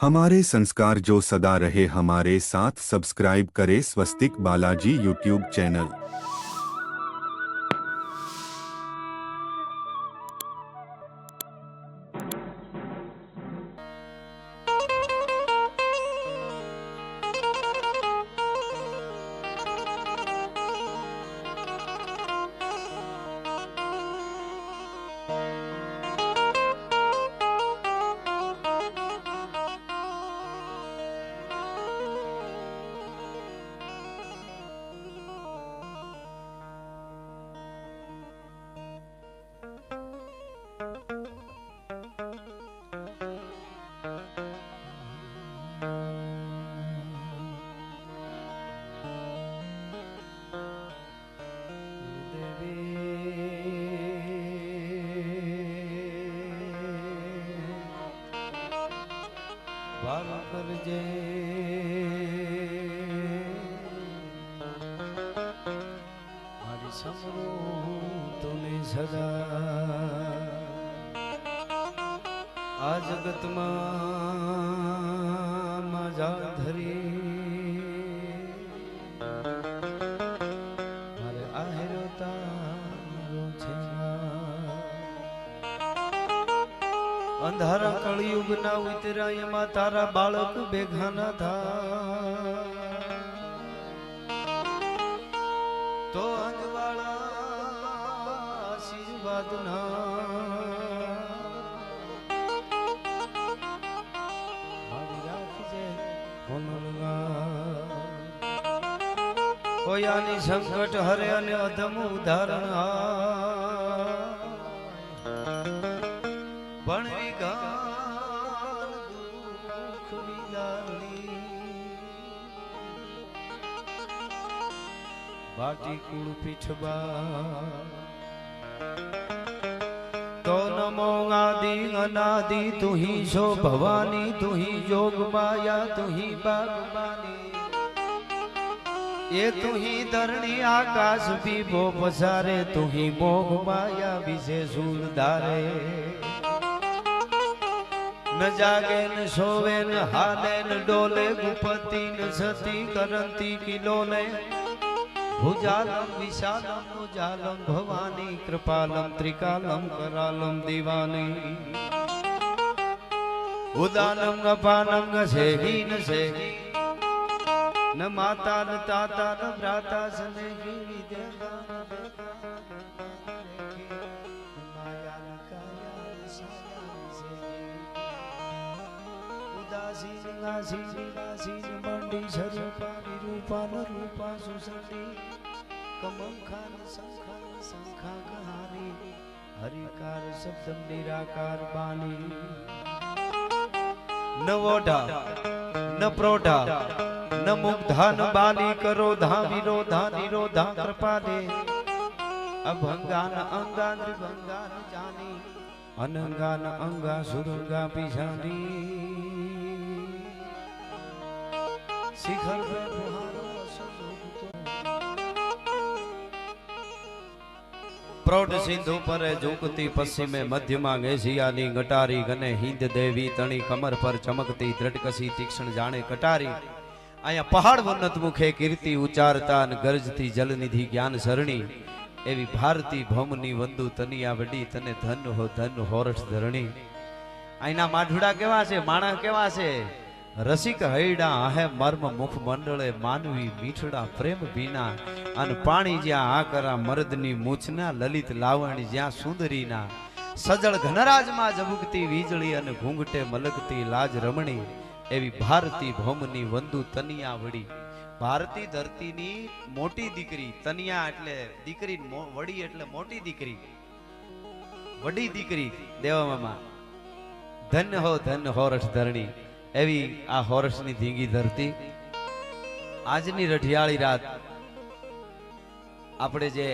हमारे संस्कार जो सदा रहे हमारे साथ। सब्सक्राइब करें स्वस्तिक बालाजी यूट्यूब चैनल। वाल करजे मारी समरो तूने सदा आ जगत मजा धरी मारे आहेरो तारो छे अंधारा कलयुग ना उतरा एमा तारा बालक बेघाना था तो अंजवाड़ा आशीर्वाद ना मारी राखजे बोलगा कोयानी संकट हरे अने अधम उदाहरण बनवी गान दुख विदारणी बाटी कुल पीठबा तो नमो आदि अनादि तू ही सो भवानी तू ही जोग माया तू ही बागबानी ये तू ही धरणी आकाश भी भो पसारे तू ही मोग माया विषे सूल धारे न जागे न सोवे न हाले न डोले गुपति न सती करंती किलोले भुजालम विशालम मुजालम भवानी कृपालम त्रिकालम करालम दीवानी उदानम न पानम न सेही न सेही न माता न ताता न भ्राता स्नेही विद्या मंडी स्वरूपा निरूपा न रूपा सुसंडी कमल खान शंखा कहानी हरिकार शब्दम निराकार बानी न वोढा न प्रोढा न मुग्धा न बाली करो धा विरोधा निरोधा कृपा दे अभंगा न अंगा त्रिभंगा न जानी अनंगा न अंगा सुरंगा पिछानी शिखर पे प्रौढ़ सिंधु पर झुकती पश्चिमे मध्यमा एशियानी गटारी गने हिंद देवी तणी कमर पर चमकती दृढ़कसी तीक्ष्ण जाने कटारी आया पहाड़ वन्नत मुखे कीर्ति उच्चारता गरजती जलनिधि ज्ञान सरणी एवी भारती भौमनी वंदु तनिया वडी तने धन होरठ धरणी आईना माढुड़ा केवा छे माणा केवा छे रसिक हईडा आहे मर्म मुख मंडले मानवी मीठड़ा प्रेम बीना अन पाणी ज्या आकरा मर्दनी मूछना ललित लावणी ज्या सुंदरीना सजल घनराज मा जबुकती वीजળી अन घूंघटे मलकती लाज रमणी एवी भारती भौमनी वंदु तनिया वडी भारती धरतीनी मोटी दीकरी तनिया એટલે દીકરી વડી એટલે મોટી દીકરી વડી દીકરી દેવા મામા ધન હો રઠ ધરણી એવી આ હોરસની ધીંગી ધરતી આજની રઢિયાળી રાત આપણે જે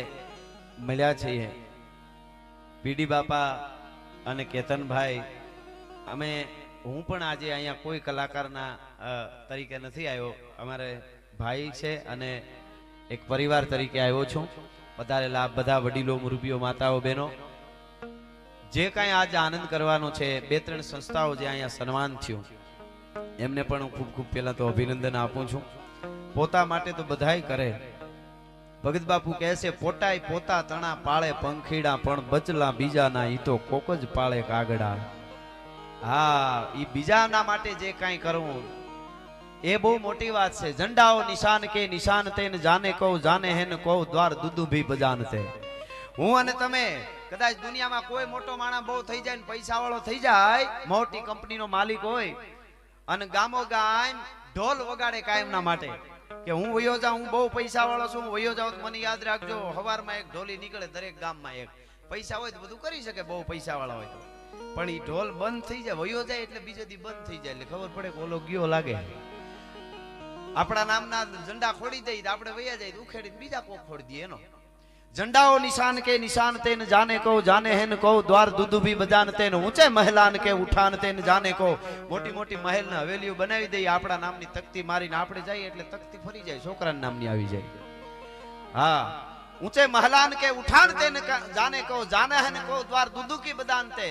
મળ્યા છીએ પીડી બાપા અને કેતનભાઈ અમે હું પણ આજે અહીંયા કોઈ કલાકારના તરીકે નથી આવ્યો અમારે ભાઈ છે અને એક પરિવાર તરીકે આવ્યો છું પધારેલા બધા વડીલો મુરબીઓ માતાઓ બહેનો જે કાંઈ આજ આનંદ કરવાનો છે બે ત્રણ સંસ્થાઓ જે અહીંયા સન્માન થયું એમને પણ હું ખૂબ ખૂબ પહેલા તો અભિનંદન આપું છું. પોતા માટે તો બધાય કરે. ભગત બાપુ કહે છે પોતાય પોતા તણા પાળે પંખીડા પણ બચલા બીજાના ઈ તો કોક જ પાળે કાગડા. હા, ઈ બીજાના માટે જે કાંઈ કરવું એ બહુ મોટી વાત છે. ઝંડાઓ નિશાન કે નિશાન તે જાને કહો જાને હેન કહો દ્વાર દુદુ ભી બજાનતે. હું અને તમે કદાચ દુનિયામાં કોઈ મોટો માણસ બહુ થઈ જાય ને પૈસા વાળો થઈ જાય, મોટી કંપનીનો માલિક હોય અને ગામો ગામ ઢોલ વગાડે કાયમના માટે કે હું વયો જાઉં, હું બહુ પૈસા વાળો છું, હું વયો જાઉં, મને યાદ રાખજો સવારમાં એક ઢોલી નીકળે દરેક ગામમાં એક. પૈસા હોય તો બધું કરી શકે, બહુ પૈસા વાળા હોય તો. પણ ઈ ઢોલ બંધ થઈ જાય, વયો જાય એટલે બીજો દી બંધ થઈ જાય એટલે ખબર પડે કે ઓલો ગયો લાગે. આપણા નામના ઝંડા ખોડી દઈ આપણે વયા જાય ઉખેડીને બીજા કોક ખોડી દઈએ. એનો ઝંડાઓ નિશાન કે નિશાન તે જાને કહો જાને હેન કહો દ્વાર દુદુ ભી બજાન તે ઊંચે મહેલાન કે ઉઠાન તે જાને કહો. મોટી મોટી મહેલ ને હવેલીઓ બનાવી દઈએ, આપણા નામની તકતી મારીને આપણે જઈએ એટલે તકતી ફરી જાય, છોકરાના નામની આવી જાય. હા, ઊંચે મહેલાન કે ઉઠાન તે જાને કહો જાને હેન કહો દ્વાર દુદુ કી બજાન તે.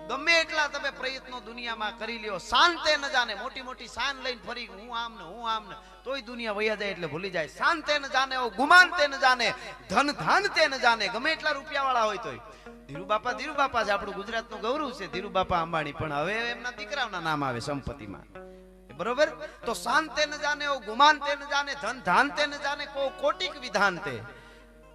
ગમે એટલા તમે પ્રયત્નો દુનિયામાં કરી લ્યો, શાંતે ન જાને, મોટી મોટી શાન લઈને ફરી હું આમ ને તોય દુનિયા વયા જાય એટલે ભૂલી જાય. શાંતે ન જાને ઓ ગુમાન તે ન જાને ધન ધાન તે ન જાને. ગમે એટલા રૂપિયા વાળા હોય તોય ધીરુબાપા છે, આપણું ગુજરાતનું ગૌરવ છે ધીરુબાપા અંબાણી, પણ હવે એમના દીકરાઓના નામ આવે સંપત્તિમાં, બરોબર? તો શાંતે ન જાને ઓ ગુમાન તે ન જાને ધન ધાન તે ન જાને કો કોટિક વિધાન તે.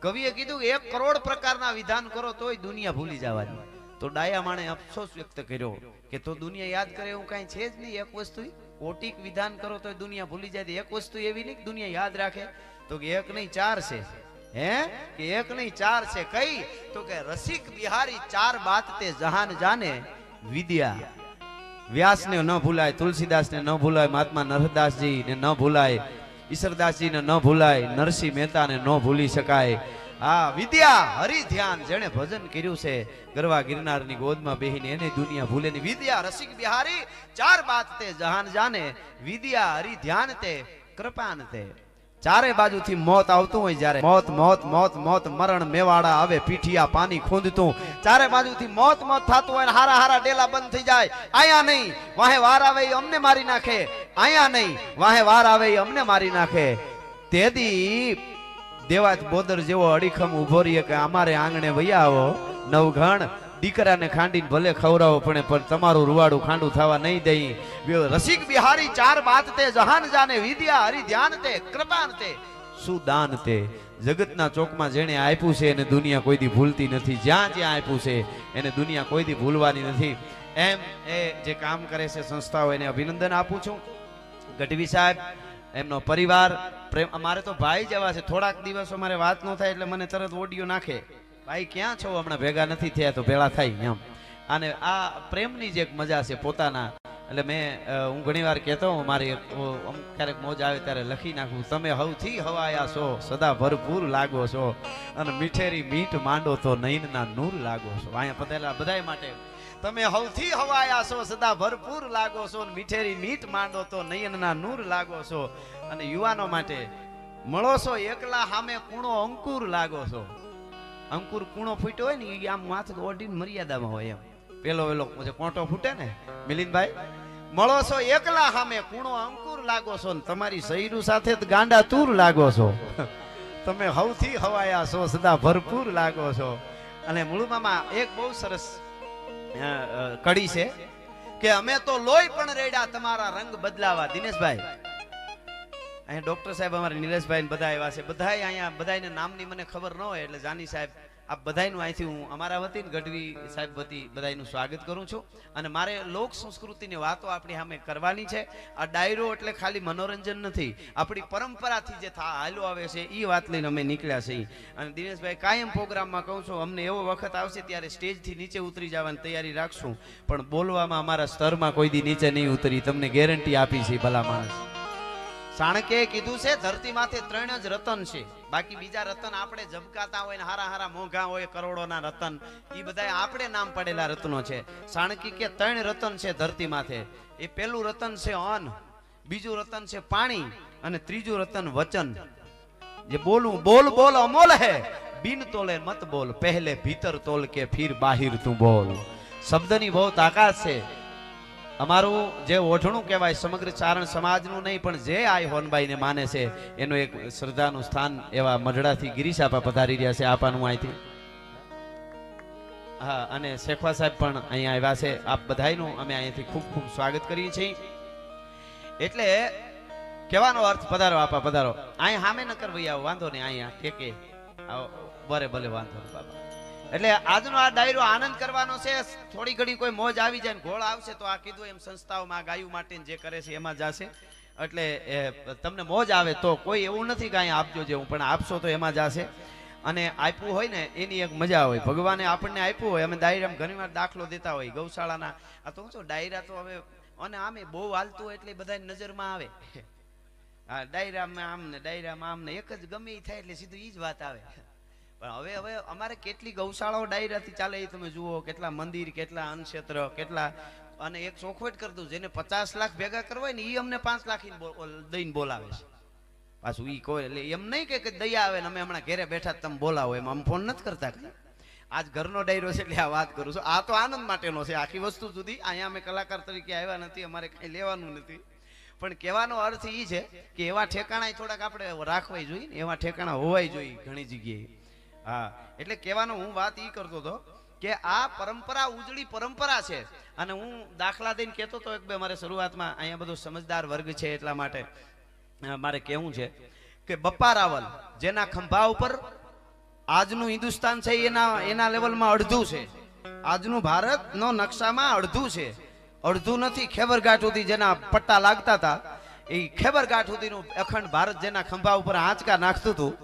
કવિએ કીધું 1 કરોડ પ્રકારના વિધાન કરો તોય દુનિયા ભૂલી જવાની. તો ડાયા માણે અફસોસ વ્યક્ત કર્યો કે તો દુનિયા યાદ કરે એવું કઈ છે જ નહીં. એક વસ્તુ કોટિક વિધાન કરો તો દુનિયા ભૂલી જાય. એક વસ્તુ એવી નહીં દુનિયા યાદ રાખે, તો કે 1 નહીં 4 છે. હે કે 1 નહીં 4 છે. કઈ? તો કે રસિક બિહારી 4 બાત તે જહાન જાને વિદ્યા. વ્યાસને ન ભૂલાય, તુલસીદાસને ન ભૂલાય, મહાત્મા નરદાસજીને ન ભૂલાય, ઈશ્વરદાસજીને ન ભૂલાય, નરસિંહ મહેતાને ન ભૂલી શકાય. હા, વિદ્યા હરિ ધ્યાન જેણે ભજન કર્યું છે ગરવા ગિરનારની ગોદમાં બેહીને એને દુનિયા ભૂલે નહીં. વિદ્યા રસિક બિહારી 4 બાત તે જહાન જાને વિદ્યા હરિ ધ્યાન તે કૃપાન તે. ચારે બાજુથી મોત આવતું હોય, જ્યારે મોત મોત મોત મોત મરણ મેવાડા આવે પીઠિયા પાણી ખૂંદતું, ચારે બાજુથી મોત મોત થતું હોય, હારા હારા ડેલા બંધ થઈ જાય. આયા નહીં વાહે વાર આવે અમને મારી નાખે, આયા નહીં વાહે વાર આવે અમને મારી નાખે. તેદી દેવાત બોદર જેવો અડીખમ ઉભો રહીએ કે અમારે આંગણે વૈયા આવો. નવઘણ દીકરાને ખાંડીને ભલે ખવડાવો પણ તમારું રૂવાડું ખાંડું થવા નહીં દઈ. રસિક બિહારી 4 બાત તે જહાન જાને વિદ્યા હરિ ધ્યાન તે કૃપાન તે સુદાન તે. જગતના ચોકમાં જેણે આપ્યું છે એને દુનિયા કોઈ દી ભૂલતી નથી. જ્યાં જ્યાં આપ્યું છે એને દુનિયા કોઈ દી ભૂલવાની નથી. એમ એ જે કામ કરે છે સંસ્થાઓ એને અભિનંદન આપું છું. ગઢવી સાહેબ, એમનો પરિવાર, પ્રેમ. અમારે તો ભાઈ જેવા છે. થોડાક દિવસો મારે વાત ન થાય એટલે મને તરત ઓડિયો નાખે, ભાઈ ક્યાં છો, હમણાં ભેગા નથી થયા તો ભેળા થાય એમ. અને આ પ્રેમની જ એક મજા છે પોતાના. એટલે હું ઘણી વાર કહેતો હું, મારી ક્યારેક મોજ આવે ત્યારે લખી નાખું, તમે હવથી હવાયા છો સદા ભરપૂર લાગો છો અને મીઠેરી મીઠ માંડો તો નયનના નૂર લાગો છો. અહીંયા પતેલા બધાય માટે તમે હવથી હવાયા છો સદા ભરપૂર લાગો છો, મીઠેરી મીઠ માંડો તો નયનના નૂર લાગો છો. અને યુવાનો માટે મળો છો એકલા સામે કૂણો અંકુર લાગો છો. અંકુર કૂણો ફૂટ્યો હોય ને એ આમ માથું ઓઢીને મર્યાદામાં હોય એમ. પેલો વેલો કોંટો ફૂટે ને મિલિનભાઈ, મળો છો એકલા સામે કૂણો અંકુર લાગો છો, ને તમારી શૈરું સાથે ગાંડા તૂર લાગો છો. તમે હવથી હવાયા છો સદા ભરપૂર લાગો છો. અને મૂળમાં એક બહુ સરસ કડી છે કે અમે તો લોહી પણ રેડ્યા તમારા રંગ બદલાવા. દિનેશભાઈ, અહીંયા ડોક્ટર સાહેબ અમારા નિલેશભાઈ બધા આવ્યા છે. બધા અહીંયા બધાને નામની મને ખબર ન હોય એટલે જાની સાહેબ આ બધાનું અહીંથી હું અમારા વતી ગઢવી સાહેબ વતી બધાનું સ્વાગત કરું છું. અને મારે લોક સંસ્કૃતિની વાતો આપણી સામે કરવાની છે. આ ડાયરો એટલે ખાલી મનોરંજન નથી, આપણી પરંપરાથી જે હાલો આવે છે એ વાત લઈને અમે નીકળ્યા છીએ. અને દિનેશભાઈ કાયમ પ્રોગ્રામમાં કહું છું, અમને એવો વખત આવશે ત્યારે સ્ટેજથી નીચે ઉતરી જવાની તૈયારી રાખશું, પણ બોલવામાં અમારા સ્તરમાં કોઈ દી નીચે નહીં ઉતરી, તમને ગેરંટી આપી છે. ભલા માણસ ચાણક્યએ કીધું છે ધરતી માથે 3 જ રતન છે, બાકી બીજા રતન આપણે ઝબકાતા હોય ને હારા હારા મોંઘા હોય કરોડોના રતન, એ બધા આપણે નામ પડેલા રત્નો છે. ચાણક્ય કે 3 રતન છે ધરતી માથે. એ પહેલું રતન છે અન્ન, બીજું રતન છે પાણી અને ત્રીજું રતન વચન. જે બોલું બોલ બોલ અમોલ હે, બિન તોલે મત બોલ, પહેલે ભીતર તોલ કે ફિર બાહિર તું બોલ. શબ્દની બહુ તાકાત છે. અમારું જે ઓઢણું કહેવાય સમગ્ર ચારણ સમાજનું નહીં પણ જે આ હોનબાઈને માને છે એનું એક શ્રદ્ધાનું સ્થાન એવા મઢડાથી ગિરીશ આપા પધારી રહ્યા છે આપાનું અહીંથી. હા, અને શેખવા સાહેબ પણ અહીંયા આવ્યા છે. આપ બધાયનું અમે અહીંયાથી ખૂબ ખૂબ સ્વાગત કરીએ છીએ. એટલે કહેવાનો અર્થ પધારો આપા પધારો. અહીંયા સામે ન કરવી આવો વાંધો નહીં, અહીંયા ટેકે આવો બરે ભલે વાંધો નહીં બાબા. એટલે આજનો આ ડાયરો આનંદ કરવાનો છે. થોડી ઘડી કોઈ મોજ આવી જાય ને ઘોળ આવશે તો આ કીધું એમ સંસ્થાઓમાં ગાયું માટે જે કરે છે એમાં જશે. એટલે તમને મોજ આવે તો કોઈ એવું નથી કે અહીંયા આપજો જેવું, પણ આપશો તો એમાં જશે. અને આપ્યું હોય ને એની એક મજા હોય. ભગવાને આપણને આપ્યું હોય, અમે ડાયરામાં ઘણી વાર દાખલો દેતા હોય ગૌશાળાના. આ તો શું ડાયરા તો હવે અને આમે બહુ હાલતું હોય એટલે બધા નજરમાં આવે. હા, ડાયરામાં આમ ને ડાયરામાં આમ ને એક જ ગમે એ થાય એટલે સીધું એ જ વાત આવે. પણ હવે અમારે કેટલી ગૌશાળાઓ ડાયરાથી ચાલે એ તમે જુઓ, કેટલા મંદિર, કેટલા અન્નક્ષેત્ર, કેટલા. અને એક ચોખવટ કરી દઉં, જેને 50 લાખ ભેગા કરવા હોય ને એ અમને 5 લાખ દઈને બોલાવે છે પાછું. ઈ કોઈ એટલે એમ નહીં કે દયા આવે ને અમે હમણાં ઘેરે બેઠા તમે બોલાવો, એમ અમે ફોન નથી કરતા. આજ ઘરનો ડાયરો છે એટલે આ વાત કરું છું. આ તો આનંદ માટેનો છે આખી વસ્તુ સુધી. અહીંયા અમે કલાકાર તરીકે આવ્યા નથી, અમારે કઈ લેવાનું નથી. પણ કહેવાનો અર્થ એ છે કે એવા ઠેકાણા થોડાક આપણે રાખવા જોઈએ ને, એવા ઠેકાણા હોવાય જોઈએ ઘણી જગ્યાએ. હા, એટલે કહેવાનો હું વાત એ કરતો હતો કે આ પરંપરા ઉજળી પરંપરા છે. અને હું દાખલા દઈને કહેતો હતો એક બે મારે શરૂઆતમાં, અહીંયા બધો સમજદાર વર્ગ છે એટલા માટે મારે કહેવું છે કે બપ્પા રાવલ જેના ખંભા ઉપર આજનું હિન્દુસ્તાન છે એના લેવલમાં અડધું છે. આજનું ભારતનો નકશામાં અડધું છે, અડધું નથી. ખેબરઘાટ સુધી જેના પટ્ટા લાગતા હતા એ ખેબરઘાટ સુધીનું અખંડ ભારત જેના ખંભા ઉપર આંચકા નાખતું હતું,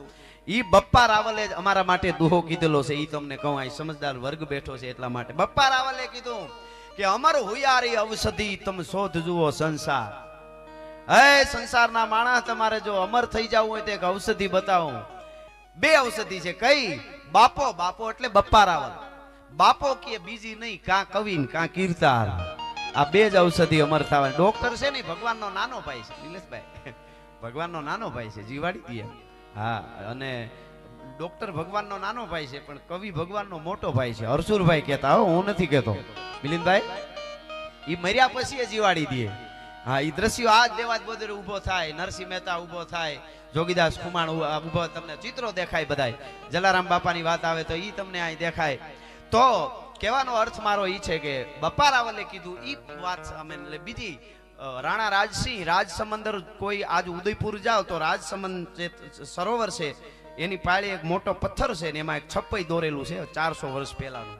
ઈ બપ્પા રાવલે જ અમારા માટે દુહો કીધેલો છે. ઈ તમને કહું, આ સમજદાર વર્ગ બેઠો છે એટલા માટે. બપ્પા રાવલે કીધું કે અમર હુયારી ઔષધિ તમ શોધ જુઓ સંસાર. હે સંસારના માણસ, તમારે જો અમર થઈ જવું હોય તો એક ઔષધિ બતાવું. બે ઔષધિ છે. કઈ? બાપો. બાપો એટલે બપ્પા રાવલ. બાપો કે બીજી નહીં, કાં કવિ કાં કીર્તાર. આ બે જ ઔષધિ અમર થવા. ડોક્ટર છે ને ભગવાનનો નાનો ભાઈ છે નિલેશભાઈ, ભગવાનનો નાનો ભાઈ છે, જીવાડી દે. હા, અને ડોક્ટર ભગવાનનો નાનો ભાઈ છે પણ કવિ ભગવાનનો મોટો ભાઈ છે. હરસુરભાઈ કહેતા, હો હું નથી કહેતો મિલિંદભાઈ. ઈ મર્યા પછી જીવાડી દે. હા, ઈ દ્રશ્યો આજ દેવાજ બોદર ઉભો થાય, નરસિંહ મહેતા ઉભો થાય, જોગીદાસ ખુમાણ ઉભો, તમને ચિત્રો દેખાય બધાય. જલારામ બાપાની વાત આવે તો ઈ તમને અહીં દેખાય. તો કહેવાનો અર્થ મારો ઈ છે કે બપ્પા રાવલે કીધું ઈ વાત. અમે બીજી રાણા રાજસિંહ, રાજસમંદર, કોઈ આજ ઉદયપુર જાઓ તો રાજસમંદ જે સરોવર છે એની પાળે એક મોટો પથ્થર છે ને એમાં એક છપ્પઈ દોરેલું છે 400 વર્ષ પહેલાનું.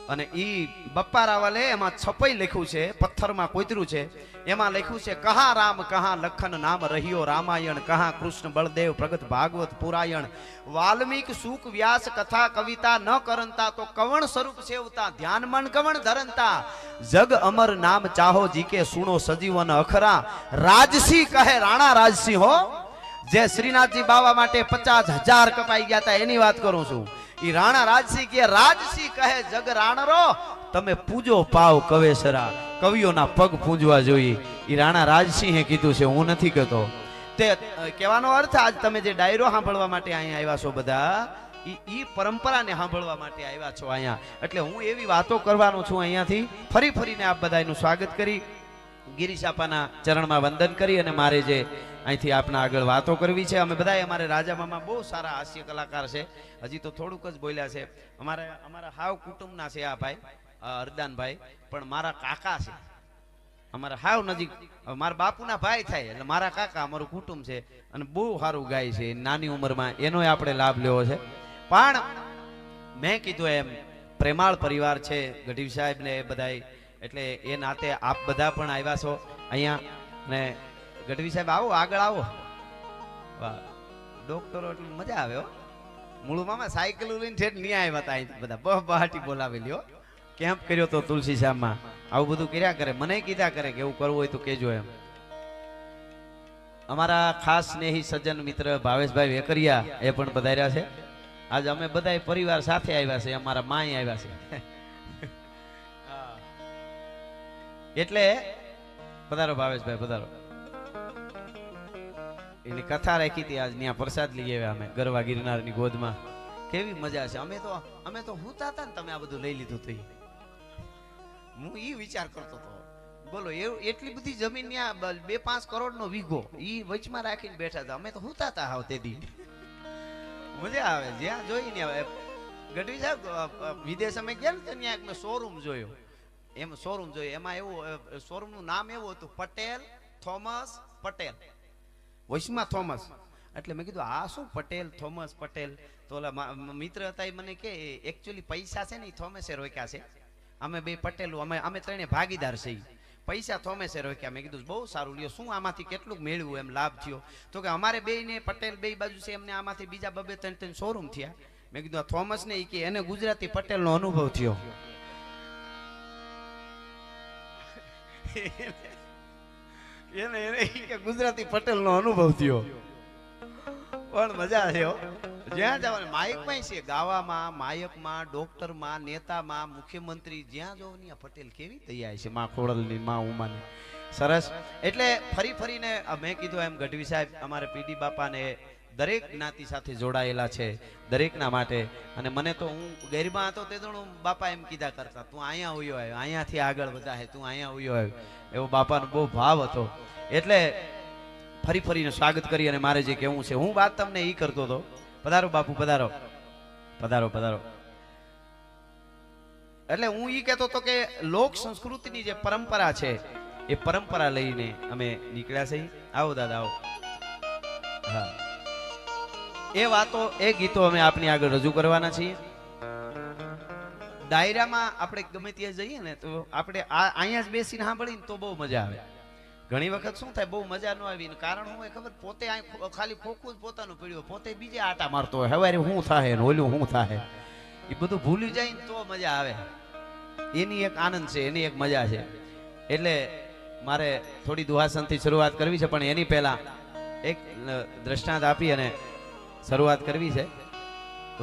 અને ઈ બપ્પા રાવલે એમાં છપ્પઈ લખ્યું છે, પથ્થરમાં કોતર્યું છે. એમાં લખ્યું છે કહા રામ કહા લખન નામ રહ્યો રામાયણ, કહા કૃષ્ણ બળદેવ પ્રગટ ભાગવત પુરાયણ, વાલ્મીક સુક વ્યાસ કથા કવિતા ન કરંતા તો કવણ સ્વરૂપ સેવતા, ધ્યાન મન કવણ ધરંતા, જગ અમર નામ ચાહો જીકે સુણો સજીવન અખરા. રાજસિંહ કહે, રાણા રાજસિંહ હો, જે શ્રીનાથજી બાવા માટે 50,000 કપાઈ ગયા હતા એની વાત કરું છું. ઈ રાણા રાજસિંહ કે, રાજસિંહ કહે જગ રાણરો તમે પૂજો પાવ કવેસરા. કવિઓના પગ પૂજવા જોઈએ. ઈ રાણા રાજસિંહે કીધું છે, હું નથી કહેતો. તે કહેવાનો અર્થ આજ તમે જે ડાયરો સાંભળવા માટે અહીંયા આવ્યા છો બધા, ઈ પરંપરાને સાંભળવા માટે આવ્યા છો અહીંયા. એટલે હું એવી વાતો કરવાનો છું અહીંયાથી. ફરીને આપ બધાનું સ્વાગત કરી, ગિરીશ આપાના ચરણમાં વંદન કરી અને મારે જે અહીંથી આપના આગળ વાતો કરવી છે. અમે બધા અમારે રાજા મામા બહુ સારા હાસ્ય કલાકાર છે. હજી તો થોડુંક જ બોલ્યા છે. અમારા હાવ કુટુંબના છે આ ભાઈ હરદાનભાઈ, પણ મારા કાકા છે. અમારા હાવ નજીક, મારા બાપુના ભાઈ થાય એટલે મારા કાકા અમારું કુટુંબ છે. અને બહુ સારું ગાય છે નાની ઉંમરમાં, એનો આપણે લાભ લેવો છે. પણ મેં કીધું એમ પ્રેમાળ પરિવાર છે ગઢવી સાહેબ ને બધાય, એટલે એ નાતે આપ બધા પણ આવ્યા છો અહીંયા. ને ગઢવી સાહેબ આવો, આગળ આવો. વાહ, ડોક્ટરો એટલે મજા આવે હો. મૂળ મામા સાયકલ લઈને ઠેઠ નહીં આવ્યા હતા અહીંથી બધા બહાટી બોલાવેલી હો. કેમ્પ કર્યો તો તુલસી શ્યામમાં. આવું બધું કર્યા કરે, મને કીધા કરે કે એવું કરવું હોય તો કેજો એમ. અમારા ખાસ સ્નેહી સજ્જન મિત્ર ભાવેશભાઈ વેકરિયા એ પણ પધાર્યા છે. આજે અમે બધા પરિવાર સાથે આવ્યા છે, અમારા માય આવ્યા છે. એટલે પધારો ભાવેશભાઈ, પધારો. એની કથા રાખી હતી આજ, ત્યાં પ્રસાદ લઈ આવ્યા અમે ગરવા ગિરનારની ગોદમાં. કેવી મજા છે. અમે તો હુતા હતા ને તમે આ બધું લઈ લીધું. તો હું ઈ વિચાર કરતો હતો બોલો એવું એટલી બધી જમીન ત્યાં 2-5 કરોડનો વીઘો ઈ વચમાં રાખીને બેઠા હતા. અમે તો હુતા હતા હાવ તેથી. મજા આવે જ્યાં જોઈ ને. હવે ગઢવી સાહેબ વિદેશ અમે ગયા ને ત્યાં એક મેં શોરૂમ જોયો. એમ શોરૂમ જોયો એમાં એવું શોરૂમ નું નામ એવું હતું પટેલ થોમસ પટેલ વચમાં થોમસ. એટલે મેં કીધું આ શું પટેલ થોમસ પટેલ. તો ઓલા મિત્ર હતા એ મને કે એકચ્યુઅલી પૈસા છે ને એ થોમસે રોક્યા છે. અમે બે પટેલો અમે ત્રણે ભાગીદાર છીએ. પૈસા થોમેસે રોક્યા. મેં કીધું બહુ સારું લ્યો શું આમાંથી કેટલું મેળવ્યું એમ લાભ થયો. તો કે અમારે બે ને પટેલ બે બાજુ છે એમને આમાંથી બીજા 2-3 શોરૂમ થયા. મેં કીધું આ થોમસ ને કે એને ગુજરાતી પટેલ નો અનુભવ થયો. એને કે ગુજરાતી પટેલ નો અનુભવ થયો. પણ મજા છે જ્યાં જવાનું માયકમાં છે ગાવામાં માયકમાં ડોક્ટરમાં નેતામાં મુખ્યમંત્રી જ્યાં જોવો ત્યાં પટેલ કેવી તૈયાર છે માં ખોડલની માં ઉમાની સરસ. એટલે ફરી ફરીને મેં કીધું એમ ગઢવી સાહેબ અમારે પીડી બાપાને દરેક જ્ઞાતિ સાથે જોડાયેલા છે દરેકના માટે. અને મને તો હું ગેરમાં હતો તે તો બાપા એમ કીધા કરતા તું અહીંયા ઉયો આવ્યો અહીંયાથી આગળ વધારે તું અહીંયા ઉયો આવ્યો એવો બાપાનો બહુ ભાવ હતો. એટલે ફરી ફરીને સ્વાગત કરી અને મારે જે કહેવું છે હું વાત તમને ઈ કરતો હતો. પધારો બાપુ પધારો પધારો પધારો. એટલે હું ઈ કહેતો હતો કે લોક સંસ્કૃતિની જે પરંપરા છે એ પરંપરા લઈને અમે નીકળ્યા છીએ. આવો દાદા આવો. હા એ વાતો એ ગીતો અમે આપની આગળ રજૂ કરવાના છીએ. ડાયરામાં આપણે ગમે ત્યાં જઈએ ને તો આપણે અહીંયા જ બેસીને સાંભળીને તો બહુ મજા આવે. ઘણી વખત શું થાય બહુ મજા ન આવી કારણ હું ખબર પોતે ખાલી ખોખું જ પોતાનું પીડ્યું પોતે બીજે આટા મારતો હોય હવારે શું થાય ને ઓલું શું થાય એ બધું ભૂલી જાય ને તો મજા આવે. એની એક આનંદ છે એની એક મજા છે. એટલે મારે થોડી દુહાસનથી શરૂઆત કરવી છે પણ એની પહેલા એક દ્રષ્ટાંત આપી અને શરૂઆત કરવી છે.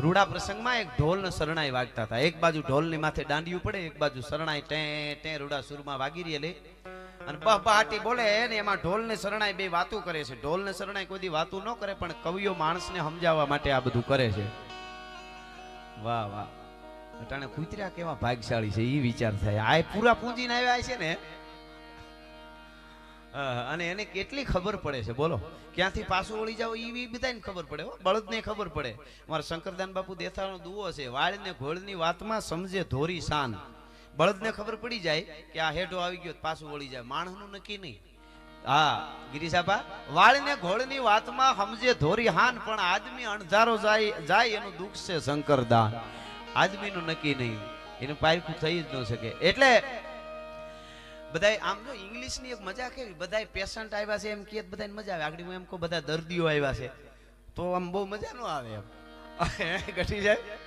રૂડા પ્રસંગમાં એક ઢોલને શરણાઈ વાગતા હતા. એક બાજુ ઢોલની માથે દાંડિયું પડે એક બાજુ શરણાઈ ટે રૂડા સુરમાં વાગી રહેલી અને બહાટી બોલે ને એમાં ઢોલ ને શરણાઈ બે વાતું કરે છે. ઢોલ ને શરણાઈ કોઈ દી વાતું ન કરે પણ કવિઓ માણસને સમજાવવા માટે આ બધું કરે છે. વાહ વાહ અટાણે કુતરા કેવા ભાગશાળી છે એ વિચાર થાય. આ પૂરા પૂંજીને આવ્યા છે ને અને એને કેટલી ખબર પડે છે બોલો ક્યાંથી પાછું વળી જાવ એ બધાને ખબર પડે બળદને ખબર પડે. મારા શંકરદાન બાપુ દેથાનો દુઓ છે વાળ ને ઘોડની વાતમાં સમજે ધોરી શાન. બળદને ખબર પડી જાય કે આ હેઠો આવી ગયો પાછું વળી જાય માણસનું નક્કી નહીં. હા ગિરીશાબા વાળને ઘોડની વાતમાં સમજે ધોરી હાન પણ આદમી અણધારો જાય એનું દુઃખ છે શંકરદાન. આદમીનું નક્કી નહીં એનું પારખું થઈ જ ન શકે. એટલે બધાય આમ જો ઇંગ્લિશની એક મજા કેવી બધાય પેશન્ટ આવ્યા છે એમ કે બધાને મજા આવે. આગળ હું એમ કહું બધા દર્દીઓ આવ્યા છે તો આમ બહુ મજા ન આવે એમ ઘટી જાય.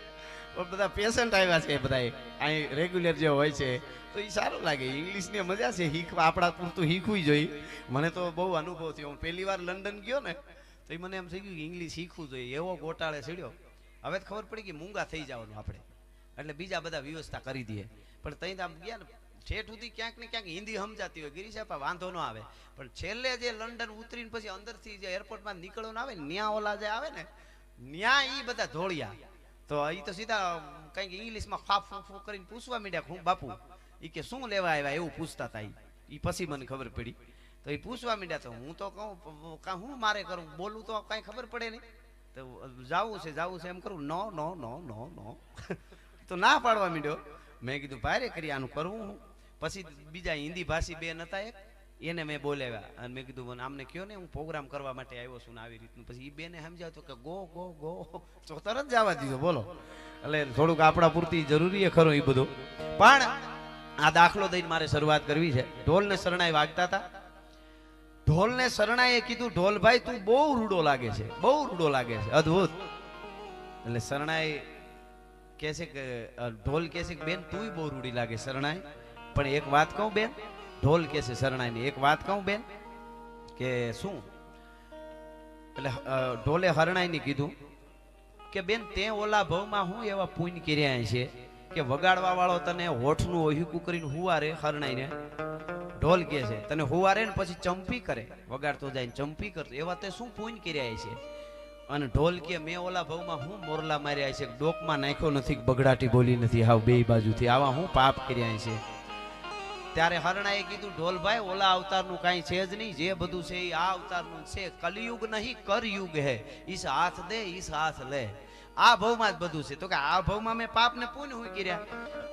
બધા પેશન્ટ આવ્યા છે બધા અહીં રેગ્યુલર જે હોય છે તો એ સારું લાગે. ઇંગ્લિશની મજા છે શીખવા આપણા પૂરતું શીખવું જોઈએ. મને તો બહુ અનુભવ થયો. હું પહેલી વાર લંડન ગયો ને તો એ મને એમ થઈ ગયું ઇંગ્લિશ શીખવું જોઈએ. એવો ગોટાળે ચડ્યો. હવે ખબર પડી કે મૂંગા થઈ જવાનું આપણે એટલે બીજા બધા વ્યવસ્થા કરી દઈએ. પણ ત્યાં આમ ગયા ને ઠેઠ સુધી ક્યાંક ને ક્યાંક હિન્દી સમજાતી હોય ગિરીશાપા વાંધો ન આવે પણ છેલ્લે જે લંડન ઉતરીને પછી અંદરથી જે એરપોર્ટમાં નીકળવાનું આવે ને ન્યા ઓલા જે આવે ને ન્યા એ બધા ધોળિયા તો એ તો સીધા કંઈક ઇંગ્લિશમાં ફાફ ફૂ કરીને પૂછવા માંડ્યા હું બાપુ એ કે શું લેવા આવ્યા એવું પૂછતા હતા. એ પછી મને ખબર પડી તો એ પૂછવા માંડ્યા તો હું તો કહું હું મારે કરું બોલું તો કાંઈ ખબર પડે નહીં તો જાવું છે એમ કરું નો નો નો નો નો તો ના પાડવા માંડ્યો. મેં કીધું ભારે કરી આનું કરવું. પછી બીજા હિન્દી ભાષી બેન હતા એક એને મેં બોલાવ્યા અને મેં કીધું મને આમને કયો ને હું પ્રોગ્રામ કરવા માટે આવ્યો છું ને આવી રીતનું. પછી એ બેને સમજાવતો કે ગો ગો ગો તો તરત જવા દીધો બોલો. એટલે થોડુંક આપણા પૂરતી જરૂરી ખરું એ બધું. પણ આ દાખલો દઈને મારે શરૂઆત કરવી છે. ઢોલ ને શરણાઈ વાગતા હતા. ઢોલ ને શરણાઈએ કીધું ઢોલભાઈ તું બહુ રૂડો લાગે છે બહુ રૂડો લાગે છે અદ્ભુત. એટલે શરણાઈ કહે છે કે ઢોલ કહે છે કે બેન તું બહુ રૂડી લાગે શરણાઈ પણ એક વાત કહું બેન. ઢોલ કે છે શરણાઈની એક વાત કહું બેન કે શું. એટલે ઢોલે હરણાઈને કીધું કે બેન તે ઓલા ભવમાં હું એવા પુણ્ય કર્યા છે કે વગાડવા વાળો તને હોઠનું ઓહીકું કરીને હુવારે હરણાઈને. ઢોલ કે છે તને હુવારે ને પછી ચંપી કરે વગાડતો જાય ચંપી કરતો એવા તે શું પુણ્ય કર્યા છે. અને ઢોલ કે મેં ઓલા ભવમાં હું મોરલા માર્યા છે ડોકમાં નાખ્યો નથી બગડાટી બોલી નથી હાવ બે બાજુથી આવા હું પાપ કર્યા છે. ત્યારે હરણાએ કીધું ઢોલભાઈ ઓલા અવતારનું કાંઈ છે જ નહીં, જે બધું છે એ આ અવતારનું છે. કલયુગ નહીં કરયુગ હે, ઈસ હાથ દે ઈસ હાથ લે. આ ભવમાં જ બધું છે. તો કે આ ભવમાં મેં પાપ ને પુણ્ય હું કર્યા.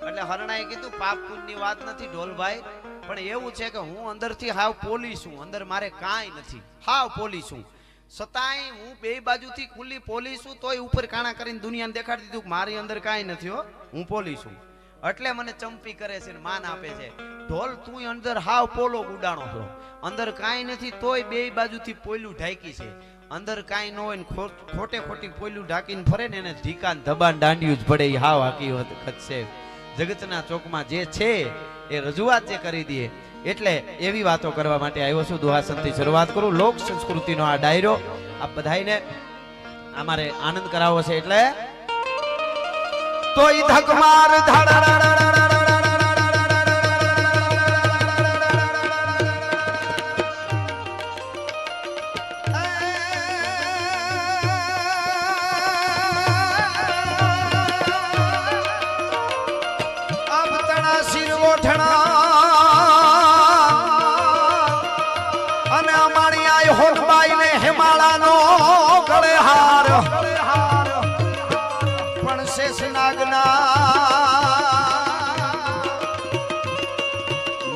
એટલે હરણાએ કીધું પાપ પુણ્યની વાત નથી ઢોલભાઈ, પણ એવું છે કે હું અંદરથી હાવ પોલી છું, અંદર મારે કાંઈ નથી, હાવ પોલી છું. છતાંય હું બે બાજુથી ખુલ્લી પોલી છું, તોય ઉપર કાણા કરીને દુનિયાને દેખાડી દીધું કે મારી અંદર કાંઈ નથી હો, હું પોલી છું. એટલે મને ચંપી કરે છે ને માન આપે છે. ઢોલ તું અંદર હાવ પોલો ગુડાણો છો, અંદર કાંઈ નથી તોય બે બાજુથી પોયલું ઢાંકી છે. અંદર કાંઈ ન હોય ને ખોટે ખોટી પોયલું ઢાંકીને ફરે ને એને ઢીકાન ધબાન દાંડિયું જ પડે. હાવ હકીકત છે. જગતના ચોકમાં જે છે એ રજૂઆત જે કરી દે. એટલે એવી વાતો કરવા માટે આવ્યો છું. દુહાસનથી શરૂઆત કરું. લોક સંસ્કૃતિનો આ ડાયરો આ બધાઈને અમારે આનંદ કરાવો છે. એટલે તો ઈ ધકમાર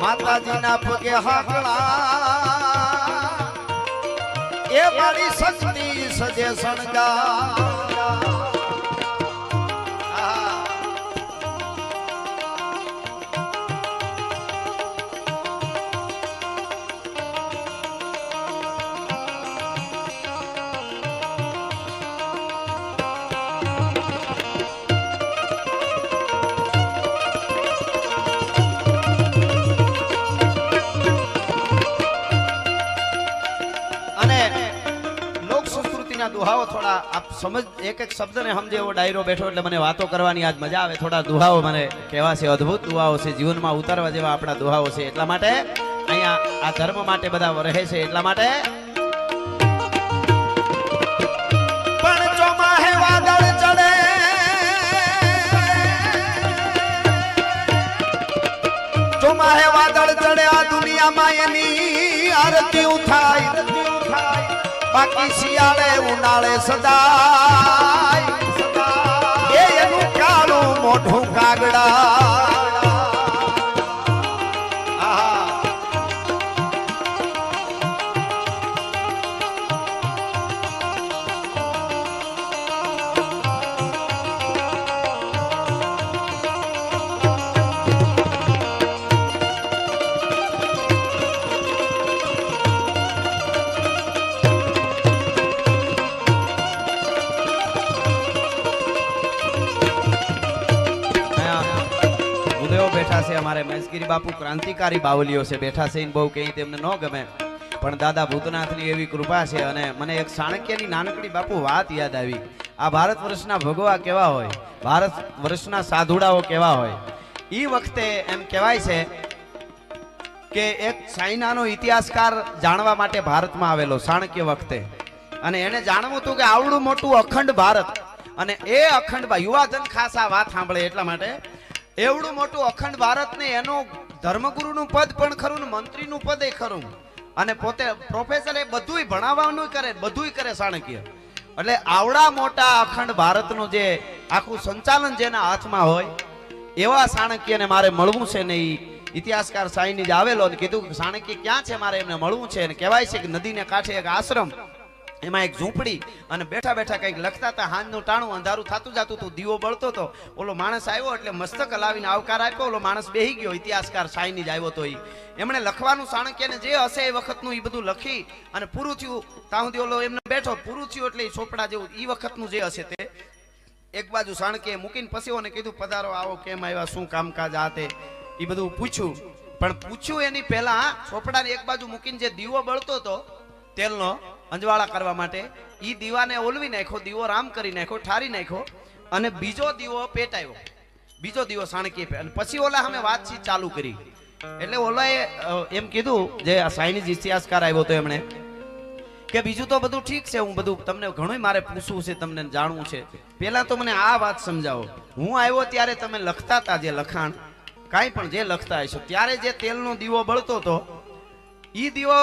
માતાજીના પગે હાકડા એ મારી શક્તિ સજે શણગા. દુહાઓ થોડા આપ સમજ એક એક શબ્દને સમજે એવો ડાયરો બેઠો એટલે મને વાતો કરવાની આજ મજા આવે. થોડા દુહાઓ મને કહેવા છે, અદ્ભુત દુહાઓ છે, જીવનમાં ઉતારવા જેવા આપણા દુહાઓ છે. એટલા માટે અહીંયા આ ધર્મ માટે બધા રહે છે. એટલા માટે પણ ચોમાહે વાદળ ચડે, ચોમાહે વાદળ ચડે, આ દુનિયામાં એની આરતી થાય. બાકી શિયાળે ઉનાળે સદાય એનું કાળું મોઢું કાગડા. બેઠા છે અમારે મહેશગીરી બાપુ ક્રાંતિકારી બાવલીઓ છે બેઠા છે. બહુ કઈ તેમને ન ગમે પણ દાદા ભૂતનાથની એવી કૃપા છે. અને મને એક ચાણક્યની નાનકડી બાપુ વાત યાદ આવી. આ ભારત વર્ષના ભગવા કેવા હોય, ભારત વર્ષના સાધુડાઓ કેવા હોય. એ વખતે એમ કહેવાય છે કે એક ચાઇનાનો ઇતિહાસકાર જાણવા માટે ભારતમાં આવેલો ચાણક્ય વખતે. અને એને જાણવું હતું કે આવડું મોટું અખંડ ભારત, અને એ અખંડ યુવાજન ખાસ આ વાત સાંભળે એટલા માટે એવડું મોટું અખંડ ભારત ને એનું ધર્મગુરુનું પદ પણ ખરું ને મંત્રીનું પદ એ ખરું. અને પોતે પ્રોફેસર એ બધુંય ભણાવવાનું કરે, બધુંય કરે ચાણક્ય. એટલે આવડા મોટા અખંડ ભારતનું જે આખું સંચાલન જેના હાથમાં હોય એવા ચાણક્યને મારે મળવું છે ને. એ ઇતિહાસકાર ચાઇનીઝ આવેલો અને કીધું કે ચાણક્ય ક્યાં છે, મારે એમને મળવું છે. અને કહેવાય છે કે નદીને કાંઠે એક આશ્રમ, એમાં એક ઝૂંપડી, અને બેઠા બેઠા કંઈક લખતા હતા. હાંજનું ટાણું અંધારું થતું જતું હતું, દીવો બળતો હતો. ઓલો માણસ આવ્યો એટલે મસ્તક હલાવીને આવકાર આપ્યો. ઓલો માણસ બેહી ગયો. ઇતિહાસકાર ચાઇનીઝ આવ્યો તો એમણે લખવાનું ચાણક્યને જે હશે એ વખતનું એ બધું લખી અને પૂરું થયું. ત્યાં સુધી ઓલો એમને બેઠો, પૂરું થયું એટલે ચોપડા જેવું એ વખતનું જે હશે તે એક બાજુ ચાણક્યએ મૂકીને પછી ઓને કીધું પધારો, આવો, કેમ આવ્યા, શું કામકાજ, આ તે એ બધું પૂછ્યું. પણ પૂછ્યું એની પહેલા ચોપડાને એક બાજુ મૂકીને જે દીવો બળતો હતો તેલનો અંજવાળા કરવા માટે, ઈ દીવાને ઓલવી નાખ્યો, દીવો રામ કરી નાખ્યો, ઠારી નાખ્યો, અને બીજો દીવો પેટાયો. બીજો દીવો ચાણક્ય અને પછી ઓલા અમે વાતચીત ચાલુ કરી. એટલે ઓલાએ એમ કીધું, જે આ ચાઇનીઝ ઇતિહાસકાર આવ્યો તો એમણે કે બીજું તો બધું ઠીક છે, હું બધું તમને ઘણું મારે પૂછવું છે, તમને જાણવું છે. પહેલા તો મને આ વાત સમજાવો, હું આવ્યો ત્યારે તમે લખતા હતા જે લખાણ કાંઈ પણ જે લખતા હશો ત્યારે જે તેલનો દીવો બળતો હતો ઈ દીવો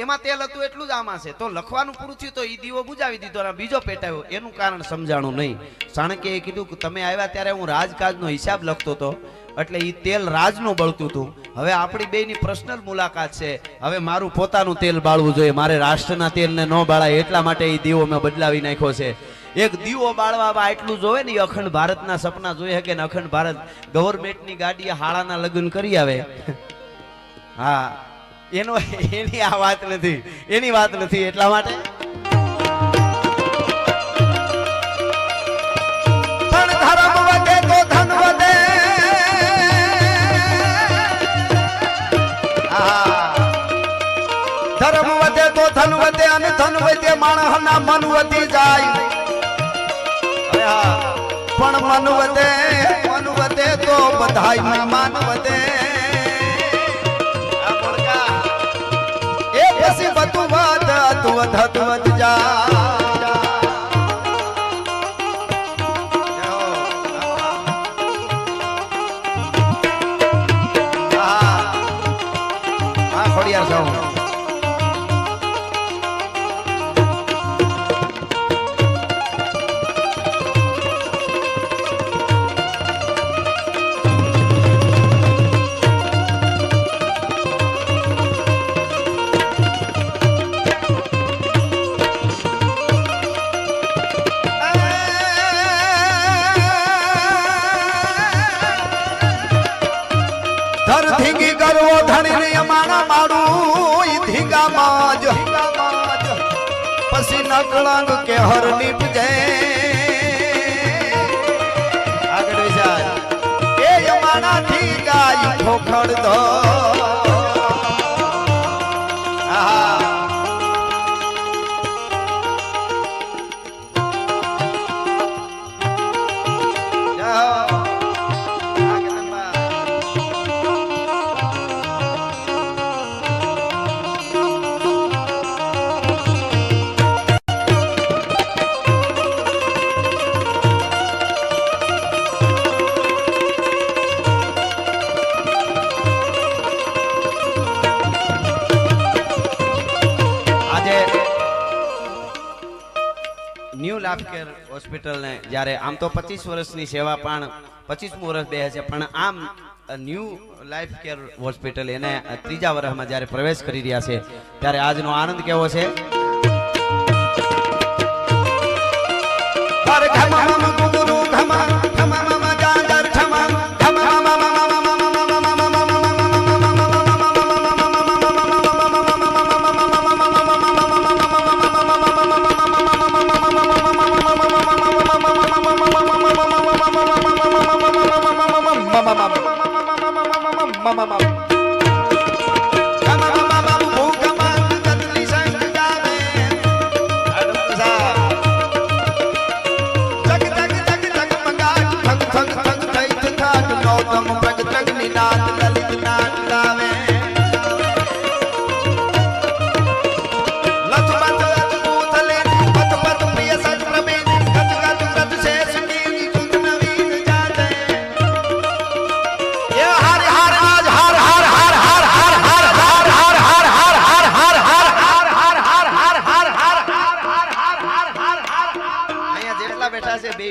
એમાં તેલ હતું એટલું જ આમાં છે તો લખવાનું પૂરું થયું તો ઈ દીવો બુજાવી દીધો અને બીજો પેટાયો એનું કારણ સમજાણું નહીં. ચાણક્યએ કીધું કે તમે આવ્યા ત્યારે હું રાજકાજનો હિસાબ લખતો હતો એટલે ઈ તેલ રાજનું બળતું હતું. હવે આપણી બેયની પર્સનલ મુલાકાત છે. હવે મારું પોતાનું તેલ બાળવું જોઈએ. મારે રાષ્ટ્રના તેલને ન બાળાય એટલા માટે ઈ દીવો મેં બદલાવી નાખ્યો છે. એક દીવો બાળવામાં એટલું જોવે ને અખંડ ભારતના સપના જોઈ શકે ને અખંડ ભારત ગવર્મેન્ટની ગાડીએ હાળાના લગ્ન કરી આવે. હા એની આ વાત નથી, એની વાત નથી. એટલા માટે ધર્મ વધે તો ધન વધે અને ધન વધે માણસના મન વધી જાય. પણ મન વધે તો બધાય માન વધે. એ પછી બધું વધ જા. ખોડિયાર જાઉં પછી નકળંગ કે હર નીપજે. આગળ જાય એ યમાનાથી ગાય ખોખડ દો. ન્યૂ લાઈફ કેર હોસ્પિટલ ને જ્યારે આમ તો 25 વર્ષની સેવા પણ 25મું વર્ષ બે છે પણ આમ ન્યૂ લાઈફ કેર હોસ્પિટલ એને ત્રીજા વર્ષમાં જ્યારે પ્રવેશ કરી રહ્યા છે ત્યારે આજનો આનંદ કેવો છે.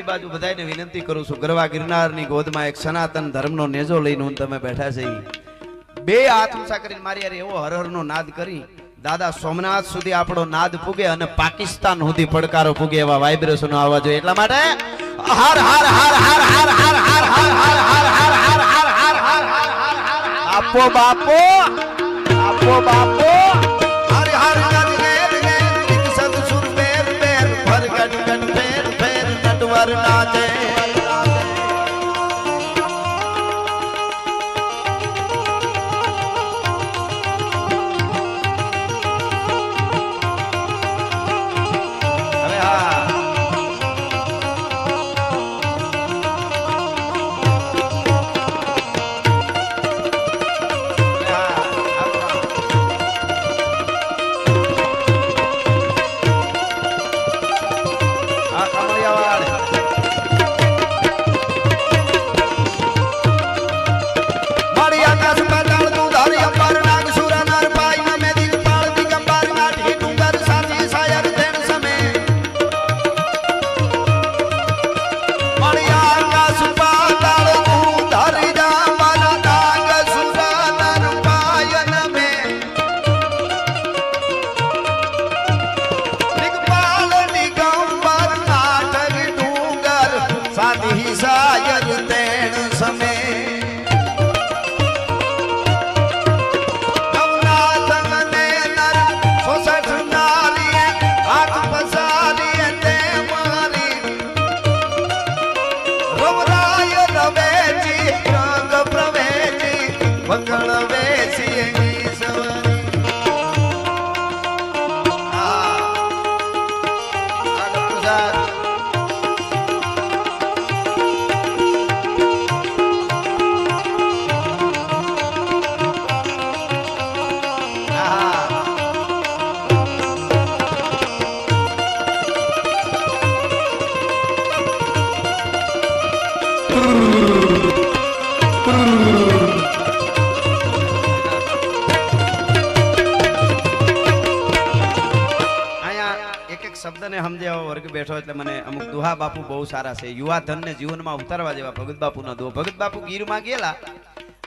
બાજુ બધાને વિનંતી કરું છું ગરવા ગિરનારની ગોદમાં એક સનાતન ધર્મનો નેજો લઈને હું તમે બેઠા છે બે હાથ ઊંચા કરીને મારી યાર એવો હરહરનો નાદ કરી દાદા સોમનાથ સુધી આપણો નાદ પૂગે અને પાકિસ્તાન સુધી પડકારો પૂગે એવા વાઇબ્રેશનો આવવા જોઈએ. એટલા માટે હર હર હર હર હર હર હર હર હર હર હર હર હર હર હર આપો બાપો આપો બાપો હર હર હર સદસુર બેર બેર ભર ગડ ગડ ફેર ફેર નટવર નાચે. સંતને સમજાવો વર્ગ બેઠો એટલે મને અમુક દુહા બાપુ બહુ સારા છે, યુવા ધનને જીવનમાં ઉતારવા જેવા ભગત બાપુના દુહા. ભગત બાપુ ગીરમાં ગયેલા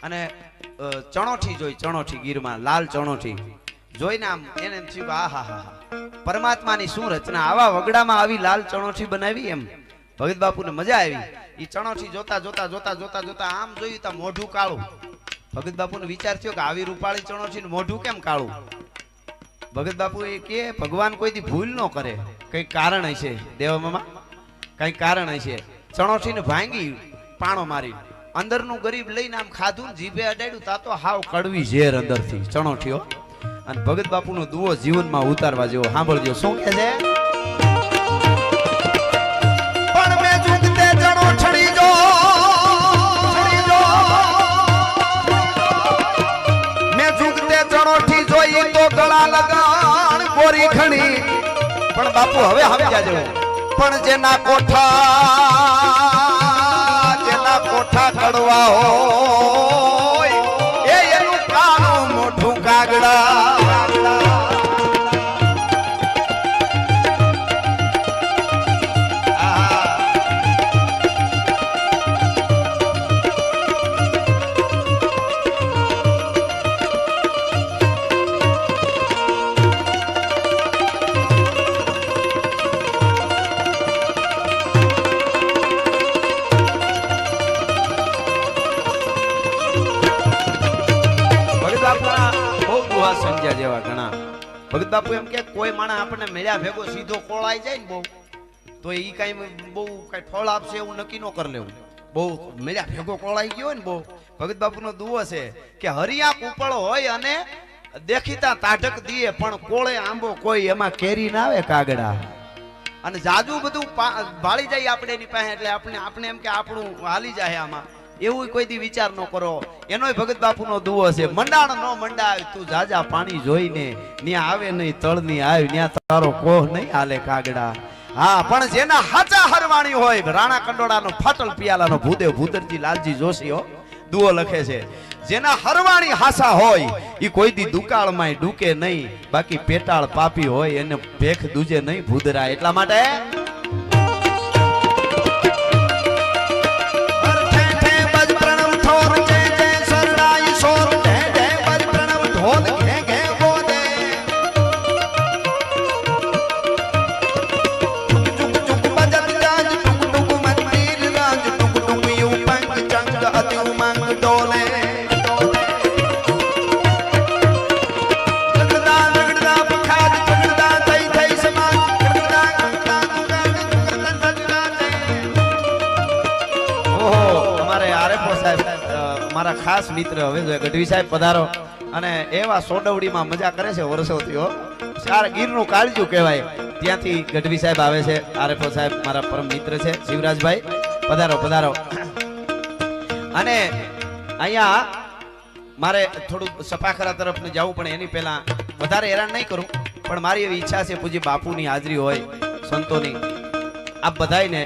અને ચણોઠી જોઈ, ચણોઠી ગીરમાં લાલ ચણોઠી જોઈને આમ એને એમ થયું આ હા હા હા પરમાત્માની શું રચના, આવા વગડામાં આવી લાલ ચણોઠી બનાવી. એમ ભગત બાપુને મજા આવી. એ ચણોઠી જોતા જોતા જોતા જોતા જોતા આમ જોયું તો મોઢું કાળું. ભગત બાપુને વિચાર થયો કે આવી રૂપાળી ચણોઠી મોઢું કેમ કાળું. ભગત બાપુ એ કે ભગવાન કોઈથી ભૂલ ન કરે, કઈક કારણ હશે દેવામાં, કઈક કારણ હશે. ચણોઠીને ભાંગી પાણો મારી અંદરનું ગરીબ લઈને આમ ખાધું, જીભે અડાડ્યું તા તો હાવ કડવી ઝેર અંદરથી ચણોઠીઓ. અને ભગત બાપુનો દુઓ જીવનમાં ઉતારવા જેવો. સાંભળજો શું કહે છે. પણ મેં જુગતે જણો છડી જો મેં જુગતે જણોઠી જોઈ તો ગળા લગાણ ગોરી ખણી. પણ બાપુ હવે સમજ્યા જેવો. પણ જેના કોઠા કડવા હોય એ એનું કાળું મોઢું કાગડા. સમજ્યા જેવા ઘણા. ભગત બાપુ એમ કે કોઈ માણસ આપણને મળ્યા ભેગો સીધો કોળાઈ જાય ને બહુ તો એ કઈ બહુ કઈ ફળ આપશે એવું નક્કી ન કરી લેવું. બહુ મળ્યા ભેગો કોળાઈ ગયો ને બહુ. ભગત બાપુનો દુઓ છે કે હરિયા કુપળો હોય અને દેખીતા તાઢક દીએ પણ કોળે આંબો કોઈ એમાં કેરી ના આવે કાગડા. અને જાજુ બધું ભાળી જાય આપણે એની પાસે એટલે આપણે એમ કે આપણું હાલી જાય આમાં, એવું કોઈ દી વિચાર ન કરો. એનોય ભગત બાપુનો દુઓ છે. મંડાણ નો મંડાય તું જાજા પાણી જોઈને, ન્યા આવે નહીં તળની આવી, ન્યા તારો કોહ નહીં હાલે કાગડા. હા પણ જેના હાચા હરવાણી હોય, રાણા કંડોળાનો ફાટલ પિયાલાનો ભૂદેવ ભૂતરજી લાલજી જોશીઓ દુઓ લખે છે. જેના હરવાણી હાસા હોય ઈ કોઈ દી દુકાળમાંય ડૂકે નહીં, બાકી પેટાળ પાપી હોય એને ભેખ દૂજે નહીં ભૂદરા. એટલા માટે મારા ખાસ મિત્ર હવે ગઢવી સાહેબ પધારો અને એવા સોડવડીમાં મજા કરે છે વર્ષોથી. સારા ગીરનું કાળજું કહેવાય ત્યાંથી ગઢવી સાહેબ આવે છે. આરએફઓ સાહેબ મારા પરમ મિત્ર છે શિવરાજભાઈ, પધારો પધારો. અને અહીંયા મારે થોડું સપાખરા તરફ જવું પણ એની પહેલા વધારે હેરાન નહીં કરું, પણ મારી એવી ઈચ્છા છે પૂજી બાપુની હાજરી હોય સંતોની. આપ બધાને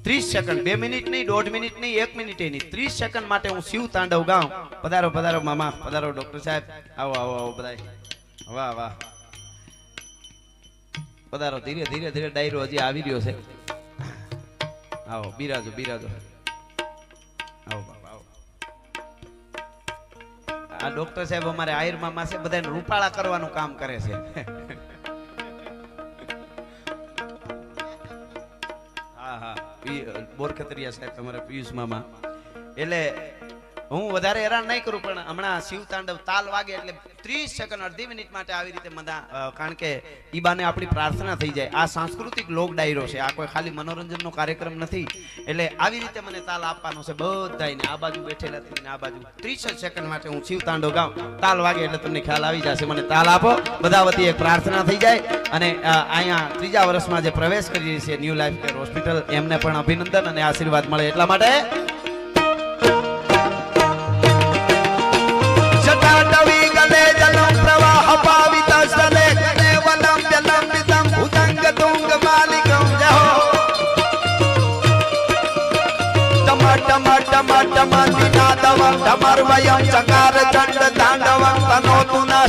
30 સેકન્ડ, 2 મિનિટ નહીં, 1.5 મિનિટ નહીં, 1 મિનિટ નહીં, 30 સેકન્ડ માટે હું શિવ તાંડવ ગાઉં. પધારો પધારો મામા, પધારો ડોક્ટર સાહેબ, આવો આવો આવો બધાય. વાહ વાહ, પધારો. ધીરે ધીરે ધીરે ડાયરો હજી આવી રહ્યો છે. આવો બિરાજો બિરાજો, આવો બાપા આવો. આ ડોક્ટર સાહેબ અમારે આહિર મામા છે, બધાને રૂપાળા કરવાનું કામ કરે છે. બોરખતરિયા સાહેબ તમારા પિયુષ મામા. એટલે હું વધારે હેરાન નહીં કરું, પણ હમણાં શિવ તાંડવ તાલ વાગે એટલે 30 સેકન્ડ, અડધી મિનિટ માટે આવી રીતે મદા, કારણ કે ઈ બાને આપણી પ્રાર્થના થઈ જાય. આ સાંસ્કૃતિક લોક ડાયરો છે, આ કોઈ ખાલી મનોરંજનનો કાર્યક્રમ નથી. એટલે આવી રીતે મને તાલ આપવાનો છે બધાને, આ બાજુ બેઠેલા થઈને આ બાજુ. 30 સેકન્ડ માટે હું શિવ તાંડવ ગાઉં, તાલ વાગે એટલે તમને ખ્યાલ આવી જશે. મને તાલ આપો, બધા વતી એક પ્રાર્થના થઈ જાય. અને અહીંયા 3જા વર્ષમાં જે પ્રવેશ કરી છે ન્યૂ લાઈફ કેર હોસ્પિટલ, એમને પણ અભિનંદન અને આશીર્વાદ મળે એટલા માટે.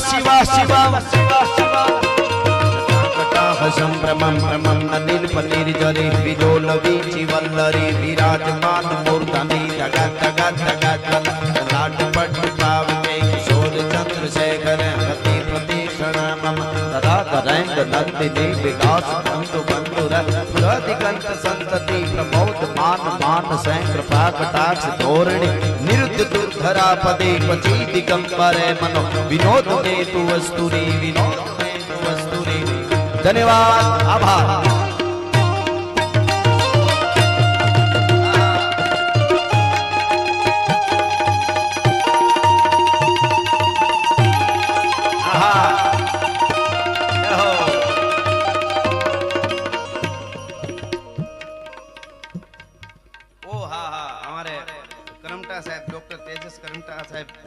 શિવા શિવા શિવા શિવા રમમ રમમ નદીર પનીર જરી વિજોલ વીચી વલ્લરી વિરાજમાન મૂર્ધની જગત જગત જગત લાટ પટ પાવકે કિશોર ચંદ્રશેખર ગતિ પ્રતિક્ષણા મમ તદા તરંગ નંદિની વિકાસ બંધુ બંધુર પ્રતિગંત સંતતિ પ્રમોદ માન માન સૈ કૃપા કટાક્ષ ધોરણી નિરુદ્ધ દુર્ધરા પદે પચી દિગંબરે મનો વિનોદ દે તુ વસ્તુરી વિનોદ દે તુ વસ્તુરી ધન્યવાદ આભાર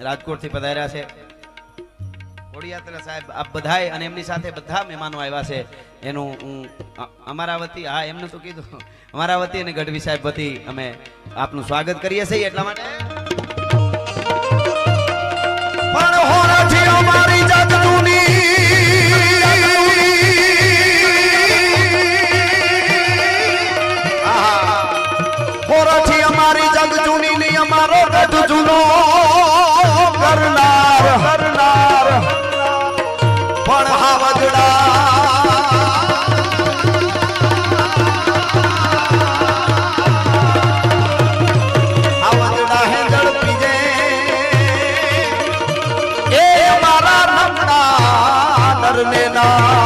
રાજકોટ થી પધાર્યા છે ઓડિયાતરા સાહેબ આપ બધાય અને એમની સાથે બધા મહેમાનો આવ્યા છે એનું અમારા વતી હા એમને તો કીધું અમારા વતી અને ગઢવી સાહેબ વતી અમે આપનું સ્વાગત કરીએ છીએ એટલા માટે પણ હોરાથી અમારી જગતુની હોરાથી અમારી જગજૂની ની અમારો ગઢ જૂનો કરનાર કરનાર પણ હાવજડા હાવજડા હે ઝડપી જે એ અમારા નમણા નરને ના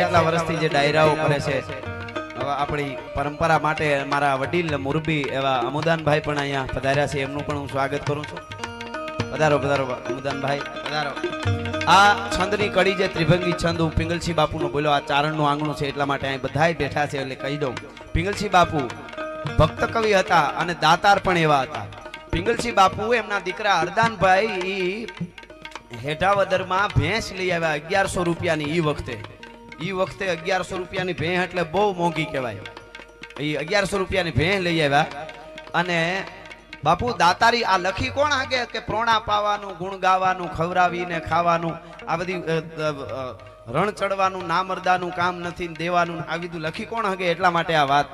એટલા વર્ષથી જે ડાયરાઓ કરે છે આપણી પરંપરા માટે મારા વડીલ મુરબી એવા અમુદાનભાઈ પણ અહીંયા પધાર્યા છે એમનું પણ હું સ્વાગત કરું છું પધારો પધારો અમુદાનભાઈ પધારો આ છંદની કડી જે ત્રિભંગી છંદ હું પિંગલસિંહ બાપુનો બોલ્યો આ ચારણનું આંગણું છે એટલા માટે અહીં બધાય બેઠા છે એટલે કહી દઉં પિંગલસિંહ બાપુ ભક્ત કવિ હતા અને દાતાર પણ એવા હતા પિંગલસિંહ બાપુ એમના દીકરા હરદાનભાઈ હેઠાવદરમાં ભેંસ લઈ આવ્યા 1100 રૂપિયાની ઈ વખતે 1100 રૂપિયાની ભેંસ એટલે બહુ મોંઘી કહેવાય એ 1100 રૂપિયાની ભેંસ લઈ આવ્યા અને બાપુ દાતારી આ લખી કોણ હાગે કે પ્રોણા પાવાનું ગુણ ગાવાનું ખવરાવીને ખાવાનું આ બધી રણ ચડવાનું નામરદાનું કામ નથી દેવાનું આ બધું લખી કોણ હાગે એટલા માટે આ વાત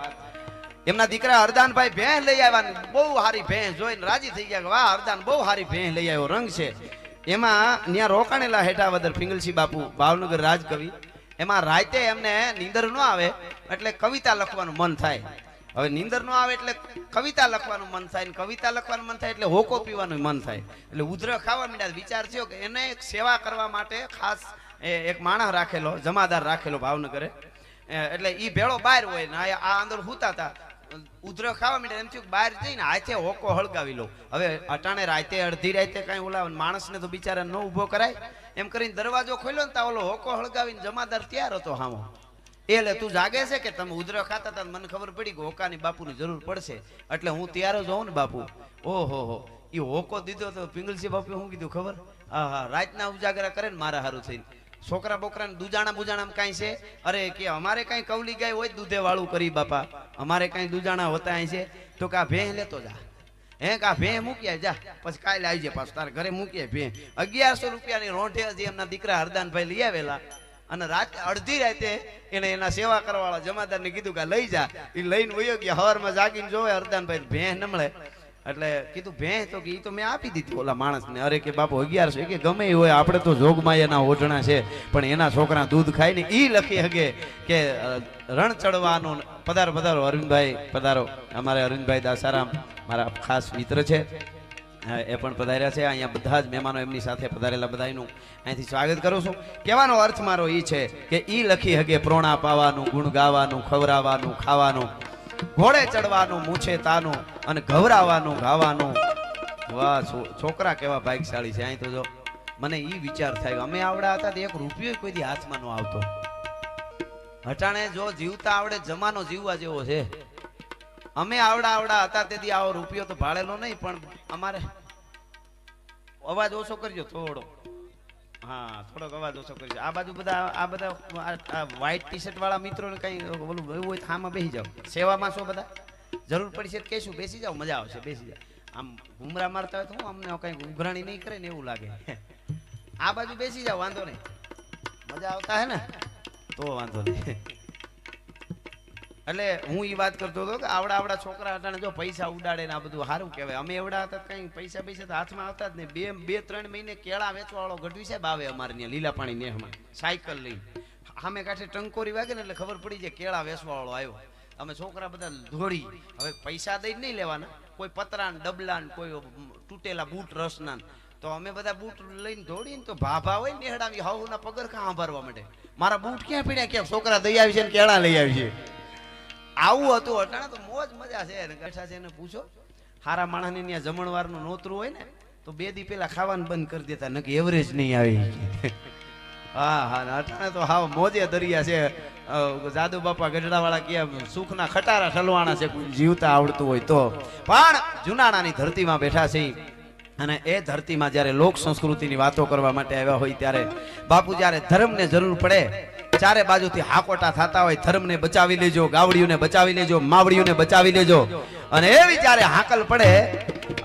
એમના દીકરા હરદાનભાઈ ભેંસ લઈ આવ્યા બહુ સારી ભેંસ જોઈને રાજી થઈ ગયા વાહ હરદાન બહુ સારી ભેંસ લઈ આવ્યો રંગ છે એમાં ત્યાં રોકાણેલા હેઠાવદર પિંગલસિંહ બાપુ ભાવનગર રાજકવિ એમાં રાતે એમને નીંદર ન આવે એટલે કવિતા લખવાનું મન થાય હવે નીંદર ન આવે એટલે કવિતા લખવાનું મન થાય કવિતા લખવાનું મન થાય એટલે હોકો પીવાનું મન થાય એટલે ઉધર ખાવા માંડ્યા વિચાર થયો કે એને એક સેવા કરવા માટે ખાસ એક માણસ રાખેલો જમાદાર રાખેલો ભાવનગરે એટલે ઈ ભેળો બહાર હોય ને આ અંદર હુતા હતા ઉધર ખાવા માંડ્યા એમ થયું બહાર જઈને હાથે હોકો હળગાવી લો હવે અટાણે રાતે અડધી રાતે કઈ ઓલા માણસને તો બિચારા ન ઉભો કરાય એમ કરીને દરવાજો ખોલ્યો ને તા ઓલો હોકો હળગાવીને જમાદાર તૈયાર હતો હામો એટલે તું જાગે છે કે તમે ઉધર ખાતા હતા મને ખબર પડી કે હોકાની બાપુની જરૂર પડશે એટલે હું તૈયાર જ હોઉં ને બાપુ ઓહો હો એ હોકો દીધો તો પિંગલસિંહ બાપુ શું કીધું ખબર હા હા રાતના ઉજાગરા કરે ને મારા હારું થઈને છોકરા બોકરા દુજાણા બુજાણા કાંઈ છે? અરે કે અમારે કાંઈ કવલી ગાય હોય દૂધે વાળું કરી બાપા, અમારે કાંઈ દુજાણા હોતા છે? તો કા ભેં લેતો જા, હે કા ભેં મૂકી જા, પછી કાલે આવી જાય પાછું તારા ઘરે મૂકીએ ભેં. 1100 રૂપિયાની રોંઢે હજી એમના દીકરા હરદાનભાઈ લઈ આવેલા, અને રાતે અડધી રાતે એને એના સેવા કરવાવાળા જમાદારને કીધું કે લઈ જા. એ લઈને વયો ગયા. હવારમાં જાગીને જોવે હરદાનભાઈ ભેં ન મળે, એટલે કીધું ભેં તો કે ઈ તો મેં આપી દીધી ઓલા માણસને. અરે કે બાપુ 1100, કે ગમે એ હોય, આપણે તો જોગમાયાના ઓઢણા છે, પણ એના છોકરા દૂધ ખાય ને ઈ લખી હગે કે રણ ચડવાનું. પધારો પધારો અરવિંદભાઈ, પધારો. અમારે અરવિંદભાઈ દાસારામ મારા ખાસ મિત્ર છે, એ પણ પધાર્યા છે. અહીંયા બધા જ મહેમાનો એમની સાથે પધારેલા બધાનું અહીંથી સ્વાગત કરું છું. કહેવાનો અર્થ મારો ઈ છે કે ઈ લખી હગે પ્રોણા પાવાનું, ગુણ ગાવાનું, ખવરાવાનું, ખાવાનું, ઘોડે ચડવાનું, મૂછે તાનું, અને ઘવરાવાનું, ગાવાનું. વાહ, છોકરા કેવા ભાગ્યશાળી છે. અહીં તો જો મને ઈ વિચાર થાય, અમે આવડા હતા તો 1 રૂપિયો કોઈ દી હાથમાં નો આવતો. હટાણે જો જીવતા આવડે, જમાનો જીવવા જેવો છે. અમે આવડા હતા તેથી આવો રૂપિયો તો ભાળેલો નહીં, પણ અમારે અવાજ ઓછો કરજો થોડો. હા, થોડોક અવાજ ઓછો કરજો. આ બાજુ બધા વ્હાઈટ ટી શર્ટ વાળા મિત્રોને કઈ ઓલું એવું હોય તો આમાં બેસી જાઓ. સેવામાં છો બધા? જરૂર પડશે તો કહેશું, બેસી જાઓ, મજા આવશે, બેસી જાઓ. આમ ઘુમરા મારતા હોય તો અમને કઈ ઉઘરાણી નહીં કરે ને એવું લાગે. આ બાજુ બેસી જાઓ, વાંધો નહીં, મજા આવતા હે ને તો વાંધો નહીં. એટલે હું ઈ વાત કરતો હતો કે આવડા છોકરા હતા જો પૈસા ઉડાડે ને આ બધું સારું કહેવાય. અમે એવડા હતા કઈ પૈસા તો હાથમાં આવતા જ નહીં. 2-3 મહિને કેળા વેચવા વાળો ગઢવી સાહેબ આવે અમારે ત્યાં લીલા પાણી નેહમાં, સાયકલ લઈને. સામે કાંઠે ટંકોરી વાગે ને એટલે ખબર પડી જાય કેળા વેચવા વાળો આવ્યો. અમે છોકરા બધા દોડી. હવે પૈસા દઈને નહીં લેવાના, કોઈ પતરા ને ડબલા ને કોઈ તૂટેલા બૂટ રસના. તો અમે બધા બૂટ લઈને દોડીને તો ભાભા હોય ને નેહડાવી હાઉના પગરખા સાંભળવા માટે. મારા બૂટ ક્યાં પીડ્યા, ક્યાં છોકરા દઈ આવી છે ને કેળા લઈ આવી છે. આવું હતું. અટાણા તો મોજ મજા છે. ગઠા છે એને પૂછો, હારા માણસને ત્યાં જમણવારનું નોતરું હોય ને તો 2 દી પેલા ખાવાનું બંધ કરી દેતા, નકે એવરેજ નહીં આવી. હા હા, અટાણે તો હાવ મોજે દરિયા છે. જાદુ બાપા ગઢડા વાળા કે સુખના ખટારા ઠલવાણા છે, જીવતા આવડતું હોય તો. પણ જુનાણાની ધરતીમાં બેઠા છે, અને એ ધરતીમાં જ્યારે લોક સંસ્કૃતિની વાતો કરવા માટે આવ્યા હોય ત્યારે બાપુ જ્યારે ધર્મને જરૂર પડે, ચારે બાજુથી હાકોટા થતા હોય, ધર્મને બચાવી લેજો, ગાવડીઓને બચાવી લેજો, માવડીઓને બચાવી લેજો. અને એવી જ્યારે હાકલ પડે,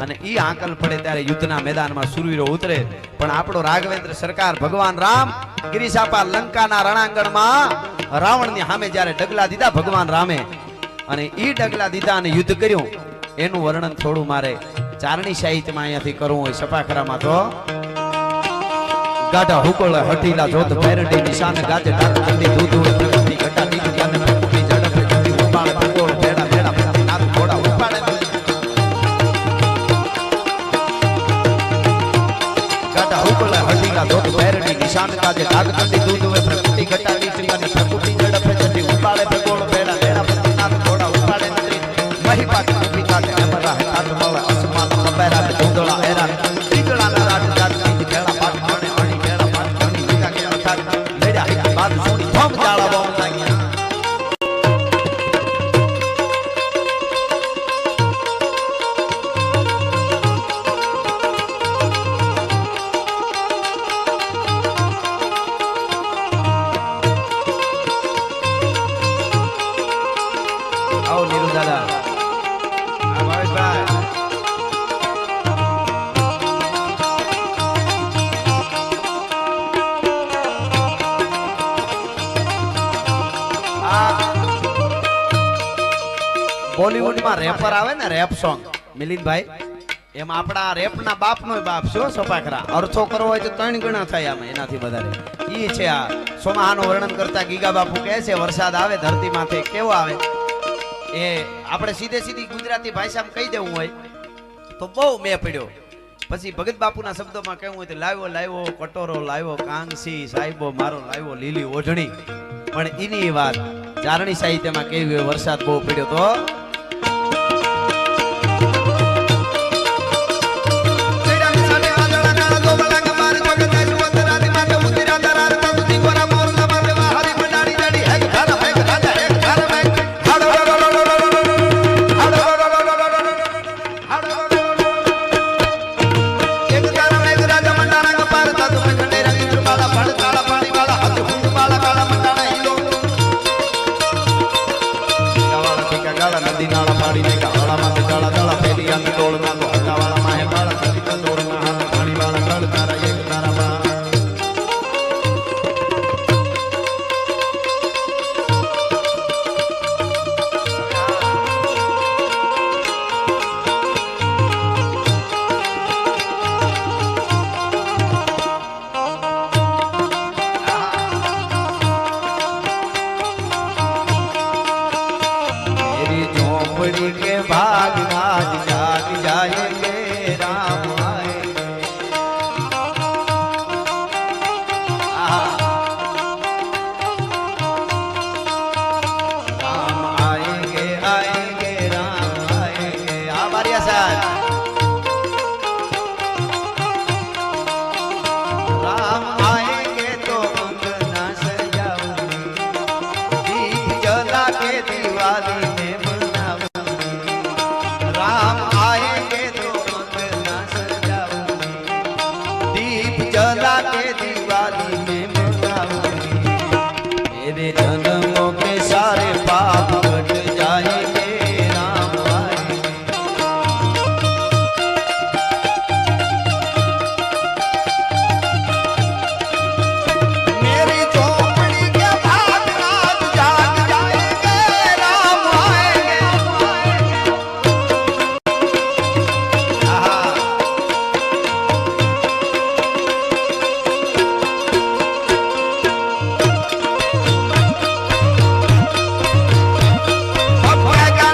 અને ઈ હાકલ પડે ત્યારે યુદ્ધના મેદાનમાં સુરવીરો ઉતરે. પણ આપણો રાઘવેન્દ્ર સરકાર ભગવાન રામ ગિરિશાપા લંકાના રણાંગણમાં રાવણની સામે જ્યારે ડગલા દીધા ભગવાન રામે, અને ઈ ડગલા દીધા અને યુદ્ધ કર્યું, એનું વર્ણન થોડું મારે ચારણી સાહિત્યમાં અહીંયાથી કરવું હોય. સપાખરામાં તો ગાઢા હુકળ હઠીલા જોત ભેરડી નિશાન ગાજે ડાક ચંડી દૂધ પ્રગતિ ઘટા નીચ ગાને પ્રકૃતિ ઝડપે ચંડી ઉપાડ ભગોળ ભેડા ભેડા ભેડા નાથ ઘોડા ઉપાડે ગાઢા હુકળ હઠીલા જોત ભેરડી નિશાન ગાજે ડાક ચંડી દૂધ પ્રકૃતિ ઘટા નીચ ગાને પ્રકૃતિ ઝડપે ચંડી ઉપાડે ભગોળ ભેડા ભેડા ભેડા નાથ ઘોડા ઉપાડે મહી પાટી ઉભી કાટે અમરા હે કાટ મળે અસમાન ખબેરા ધૂંધળા એરા તીગળા ના રાજ જાત ની ભેડા પાટ બાદ સોની ભમ જાળા બોમ લાગ્યા. આવો નીરુ દાદા, આ ભાવેશભાઈ. બોલીવુડમાં રેપર આવે ને, રેપ સોંગ મિલિંદભાઈ, એમાં આપણા રેપના બાપનો બાપ છે સપાખરા. અર્થો કરવો હોય તો 3 ગણા થાય આમાં, એનાથી વધારે. ઈ છે આ સોમાહાનું વર્ણન કરતા ગીગા બાપુ કહે છે વરસાદ આવે ધરતીમાંથી કેવો આવે, એ આપણે સીધી ગુજરાતી ભાષામાં કહી દેવું હોય તો બહુ મેં પડ્યો. પછી ભગત બાપુના શબ્દોમાં કહેવું હોય તો લાવ્યો કટોરો લાવ્યો કાંગસી સાહેબો મારો લાવ્યો લીલી ઓઢણી. પણ એની વાત ચારણી સાહિત્યમાં કેવી હોય, વરસાદ બહુ પડ્યો તો अंग तोड़ में तो हल्का वाला माहे बाड़ा सदी का तोड़ में हाथ पानी वाला कड़ तारा एक तारा बा के भाग आज जाग जाएंगे राम आएंगे राम आएंगे आएंगे राम आएंगे हमारे साथ राम आएंगे तो अंगना सजाऊंगी दीप जला के दिवाली में राम आएंगे तो अंगना सजाऊंगी दीप जला के दिवाली में मनाऊंगी मेरे जन्मों के सारे पाप कट जाएंगे राम आएंगे मेरी झोपड़ी के भाग आज जाग जाएंगे राम आएंगे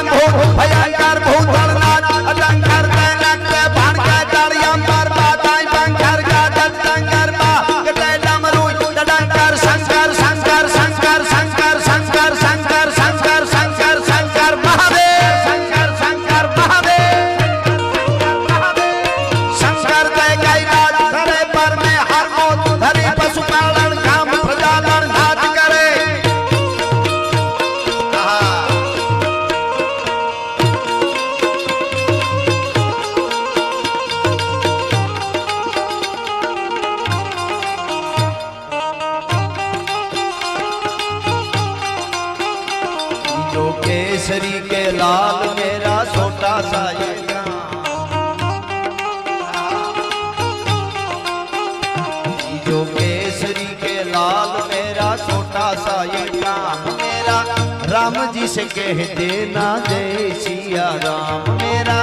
भयंकर भूतलनाथ अलंकार तैनक भाण का डालियां पर बाताई पंखर का दंगर बा कटे डमरू डंकर शंकर शंकर शंकर शंकर शंकर शंकर शंकर शंकर शंकर महादेव शंकर शंकर महादेव शंकर जय कैलाश धरे पर में हर मौत धरी पशुपालन काम प्रजालन घात करे जो केसरी के लाल मेरा छोटा सा ये जो केसरी के लाल मेरा छोटा सा ये काम मेरा राम जी से कह देना जय सिया राम मेरा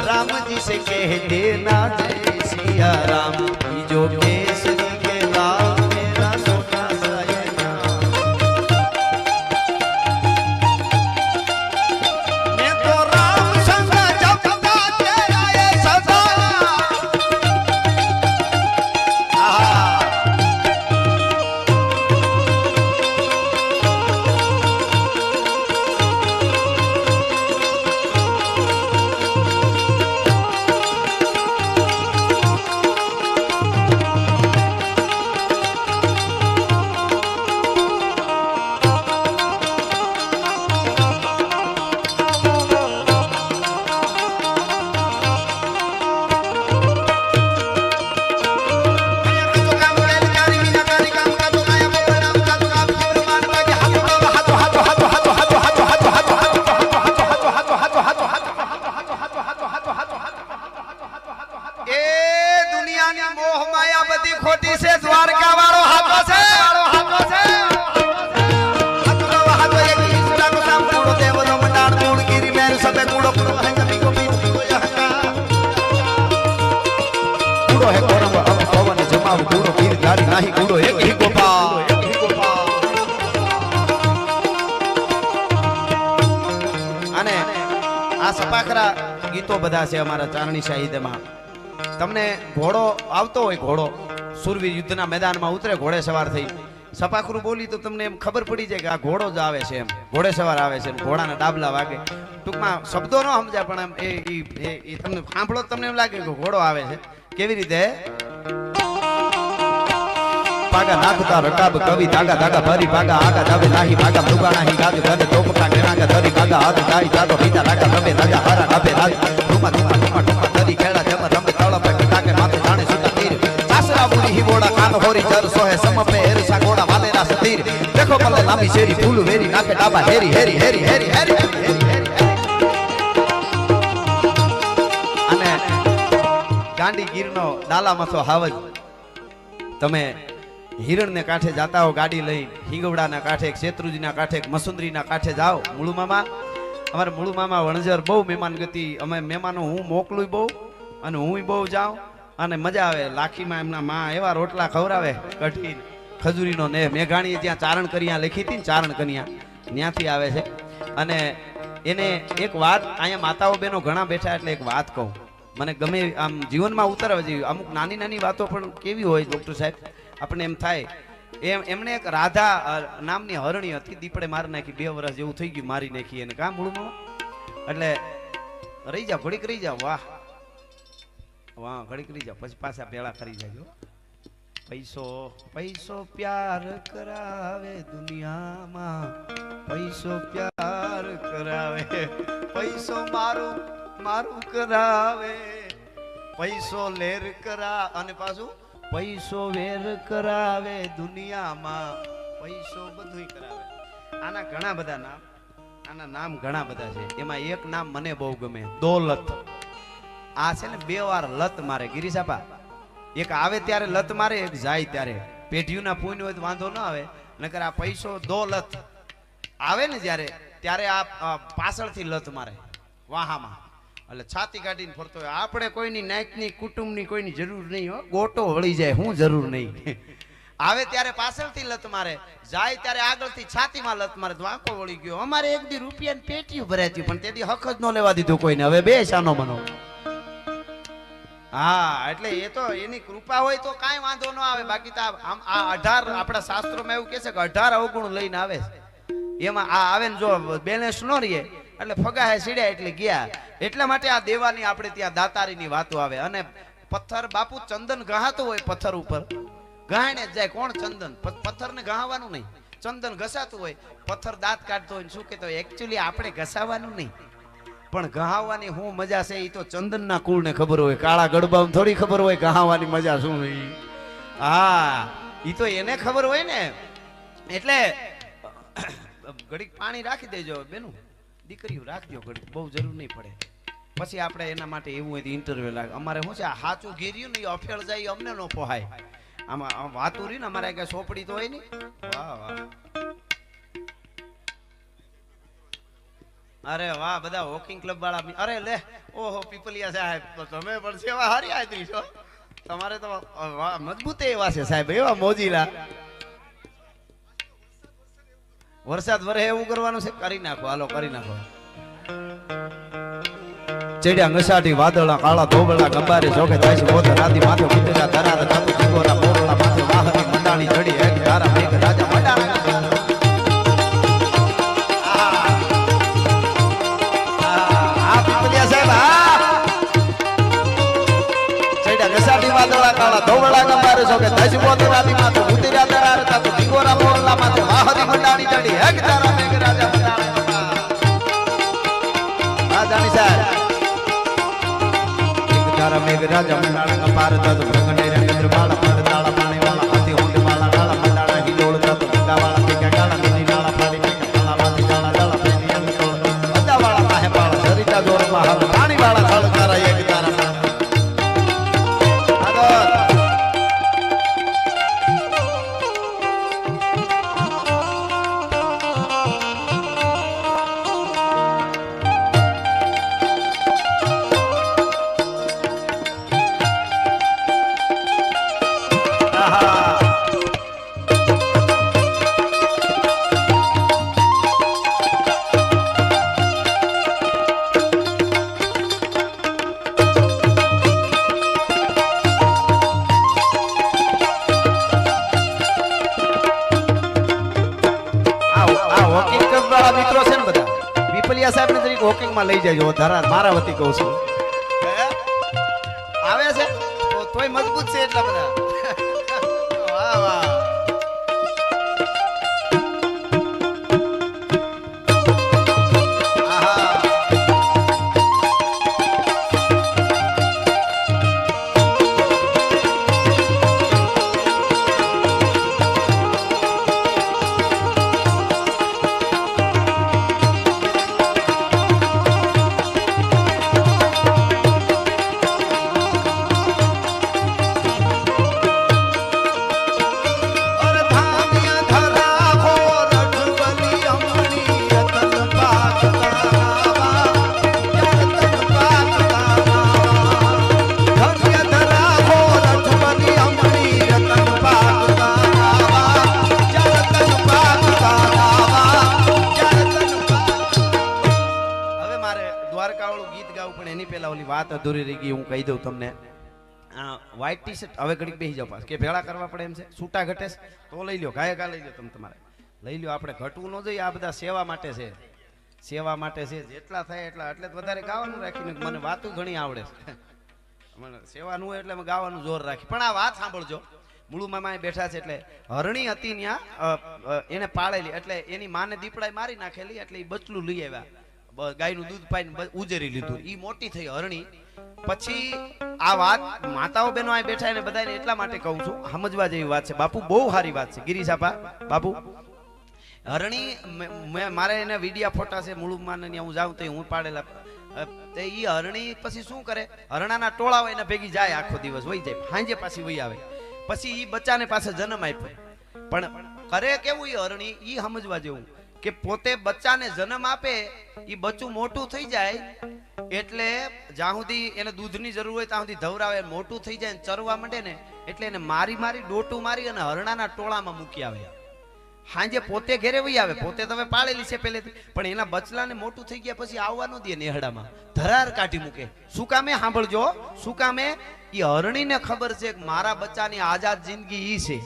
राम जी से कह देना जय सिया राम जो केसरी के लाल मेरा छोटा सा ये नहीं कूड़ो एक ही गोपाल અને આ સપાખરા ગીતો બધા છે અમારા ચારણી સાહિત્યમાં તમને ઘોડો આવતો હોય ઘોડો સુરવીર યુદ્ધના મેદાનમાં ઉતરે ઘોડે સવાર થઈ સપાખરું બોલી તો તમને એમ ખબર પડી જાય કે આ ઘોડો જ આવે છે એમ ઘોડે સવાર આવે છે ઘોડાના ડાબલા વાગે ટૂંકમાં શબ્દો ન સમજાય પણ એ તમને સાંભળો તમને એમ લાગે કે ઘોડો આવે છે કેવી રીતે પાગા નાખતા રકાબ કવિ ધાગા ધાગા ભરી પાગા આગા જાવે નાહી ભાગા મૃગાણા હી ગાજ ગદ ટોપકા કેણાગા ધરી પાગા હાથ ગાઈ જાતો પીતા લાગા રમે રાજા હારા નાભે રાજ ટુમા ટુમા ટુમા ટુમા ધરી ખેડા જમ રમ તળ પે ટાકે માથે જાણે સુતા તીર સાસરા બોલી હી બોડા કાન હોરી જર સોહે સમ પે એરસા ગોડા વાલેરા સતીર દેખો પલ્લે લાંબી શેરી ફૂલ વેરી નાખે ડાબા હેરી હેરી હેરી હેરી હેરી ગાંડી ગીરનો ડાલા મથો હાવજ તમે હિરણને કાંઠે જાતા હો ગાડી લઈ હિંગવડાના કાંઠે શેત્રુજીના કાંઠે મસુંદરીના કાંઠે જાઓ મુળુ મામા અમારે મુળુ મામા વણજર બહુ મહેમાન ગતિ અમે મહેમાનો હું મોકલું બહુ અને હું બહુ જાઉં અને મજા આવે લાખીમાં એમના માં એવા રોટલા ખવડાવે કઢી ખજૂરીનો ને મેઘાણીએ ત્યાં ચારણ કન્યા લખી હતી ને ચારણ કન્યા ત્યાંથી આવે છે અને એને એક વાત અહીંયા માતાઓ બહેનો ઘણા બેઠા એટલે એક વાત કહું મને ગમે આમ જીવનમાં ઉતરવા જેવી અમુક નાની નાની વાતો પણ કેવી હોય ડૉક્ટર સાહેબ આપણે એમ થાય એમણે એક રાધા નામની હરણી હતી દીપડે મારી નાખી 2 વર્ષ જેવું થઈ ગયું મારી નાખી એને કાં મૂળમાં એટલે રહી જાવ ઘડીક રહી જાવ વાહ વાહ ઘડીક રહી જાવ પછી પાછા ભેળા કરી જાજો પૈસો પૈસો પ્યાર કરાવે દુનિયામાં પૈસો પ્યાર કરાવે પૈસો મારું મારું કરાવે પૈસો લેર કરા અને પાછું પૈસો વેર કરાવે દુનિયામાં પૈસો બધુંય કરાવે આના ઘણા બધા નામ આના નામ ઘણા બધા છે એમાં એક નામ મને બહુ ગમે દોલત આ છે ને 2 વાર લત મારે ગિરીશાપા એક આવે ત્યારે લત મારે એક જાય ત્યારે પેઢીઓના પુણ્ય હોય તો વાંધો ન આવે નકર આ પૈસો દોલત આવે ને ત્યારે આ પાછળથી લત મારે વાહામાં એટલે છાતી કાઢીને ફરતો હોય આપણે કોઈની નાયકની કુટુંબની કોઈની જરૂર નહીં હો ગોટો વળી જાય હું જરૂર નહીં આવે ત્યારે પાછળથી લત મારે જાય ત્યારે આગળથી છાતીમાં લત મારે તો આંખો વળી ગયો અમારે એક દી રૂપિયાની પેટીયું ભરાતી પણ તેથી હક જ ન લેવા દીધું કોઈને હવે બે શાનો મનો હા એટલે એ તો એની કૃપા હોય તો કાંઈ વાંધો ન આવે બાકી તો આમ આ 18 આપણા શાસ્ત્રોમાં એવું કહે છે કે 18 અવગુણ લઈને આવે છે એમાં આ આવે ને જો બેલેન્સ ન રહીએ એટલે ફગાહે સીડ્યા એટલે ગયા એટલા માટે આ દેવાની આપણે ત્યાં દાતારીની વાતો આવે અને પથ્થર બાપુ ચંદન ગહાતું હોય પથ્થર ઉપર ગહાણે જ જાય કોણ ચંદન પથ્થરને ગહાવાનું નહીં ચંદન ઘસાતું હોય પથ્થર દાંત કાઢતો હોય શું કહેતો હોય એકચ્યુઅલી આપણે ઘસાવાનું નહીં પણ ગહાવાની શું મજા છે એ તો ચંદનના કુળને ખબર હોય કાળા ગડબામાં થોડી ખબર હોય ગહાવાની મજા શું હોય હા એ તો એને ખબર હોય ને એટલે ઘડીક પાણી રાખી દેજો બેનું દીકરીઓ રાખજો ઘડીક બહુ જરૂર નહીં પડે પછી આપણે એના માટે એવું હોય ઇન્ટરવ્યુ લાગે અમારે શું છે આ સાચું ઘેર્યું ને અફેળ જાય અમને ન પોહાય આમાં વાતું રહી ને અમારે કઈ સોપડી તો હોય નહીં વાહ વાહ અરે વાહ બધા વોકિંગ ક્લબ વાળા અરે લે ઓહો પીપલિયા સાહેબ તો તમે પણ સેવા હારી આદરી છો તમારે તો મજબૂત એવા છે સાહેબ એવા મોજીલા વરસાદ વરે એવું કરવાનું છે કરી નાખો હાલો કરી નાખો ચેડ્યા ngસાટી વાદળા કાળા ધોબળા ગંબારે જોકે થાય છે મોત રાતી માથે ઉતર્યા ધરાર જાતું જીગોરા પોરલા માથે વાહની મંડાણી જડી એક ધારા મેઘ રાજા મંડાણા આ પીપલિયા સાહેબ ચેડ્યા ngસાટી વાદળા કાળા ધોબળા ગંબારે જોકે થાય છે મોત રાતી માથે ઉતર્યા ધરાર જાતું જીગોરા પોરલા માથે વાહની મંડાણી જડી એક ધારા મેઘ રાજા મંડાણા રાજાની સાહેબ મેઘ રાજા મંડાળા પાર તત ભગને રંગદ્ર બાળા પર તાળા પાણી વાળા હાથી હોંડ વાળા ગાળા મંડાળા હિલોળ તત ગંગા વાળા કે ગાળા મેની નાળા પાડી કે ગાળા માંથી ગાળા દાળા પેની અંતોળ બધા વાળા માહે વાળા સરિતા દોર માં હાલ પાણી વાળા ખાળ તારા એક તારા વોકિંગ માં લઈ જાય ધરાર મારા વતી કહું છું આવે છે તોય મજબૂત છે એટલા બધા વાહ વાહ પહેલા ઓલી વાત અધૂરી રહી ગઈ, હું કહી દઉં તમને. વ્હાઈટ ટી શર્ટ હવે ઘડીક બેસી જાવ પાછા કે ભેળા કરવા પડે એમ છે. છૂટા ઘટે તો લઈ લો, ગાય ગા લઈ લો, તમે તમારે લઈ લો. આપણે ઘટવું ન જોઈએ, આ બધા સેવા માટે છે, સેવા માટે છે. જેટલા થાય એટલા, એટલે વધારે ગાવાનું રાખીને મને વાતું ઘણી આવડે છે. મને સેવાનું હોય એટલે અમે ગાવાનું જોર રાખી. પણ આ વાત સાંભળજો, મૂળુ મામા બેઠા છે એટલે હરણી હતી ત્યાં એને પાળેલી, એટલે એની માને દીપડાએ મારી નાખેલી, એટલે એ બચલું લઈ આવ્યા, ગાયનું દૂધ પાઈને ઉજેરી લીધું, એ મોટી થઈ હરણી. પછી આ વાત માતાઓ બહેનો અહીં બેઠા એને બધાને એટલા માટે કહું છું, સમજવા જેવી વાત છે બાપુ, બહુ સારી વાત છે. ગિરીશાપા બાપુ, હરણી મારે એને વિડિયા ફોટા છે મૂળુ માને ત્યાં હું જાઉં તો હું પાડેલા. એ હરણી પછી શું કરે, હરણાના ટોળા હોય એને ભેગી જાય, આખો દિવસ વહી જાય, સાંજે પાછી વહી આવે. પછી એ બચ્ચાને પાસે જન્મ આપ્યો. પણ કરે કેવું એ હરણી, એ સમજવા જેવું કે પોતે બચ્ચાને જન્મ આપે, એ બચ્ચું મોટું થઈ જાય એટલે જ્યાં સુધી એને દૂધની જરૂર હોય ત્યાં સુધી ધવરાવે, મોટું થઈ જાય ચરવા માંડે ને એટલે એને મારી મારી ડોટું મારી અને હરણાના ટોળામાં મૂકી આવે. હાંજે પોતે ઘેરે વહી આવે, પોતે તમે પાળેલી છે પહેલેથી, પણ એના બચલાને મોટું થઈ ગયા પછી આવવા ન દે નેહડામાં, ધરાર કાઢી મૂકે. શું કામે સાંભળજો, શું કામે? એ હરણીને ખબર છે કે મારા બચ્ચાની આઝાદ જિંદગી ઈ છે,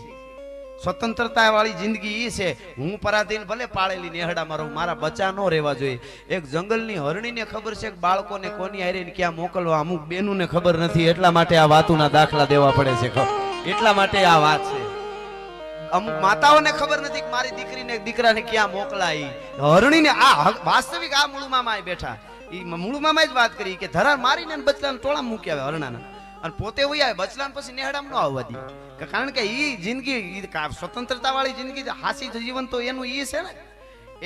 સ્વતંત્રતા વાળી જિંદગી ઈ છે. હું પરાધીન ભલે પાળેલી નેહડામાં રહું, મારા બચ્ચા નો રહેવા જોઈએ. એક જંગલની હરણીને ખબર છે કે બાળકોને કોની હારે ક્યાં મોકલવા, અમુક બેનુને ખબર નથી, એટલા માટે આ વાતોના દાખલા દેવા પડે છે, એટલા માટે આ વાત છે. અમુક માતાઓને ખબર નથી કે મારી દીકરીને દીકરાને ક્યાં મોકલાય. હરણીને આ વાસ્તવિક આ મૂળુ મામા બેઠા, એ મૂળુ મામા જ વાત કરી કે ધરાર મારીને બચલાને ટોળામાં મૂકી આવે હરણાના, અને પોતે વહી આવે, બચલાને પછી નેહડામાં ન આવવા દે. કારણ કે ઈ જિંદગી સ્વતંત્રતા વાળી જિંદગી, હાસી જીવન તો એનું ઈ છે ને.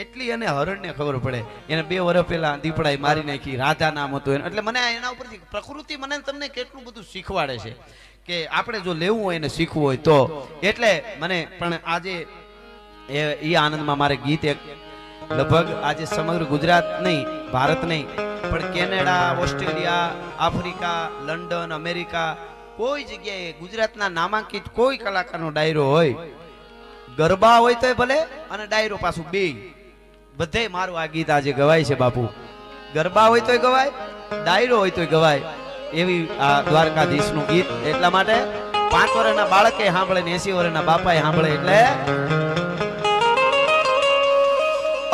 એટલી એને હરણને ખબર પડે. એને 2 વર્ષ પહેલા દીપડાએ મારી નાખી, રાધા નામ હતું એને. એટલે મને એના ઉપરથી પ્રકૃતિ મને તમને કેટલું બધું શીખવાડે છે કે આપણે જો લેવું હોય એને શીખવું હોય તો. એટલે મને પણ આજે એ આનંદમાં મારે ગીત એક લગભગ આજે સમગ્ર ગુજરાત નહીં, ભારત નહીં, પણ Canada, Australia, Africa, London, America, કોઈ જગ્યાએ ગુજરાતના નામાંકિત કોઈ કલાકારનો ડાયરો હોય, ગરબા હોય તો ભલે અને ડાયરો પાછું બે, બધે મારું આ ગીત આજે ગવાય છે બાપુ. ગરબા હોય તોય ગવાય, ડાયરો હોય તોય ગવાય, એવી આ દ્વારકાધીશનું ગીત. એટલા માટે 5 વર્ષના બાળકે સાંભળે ને 80 વર્ષના બાપાએ સાંભળે એટલે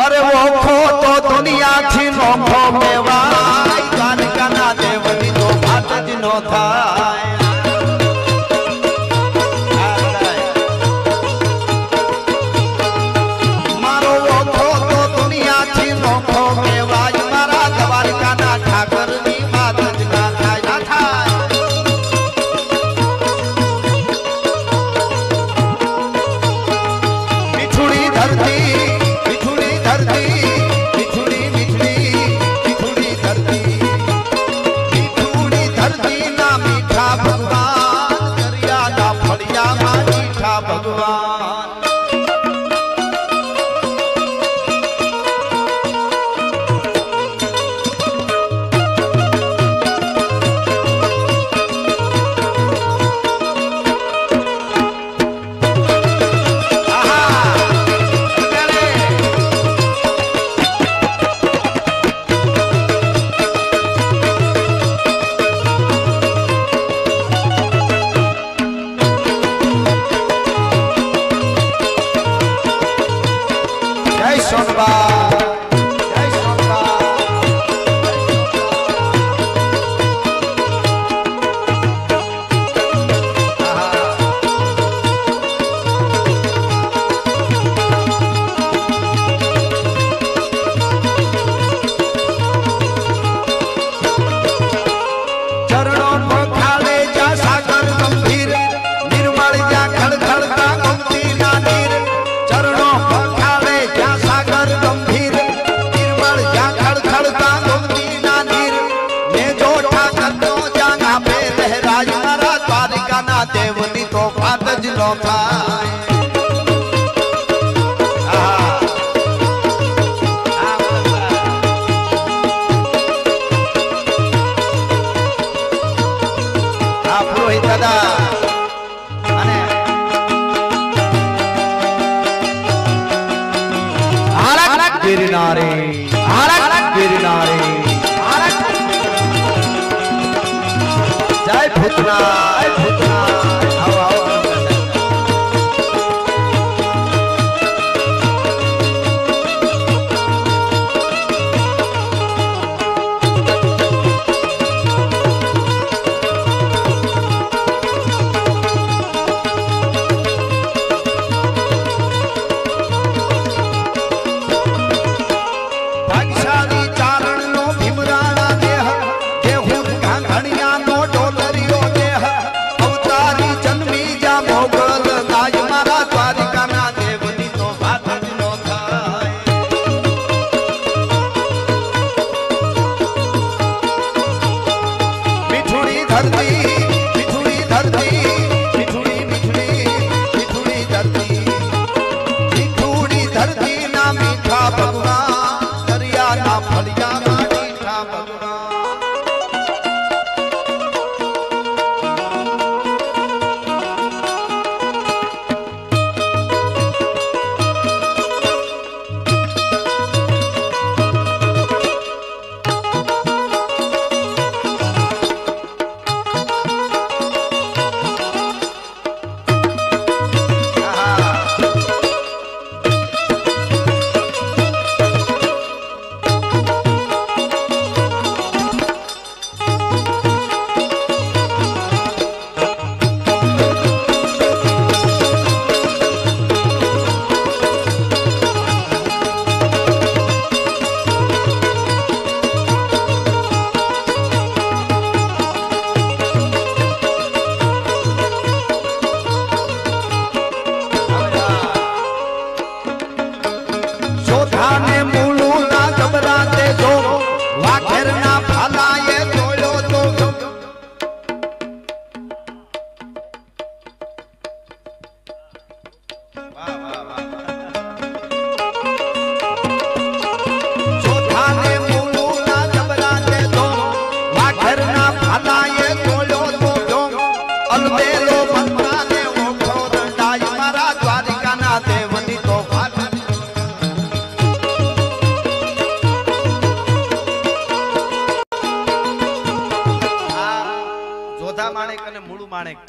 અરે ઓખો તો દુનિયાથી નોખો મેવાય, દ્વારકાના દેવની તો વાત જ નો થાય. મારો ઓખો તો દુનિયાથી નોખો મેવાય, મારા દ્વારકાના ઠાકરની વાત જ ના થાય, ના થાય. મીઠુડી ધરતી, દેવની તો વાત જ ન થાય. આ પુરોહિત દાદા અને હારક ગિરનારે, હારક ગિરનારે, હારક ભૂતના ભૂતના આવો આવો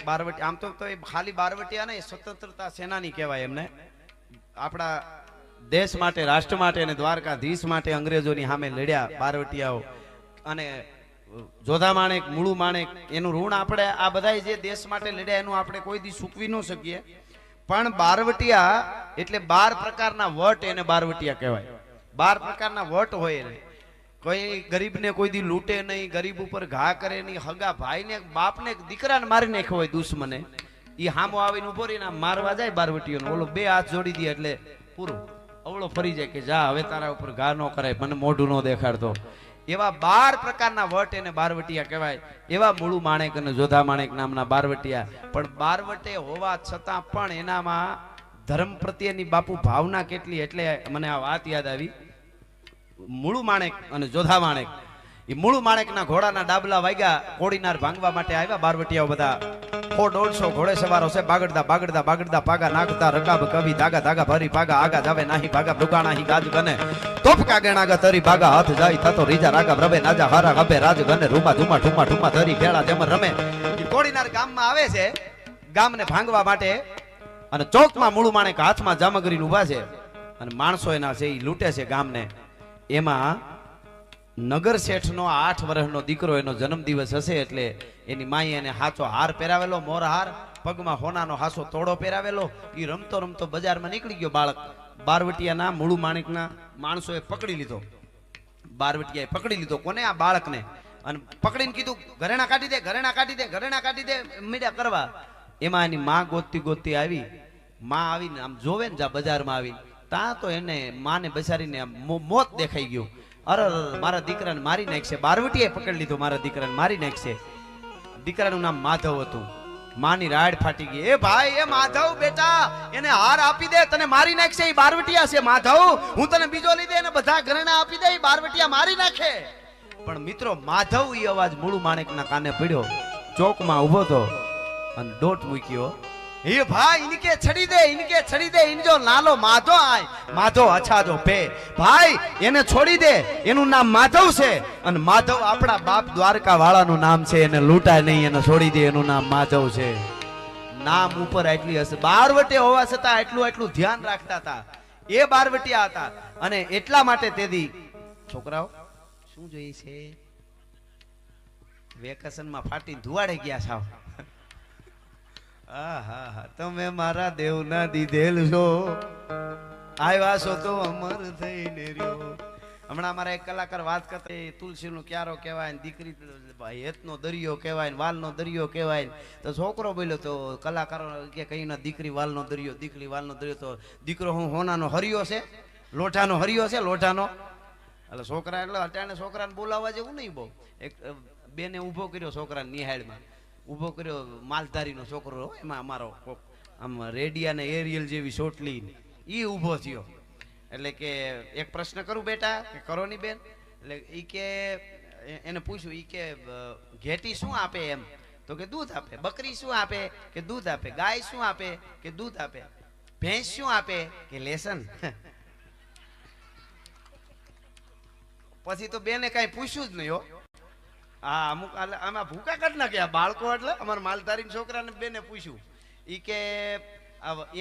બારવટી આમ તો એ ખાલી બારવટીયા નહીં સ્વતંત્રતા સેનાની કહેવાય એમને આપણા દેશ માટે રાષ્ટ્ર માટે અને દ્વારકાધીશ માટે અંગ્રેજોની સામે લડ્યા બારવટીયાઓ અને જોધા માણેક મૂળું માણેક એનું ઋણ આપણે આ બધા જે દેશ માટે લડ્યા એનું આપણે કોઈ દી ચૂકવી ન શકીએ પણ બારવટીયા એટલે 12 પ્રકારના વટ એને બારવટીયા કહેવાય 12 પ્રકારના વટ હોય એને કોઈ ગરીબને કોઈ દી લૂંટે નહીં ગરીબ ઉપર ઘા કરે નહીં હગા ભાઈને બાપને દીકરાને મારી નાખ્યો હોય દુશ્મને ઈ હામો આવીને ઉભો રહીને મારવા જાય બારવટીઓનો ઓલો બે હાથ જોડી દે એટલે પૂરું અવળો ફરી જાય કે જા હવે તારા ઉપર ઘા ન કરાય મને મોઢું ન દેખાડતો એવા 12 પ્રકારના વટ એને બારવટીયા કહેવાય એવા મૂળું માણેક અને જોધા માણેક નામના બારવટીયા પણ બારવટે હોવા છતાં પણ એનામાં ધર્મ પ્રત્યેની બાપુ ભાવના કેટલી એટલે મને આ વાત યાદ આવી મૂળું માણેક અને જોધા માણેક એ મૂળું માણેકના ઘોડાના ડાબલા વાગ્યા કોડીનાર ભાંગવા માટે આવ્યા બારવટીયાઓ બધા 150 ઘોડે સવારો છે બાગડતા બાગડતા બાગડતા પાગા નાખતા રકાબ કવિ ધાગા ધાગા ભરી પાગા આગા જાવે નાહી ભાગા બ્રુગાણા હી ગાજ ગને તોપ કાગેણાગા તરી ભાગા હાથ જાય થતો રીજા રાગા રબે નાજા હારા ગબે રાજ ગને રૂમા ધુમા ઠુમા ઠુમા ધરી ભેળા જેમ રમે એ કોડીનાર ગામમાં આવે છે ગામને ભાંગવા માટે અને ચોકમાં મૂળું માણેક હાથમાં જામગરીને ઊભા છે અને માણસો એના છે એ લૂંટે છે ગામને એમાં નગર શેઠનો 8 વર્ષનો દીકરો એનો જન્મદિવસ હશે એટલે એની માએ એને હાચો હાર પહેરાવેલો મોર હાર પગમાં હોનાનો હાસો તોડો પહેરાવેલો ઈ રમતો રમતો બજારમાં નીકળી ગયો બાળક બારવટીયાના મૂળું માણેકના માણસોએ પકડી લીધો બારવટીયાએ પકડી લીધો કોને આ બાળકને અને પકડીને કીધું ઘરેણા કાઢી દે ઘરેણા કાઢી દે ઘરેણા કાઢી દે મીડિયા કરવા એમાં એની માં ગોતતી ગોતતી આવી માં આવીને આમ જોવે ને જા બજારમાં આવી તા તો એને માને બચારીને મોત દેખાઈ ગયું અરે મારા દીકરાને મારી નાખશે બારવટીએ પકડી લીધો મારા દીકરાને મારી નાખશે દીકરાનું નામ માધવ હતું માની રાડ ફાટી ગઈ એ ભાઈ એ માધવ બેટા એને હાર આપી દે તને મારી નાખશે એ બારવટીયા છે માધવ હું તને બીજો લીધે એને બધા ઘરેણા આપી દે એ બારવટીયા મારી નાખે પણ મિત્રો માધવ ઈ અવાજ મૂળું માણેકના કાને પડ્યો ચોકમાં ઊભો તો અને દોટ મૂક્યો हे भाई इनके छड़ी दे इन जो नालो माधो आय माधो अच्छा जो पे भाई એને છોડી દે એનું નામ માધવ છે અને માધવ આપણા બાપ દ્વારકા વાળાનું નામ છે એને લૂંટાય નહીં એને છોડી દે એનું નામ માધવ છે નામ ઉપર એટલી હશે બારવટે હોવા છતાં એટલું ધ્યાન રાખતા હતા એ બારવટિયા હતા અને એટલા માટે તેદી છોકરાઓ શું જોઈએ છે વેકેશનમાં ફાટીને ધુવાડે ગયા સાવ આહા તમે મારા દેવના દીધેલ છો આવ્યા છો તો અમર થઈને રહ્યો હમણાં અમારા એક કલાકાર વાત કરતા તુલસીનો ક્યારો કહેવાય ને દીકરી હેતનો દરિયો કહેવાય ને વાલનો દરિયો કહેવાય તો છોકરો બોલ્યો તો કલાકારો કે કઈ ના દીકરી વાલનો દરિયો દીકરી વાલનો દરિયો તો દીકરો હું હોનાનો હરિયો છે લોઢાનો હરિયો છે લોઢાનો એટલે છોકરા એટલે અટાણે છોકરાને બોલાવવા જેવું નહીં બહુ એક બેને ઊભો કર્યો છોકરાને નિહાળમાં ઊભો કર્યો માલધારીનો છોકરો એમાં અમારો આમ રેડિયા ને એરિયલ જેવી ચોટલી ઈ ઊભો થયો એટલે કે એક પ્રશ્ન કરું બેટા કે કરો ની બેન એટલે ઈ કે એને પૂછ્યું ઈ કે ઘેટી શું આપે એમ તો કે દૂધ આપે બકરી શું આપે કે દૂધ આપે ગાય શું આપે કે દૂધ આપે ભેંસ શું આપે કે લેસન પછી તો બેને કઈ પૂછ્યું જ નહીં હો હા અમુક આમાં ભૂકા કાઢ નાખ્યા બાળકો એટલે અમારા માલધારી છોકરાને બેને પૂછ્યું ઈ કે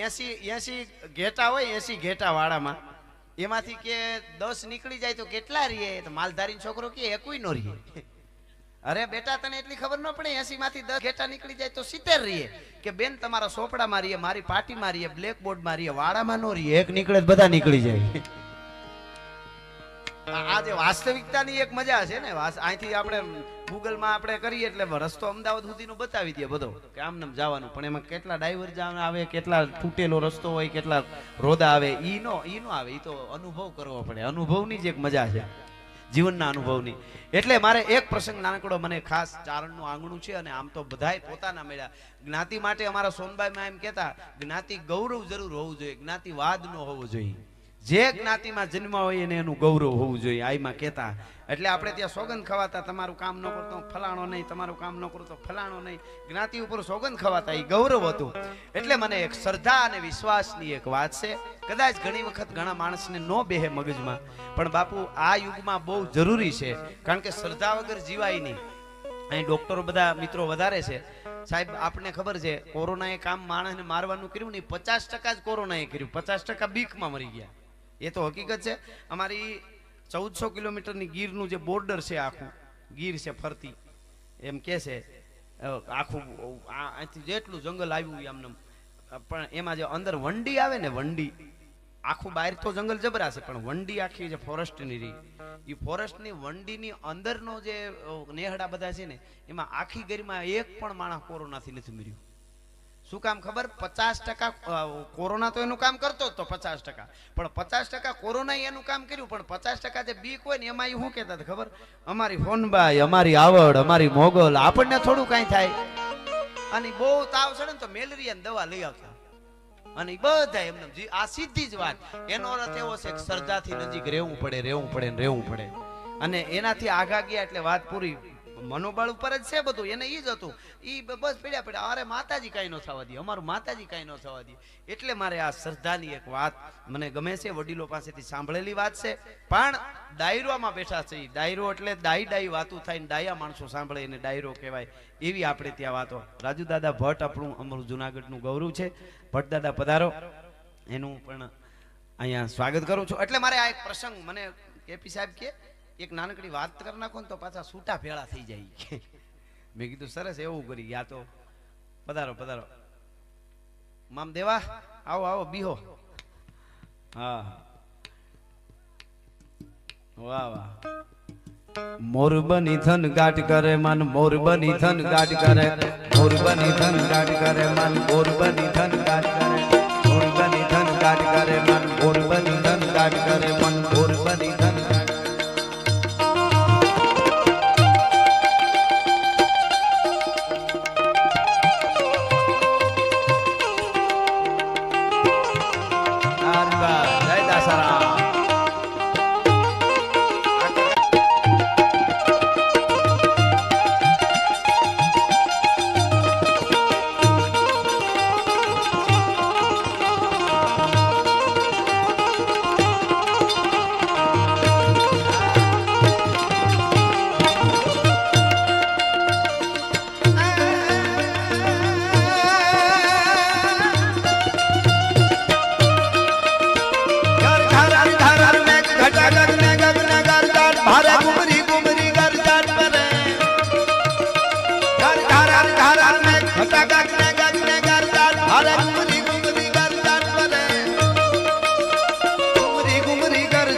80 ઘેટા હોય 80 ઘેટા વાળામાં એમાંથી કે 10 નીકળી જાય તો કેટલા રહીએ તો માલધારી છોકરો કે એકોય નો રહીએ અરે બેટા તને એટલી ખબર ન પડે 80 માંથી 10 ઘેટા નીકળી જાય તો 70 રહીએ કે બેન તમારા સોપડામાં રહીએ મારી પાટીમાં રહીએ બ્લેકબોર્ડમાં રહીએ વાડામાં નો રહીએ એક નીકળે બધા નીકળી જાય આ જે વાસ્તવિકતાની એક મજા છે ને અહીંથી આપણે ગૂગલમાં આપણે કરીએ એટલે રસ્તો અમદાવાદ સુધીનો બતાવી દે બધો કે આમ નામ જવાનું પણ એમાં કેટલા ડાઈવર જવાના આવે કેટલા તૂટેલો રસ્તો હોય કેટલા રોદા આવે ઈ નો આવે ઈ તો અનુભવ કરવો પડે અનુભવની જ એક મજા છે જીવનના અનુભવની એટલે મારે એક પ્રસંગ નાનકડો મને ખાસ ચારણનું આંગણું છે અને આમ તો બધાય પોતાના મળ્યા જ્ઞાતિ માટે અમારા સોનબાઈમાં એમ કહેતા જ્ઞાતિ ગૌરવ જરૂર હોવું જોઈએ જ્ઞાતિવાદ ન હોવો જોઈએ જે જ્ઞાતિમાં જન્મ હોય એને એનું ગૌરવ હોવું જોઈએ આઈમાં કહેતા એટલે આપણે ત્યાં સોગંદ ખવાતા તમારું કામ ન કરતો ફલાણો નહીં તમારું કામ ન કરતો ફલાણો નહીં જ્ઞાતિ ઉપર સોગંદ ખવાતા એ ગૌરવ હતું એટલે મને એક શ્રદ્ધા અને વિશ્વાસની એક વાત છે કદાચ ઘણી વખત ઘણા માણસને ન બેહે મગજમાં પણ બાપુ આ યુગમાં બહુ જરૂરી છે કારણ કે શ્રદ્ધા વગર જીવાય નહીં અહીં ડોક્ટરો બધા મિત્રો વધારે છે સાહેબ આપને ખબર છે કોરોનાએ કામ માણસને મારવાનું કર્યું નહીં 50% જ કોરોનાએ કર્યું 50% બીકમાં મરી ગયા એ તો હકીકત છે અમારી 1400 કિલોમીટરની ગીરનું જે બોર્ડર છે આખું ગીર છે ફરતી એમ કે છે આખું અહીંથી જેટલું જંગલ આવ્યું એમને પણ એમાં જે અંદર વંડી આવે ને વંડી આખું બહાર તો જંગલ જબરા છે પણ વંડી આખી જે ફોરેસ્ટની રહી એ ફોરેસ્ટની વંડીની અંદરનો જે નેહડા બધા છે ને એમાં આખી ગીરમાં એક પણ માણસ કોરોનાથી નથી મર્યું શું કામ ખબર 50% કોરોના તો એનું કામ કરતો જ તો 50% પણ 50% કોરોના એનું કામ કર્યું પણ 50% જે બીક હોય ને એમાં શું કહેતા હતા ખબર અમારી ફોનબાઈ અમારી આવડ અમારી મોગલ આપણને થોડું કાંઈ થાય અને બહુ તાવ ચડે ને તો મેલેરિયાની દવા લઈ આવતા અને બધા એમને આ સીધી જ વાત એનો અર્થ એવો છે કે શ્રદ્ધાથી નજીક રહેવું પડે અને એનાથી આઘા ગયા એટલે વાત પૂરી મનોબળ ઉપર જ છે બધું એને ઈ જ હતું ઈ બસ પડ્યા અરે માતાજી કાંઈ ન થવા દે અમારું માતાજી કાંઈ ન થવા દે એટલે મારે આ શ્રદ્ધાની એક વાત મને ગમે છે વડીલો પાસેથી સાંભળેલી વાત છે પણ ડાયરોમાં બેઠા છે ડાયરો એટલે ડાઈ વાતું થાય ને ડાયા માણસો સાંભળે એને ડાયરો કહેવાય એવી આપણે ત્યાં વાતો રાજુ દાદા ભટ્ટ આપણું અમારું જુનાગઢનું ગૌરવ છે ભટ્ટ દાદા પધારો એનું પણ અહીંયા સ્વાગત કરું છું એટલે મારે આ એક પ્રસંગ મને કેપી સાહેબ કે એક નાનકડી વાત કરી નાખો ને તો પાછા છૂટા ભેળા થઈ જાય મેં કીધું સરસ એવું કરી યા તો પધારો મામ દેવા આવો બીહો હા વાહ મોરબની ધન ગાટ કરે મન મોરબની ધન ગાટ કરે મોરબની ધન ગાટ કરે મન મોરબની ધન ગાટ કરે મોરબની ધન ગાટ કરે મન મોરબની ધન ગાટ કરે મન મોરબની ધન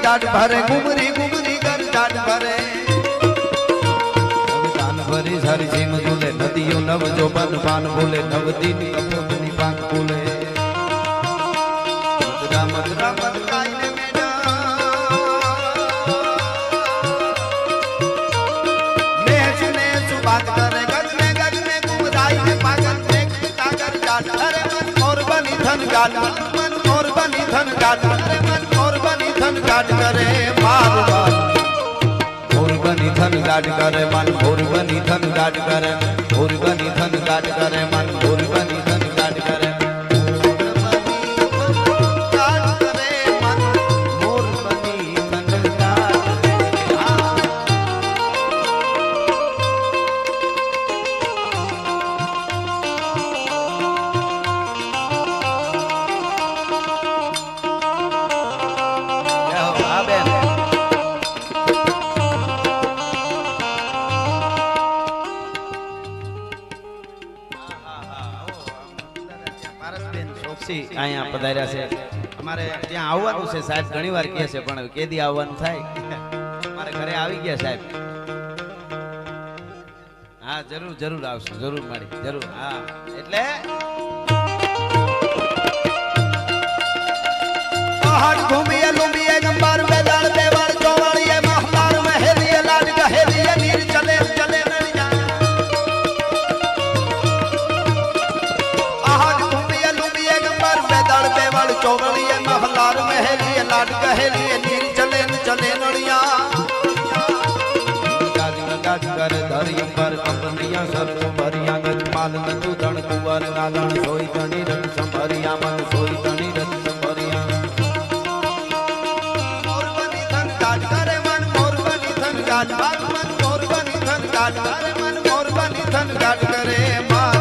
ગરજાટ ભરે ગુમરી ગુમરી ગરજાટ ભરે દાન ભરી સારી સીમ ઝૂલે નદીઓ નવ જો બન પાન બોલે નવ દિન કપોતની પાન બોલે મદરા મદરા મદરાઈને મેડા ને સુ બાત કરે ગજ ને ગુમરાઈને પાગલ દેખ કાગર જાટ અરે મન મોર બની ધન ગાટ મન મોર બની ધન ગાટ અરે મન મોર બની ધન ગાટ કરે મારું મોર બની ધન ગાટ કરે મન મોર બની ધન ગાટ કરે મોર બની ધન ગાટ કરે મન મોર બની ધન ગાટ કરે અહીંયા પધાર્યા છે અમારે ત્યાં આવવાનું છે સાહેબ ઘણી વાર કહે છે પણ કેદી આવવાનું થાય મારે ઘરે આવી ગયા સાહેબ હા જરૂર જરૂર આવશું જરૂર મારી જરૂર હા એટલે પહાડ ઘૂમીએ લુંબીએ ગંબાર બેદાળ બેવાળ ચોવાળીએ મહલાર મહેલીએ લાડ ગહેલીએ નીર ચલે ચલે ચોવળીએ મહલાર મહેલીએ લાડ ગહેલીએ નીર ચલે ચલે નળિયા ગાજ ગાજ કર ધરી પર કંપનિયા સરસો ભરિયા ગજ માલ નતુ ધણ કુંવર નાદણ સોઈ ધણી રત સંભરિયા મન સોઈ ધણી રત સંભરિયા મોર બની ધન ગાજ કરે મન મોર બની ધન ગાજ મન મોર બની ધન ગાજ કરે મન મોર બની ધન ગાજ કરે માર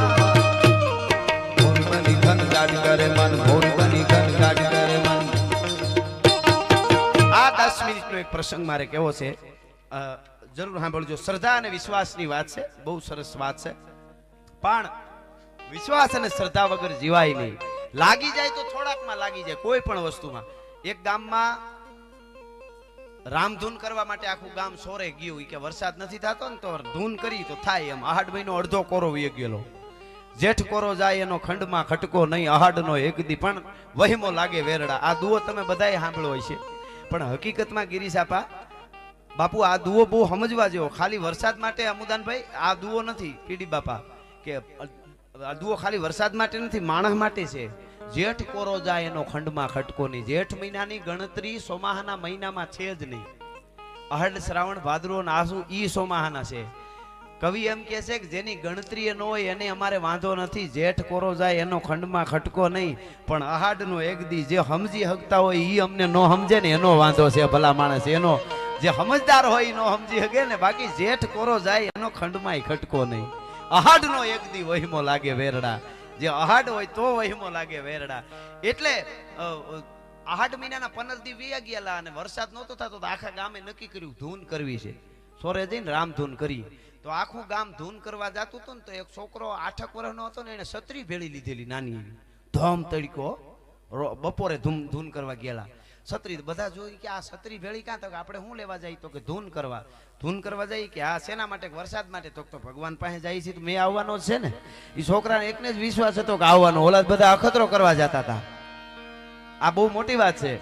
મોર બની ધન ગાજ કરે મન મોર બની ધન ગાજ કરે મન આ 10 મિનિટનો એક પ્રસંગ મારે કેવો છે જરૂર સાંભળજો શ્રદ્ધા અને વિશ્વાસની વાત છે બહુ સરસ વાત છે પણ વિશ્વાસ અને શ્રદ્ધા વગર જીવાય નહીં લાગી જાય તો થોડાકમાં લાગી જાય કોઈ પણ વસ્તુમાં એક ગામમાં રામધૂન કરવા માટે આખું ગામ સોરે ગયું કે વરસાદ નથી થતો ને તો ધૂન કરી તો થાય એમ આહાડ મહિનો અડધો કોરો વી ગયેલો જેઠ કોરો જાય એનો ખંડમાં ખટકો નહીં આહાડનો એક દી પણ વહીમો લાગે વેરડા આ દુઓ તમે બધાએ સાંભળ્યો હોય છે પણ હકીકતમાં ગિરીશાપા બાપુ આ દુઓ બહુ સમજવા જેવો ખાલી વરસાદ માટે અમુદાનભાઈ આ દુઓ નથી પીડી બાપા કે આ દુઓ ખાલી વરસાદ માટે નથી માણસ માટે છે જેઠ કોરો જાય એનો ખંડમાં ખટકો નહીં જેઠ મહિનાની ગણતરી સોમાહાના મહિનામાં છે જ નહીં અહડ શ્રાવણ ભાદરો અને આસુ ઈ સોમાહાના છે કવિ એમ કહે છે કે જેની ગણતરી ન હોય એને અમારે વાંધો નથી જેઠ કોરો જાય એનો ખંડમાં ખટકો નહીં પણ અહાડનો એક દી જે સમજી હકતા હોય ઈ અમને ન સમજે ને એનો વાંધો છે ભલા માણસ એનો જે સમજદાર હોય નો સમજી શકે ને બાકી જેઠ કોરો જાય એનો ખંડમાં ખટકો નહીં અહાડનો એક દી વહીમો લાગે વેરડા જે અહાડ હોય તો વહીમો લાગે વેરડા એટલે આહાડ મહિનાના 15 દી વી ગયેલા અને વરસાદ નહોતો થતો તો આખા ગામે નક્કી કર્યું ધૂન કરવી છે સોરે જઈને રામ ધૂન કરી તો આખું ગામ ધૂન કરવા જતું હતું ને તો એક છોકરો 8 વર્ષનો હતો ને એને છત્રી ભેળી લીધેલી નાની ધમ તડકો બપોરે ધૂન કરવા ગયેલા છત્રી બધા જોઈ કે આ છત્રી ભેળી ક્યાં તો આપણે શું લેવા જાય તો કે ધૂન કરવા જાય કે આ શેના માટે વરસાદ માટે તો ભગવાન પાસે જાય છે તો મેં આવવાનો જ છે ને એ છોકરાને એકને જ વિશ્વાસ હતો કે આવવાનો ઓલા બધા અખતરો કરવા જતા હતા આ બહુ મોટી વાત છે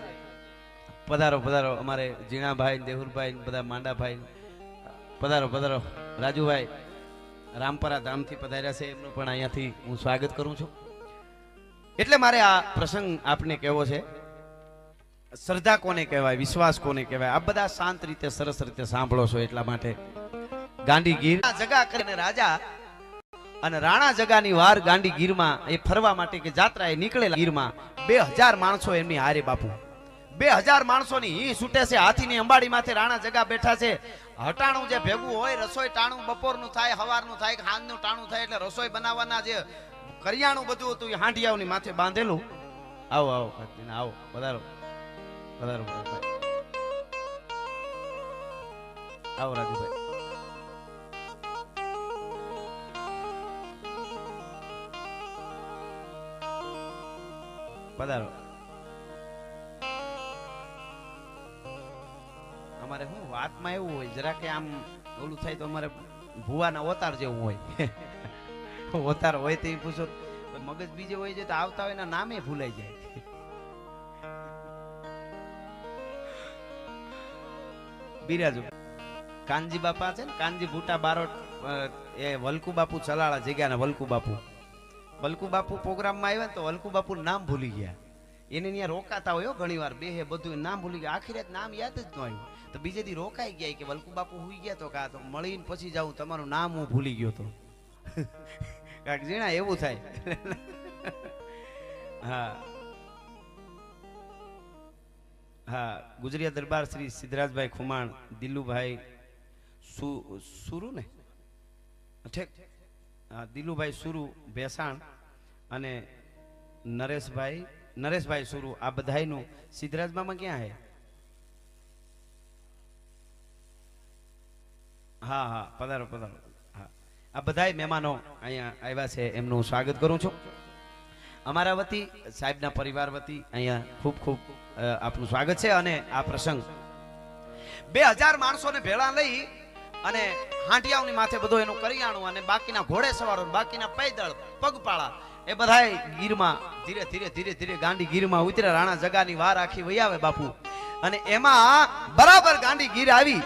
પધારો પધારો અમારે જીણાભાઈ દેહુરભાઈ બધા માંડાભાઈ પધારો રાજુભાઈ રામપરા ધામથી પધાર્યા છે એમનું પણ અહીંયાથી હું સ્વાગત કરું છું એટલે મારે આ પ્રસંગ આપને કેવો છે શ્રદ્ધા કોને કહેવાય વિશ્વાસ કોને કહેવાય આ બધા શાંત રીતે સરસ રીતે સાંભળો છો એટલા માટે ગાંડીગીર જગા કરીને રાજા અને રાણા જગાની વાર ગાંડીગીરમાં એ ફરવા માટે કે જાત્રાએ નીકળેલા ગીરમાં 2000 માણસો એમની હારે બાપુ 2000 માણસોની ઈ છૂટે છે હાથીની અંબાડી માથે રાણા જગા બેઠા છે હટાણું જે ભેગું હોય રસોઈ ટાણું બપોરનું થાય સવારનું થાય સાંજનું ટાણું થાય એટલે રસોઈ બનાવવાના જે કરિયાણું બધું હતું એ હાંડિયાઓની માથે બાંધેલું આવો આવો પધારો આવો રાજુભાઈ પધારો અમારે શું વાતમાં એવું હોય જરા કે આમ ઓલું થાય તો અમારે ભુવાના ઓતાર જેવું હોય ઓતાર હોય તો એ પૂછો મગજ બીજે હોય છે તો આવતા હોય એના નામે ભૂલાઈ જાય. બિરાજુ કાનજી બાપા છે ને, કાનજી ભૂટા બારોટ એ વલકુ બાપુ ચલાળા જગ્યાના વલકુ બાપુ પ્રોગ્રામમાં આવ્યા તો વલકુ બાપુ નામ ભૂલી ગયા. એને ત્યાં રોકાતા હોય ઘણી વાર બે બધું નામ ભૂલી ગયા. આખી રાત નામ યાદ જ ન આવ્યું તો બીજે દી રોકાઈ ગયા કે વલકુ બાપુ હુઈ ગયા તો કા તો મળીને પછી જાઉં તમારું નામ હું ભૂલી ગયો તો કાક જીણા એવું થાય. હા હા ગુજરિયા દરબાર શ્રી સિદ્ધરાજભાઈ ખુમાણ, દિલુભાઈ સુરુ ને ઠીક, દિલુભાઈ સુરુ ભેસાણ અને નરેશભાઈ સુરુ, આ બધાયનું સિદ્ધરાજમાં ક્યાં હે? હા હા પધારો પધારો. હા આ બધાય મહેમાનો અહીંયા આવ્યા છે, એમનું સ્વાગત કરું છું. અમારા વતી સાહેબના પરિવાર વતી અહીંયા ખૂબ ખૂબ આપનું સ્વાગત છે. અને આ પ્રસંગ 2000 માણસોને ભેળા લઈ અને હાંડિયાઓની માથે બધો એનું કરિયાણું અને બાકીના ઘોડે સવારો, બાકીના પૈદળ પગપાળા એ બધાય ગીરમાં ધીરે ધીરે ધીરે ધીરે ગાંડી ગીરમાં ઉતર્યા. રાણા જગાની વાર આખી વહી આવે બાપુ. અને એમાં બરાબર ગાંડી ગીર આવી.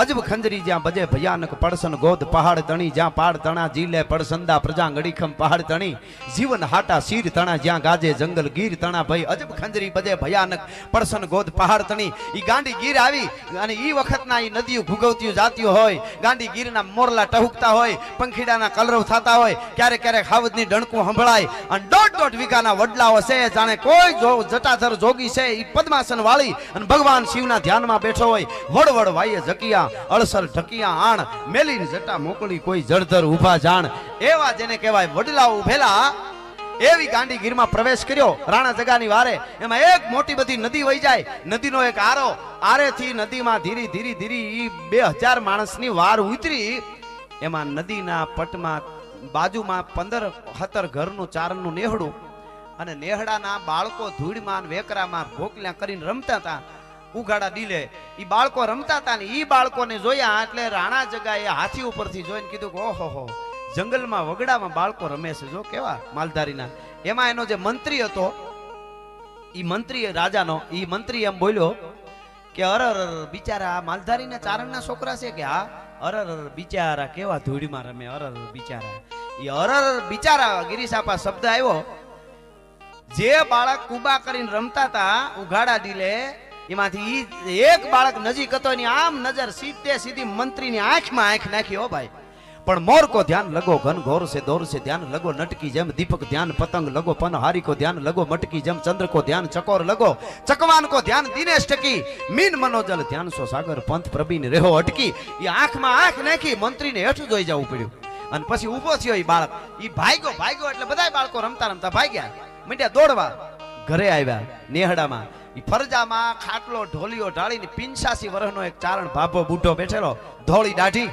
અજબ ખંજરી જ્યાં બજે ભયાનક પડસન ગોદ પહાડ તણી, જ્યાં પાડ તણા જીલે પડસંદા પ્રજા ગડીખમ પહાડ તણી, જીવન હાટા શીર તણા જ્યાં ગાજે જંગલ ગીર તણા ભાઈ. અજબ ખંજરી બજે ભયાનક પડસન ગોદ પહાડ તણી. ઈ ગાંડી ગીર આવી અને ઈ વખતના ઈ નદીઓ ભૂગવતીઓ જાતીઓ હોય, ગાંડી ગીરના મોરલા ટહુકતા હોય, પંખીડાના કલરવ થતા હોય, ક્યારેક ક્યારેક હાવજની ડણકું સંભળાય અને 1.5 વીઘાના વડલાઓ છે, જાણે કોઈ જટાધર જોગી છે ઈ પદ્માસન વાળી અને ભગવાન શિવના ધ્યાનમાં બેઠો હોય. વડવડ વાયે જકિયા અળસર ઢકિયા આણ, મેલીની જટા મોકળી કોઈ જળધર ઉભા જાણ. એવા જેને કહેવાય વડલાઓ ઉભેલા એવી ગાંડી ગીરમાં પ્રવેશ કર્યો રાણા જગાની વારે. એમાં એક મોટી બધી નદી વહી જાય, નદીનો એક આરો, આરેથી નદીમાં ધીરી ધીરી ધીરી 2000 માણસની વાર ઉતરી. એમાં નદીના પટમાં બાજુમાં 15-17 ઘરનું ચારણનું નેહડું અને નેહડાના બાળકો ધૂળમાં વેકરામાં ભોકલ્યા કરીને રમતા હતા. ઉઘાડા ડીલે ઈ બાળકો રમતા હતા ને ઈ બાળકોને જોયા એટલે રાણા જગાએ હાથી ઉપરથી જોઈને કીધું કે ઓહો જંગલમાં વગડામાં બાળકો રમે છે, જો કેવા માલધારીના. એમાં એનો જે મંત્રી હતો ઈ મંત્રી રાજાનો, ઈ મંત્રી એમ બોલ્યો કે અરર બિચારા આ માલધારીના ચારણના છોકરા છે કે હા, અરર બિચારા કેવા ધૂળમાં રમે, અરર બિચારા. ઈ અરર બિચારા ગિરીશાપા શબ્દ આવ્યો. જે બાળક કુબા કરીને રમતા હતા ઉઘાડા ડીલે એમાંથી એક બાળક નજીક હતો, એની આમ નજર સીધી મંત્રીની આંખમાં આંખ નાખી. હો ભાઈ પણ મોર કો ધ્યાન લગો ઘન ઘોર સે દોર સે ધ્યાન લગો, નટકી જેમ દીપક ધ્યાન પતંગ લગો, પન હારી કો ધ્યાન લગો, મટકી જેમ ચંદ્ર કો ધ્યાન ચકોર લગો, ચકવાન કો ધ્યાન દિનેશ ટકી, મીન મનોજલ ધ્યાન સો સાગર પંથ પ્રબીન રેહો અટકી. એ આંખમાં આંખ નાખી મંત્રીને હેઠું જોઈ જવું પડ્યું. અને પછી ઊભો થયો એ બાળક, એ ભાગ્યો એટલે બધા બાળકો રમતા રમતા ભાગ્યા, મીંડ્યા દોડવા. ઘરે આવ્યા નેહડામાં ફરજામાં ખાટલો ઢોલિયો ઢાળીને 85 વર્ષનો એક ચારણ ભાભો બુઢો બેઠેલો, ધોળી દાઢી,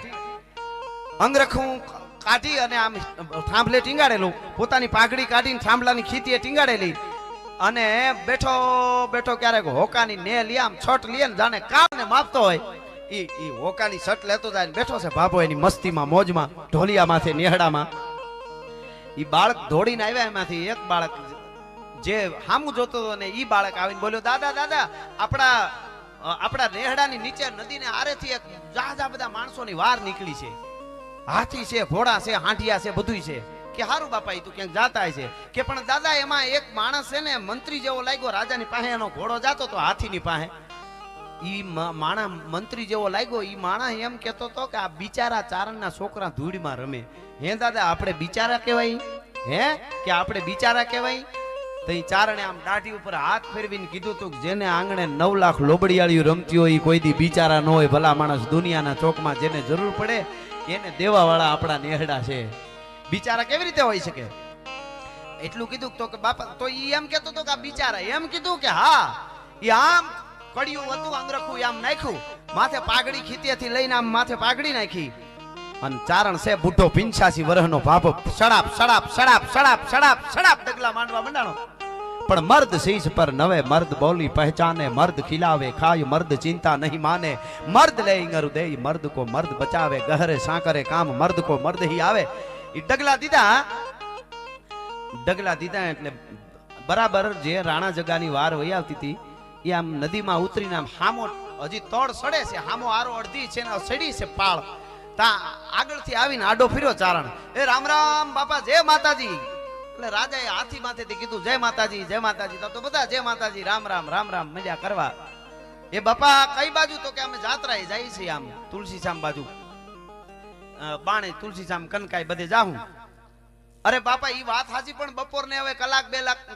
અંગરખું કાઢી અને આમ થાંભલે ટીંગાડેલું, પોતાની પાઘડી કાઢીને થાંભલાની ખીતીએ ટીંગાડેલી અને બેઠો બેઠો ક્યારેક હોકાની ને લે આમ છટ લે ને જાણે કાળને માપતો હોય ઈ હોકાની છટ લેતો જાય ને બેઠો છે ભાભો એની મસ્તીમાં મોજમાં ઢોલિયા માથે નેહડામાં. ઈ બાળક દોડીને આવ્યા, એમાંથી એક બાળક જે હામું જોતો હતો ને ઈ બાળક આવીને બોલ્યો દાદા દાદા આપણા નેહડાની નીચે નદીને આરેથી એક જાજા બધા માણસોની વાર નીકળી છે, હાથી છે, ઘોડા છે, હાંડિયા છે, બધું છે. કે હારું બાપા ઈ તું ક્યાંક જાતા છે કે પણ દાદા એમાં એક માણસ છે ને મંત્રી જેવો લાગ્યો, રાજાની પાસે એનો ઘોડો જાતો તો હાથીની પાસે. ઈ માણા મંત્રી જેવો લાગ્યો. ઈ માણા એમ કેતો તો કે આ બિચારા ચારણના છોકરા ધૂળમાં રમે. હે દાદા આપણે બિચારા કહેવાય? હે કે આપણે બિચારા કહેવાય? તો ઈ ચારણે આમ દાઢી ઉપર હાથ ફેરવીને કીધું તું જેને આંગણે 9 લાખ લોબડિયાળીઓ રમતી હોય ઈ કોઈ દી બિચારા ન હોય. ભલા માણસ દુનિયાના ચોકમાં જેને જરૂર પડે એને દેવા વાળા આપણા નેહડા છે, બિચારા કેવી રીતે હોઈ શકે? એટલું કીધું તો કે બાપા તો ઈ એમ કેતો તો કે આ બિચારા એમ કીધું કે હા. ઈ આમ કડિયું હતું, અંગરખું આમ નાખ્યું, માથે પાઘડી ખીતીથી લઈને આમ માથે પાઘડી નાખી અને ચારણ છે બુઢો 85 વર્ષનો ભાભો સડાપ સડાપ સડાપ સડાપ સડાપ સડાપ ડગલા માંડવા મંડાણો. પણ મર્દ શીશ પર નવે મર્દ બોલી પહેચાને મર્દ ખિલાવે ખાય મર્દ ચિંતા નહીં માને મર્દ લે इंगरु दे मर्द को मर्द बचावे गहरे सांकरे काम मर्द को मर्द ही आवे ई डगला दीदा એટલે બરાબર જે રાણા જગાની વાર વહી આવતી હતી એ આમ નદીમાં ઉતરીને આમ હામો હજી તળ સડે છે હામો આરો અડધી છે ને સડી છે પાળ તા આગળથી આવીને આડો ફર્યો ચારણ એ રામ રામ બાપા જય માતાજી એટલે રાજાએ હાથી માથેથી કીધું જય માતાજી તો બધા જય માતાજી રામ રામ રામ રામ મજા કરવા એ બાપા કઈ બાજુ તો કે અમે જાત્રાએ જઈએ છીએ આમ તુલસીશામ બાજુ બાણે તુલસીશામ કનકાઈ બધે જાહું અરે બાપા ઈ વાત હાજી પણ બપોરને હવે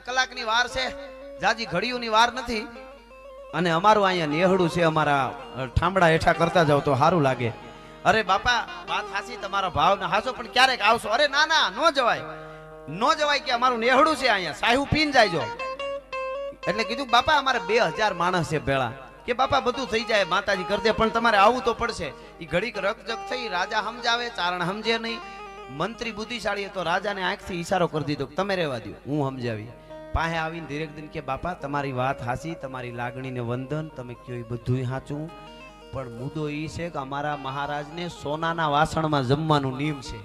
કલાકની વાર છે જાજી ઘડીઓની વાર નથી અને અમારું અહીંયા નેહડું છે અમારા ઠામડા હેઠા કરતા જાવ તો સારું લાગે અરે બાપા વાત હાસી તમારા ભાવ ને હાસો પણ ક્યારેક આવશો અરે ના ના નો જવાય કે અમારું નેહડું છે અહીંયા સાહુ પીન જાયજો એટલે કીધું બાપા અમારે 2000 માણસ છે ભેળા કે બાપા બધું થઈ જાય માતાજી કરી દે પણ તમારે આવવું તો પડશે ઈ ઘડીક રકજક થઈ રાજા સમજાવે ચારણ સમજે નહીં મંત્રી બુદ્ધિશાળી તો રાજાને આંખથી ઈશારો કરી દીધો તમે રહેવા દો હું સમજાવી પાસે આવીને ધીરેક દિન કે બાપા તમારી વાત હાસી તમારી લાગણીને વંદન તમે કયો એ બધું સાચું પણ મુદ્દો ઈ છે કે અમારા મહારાજને સોનાના વાસણમાં જમવાનું નિયમ છે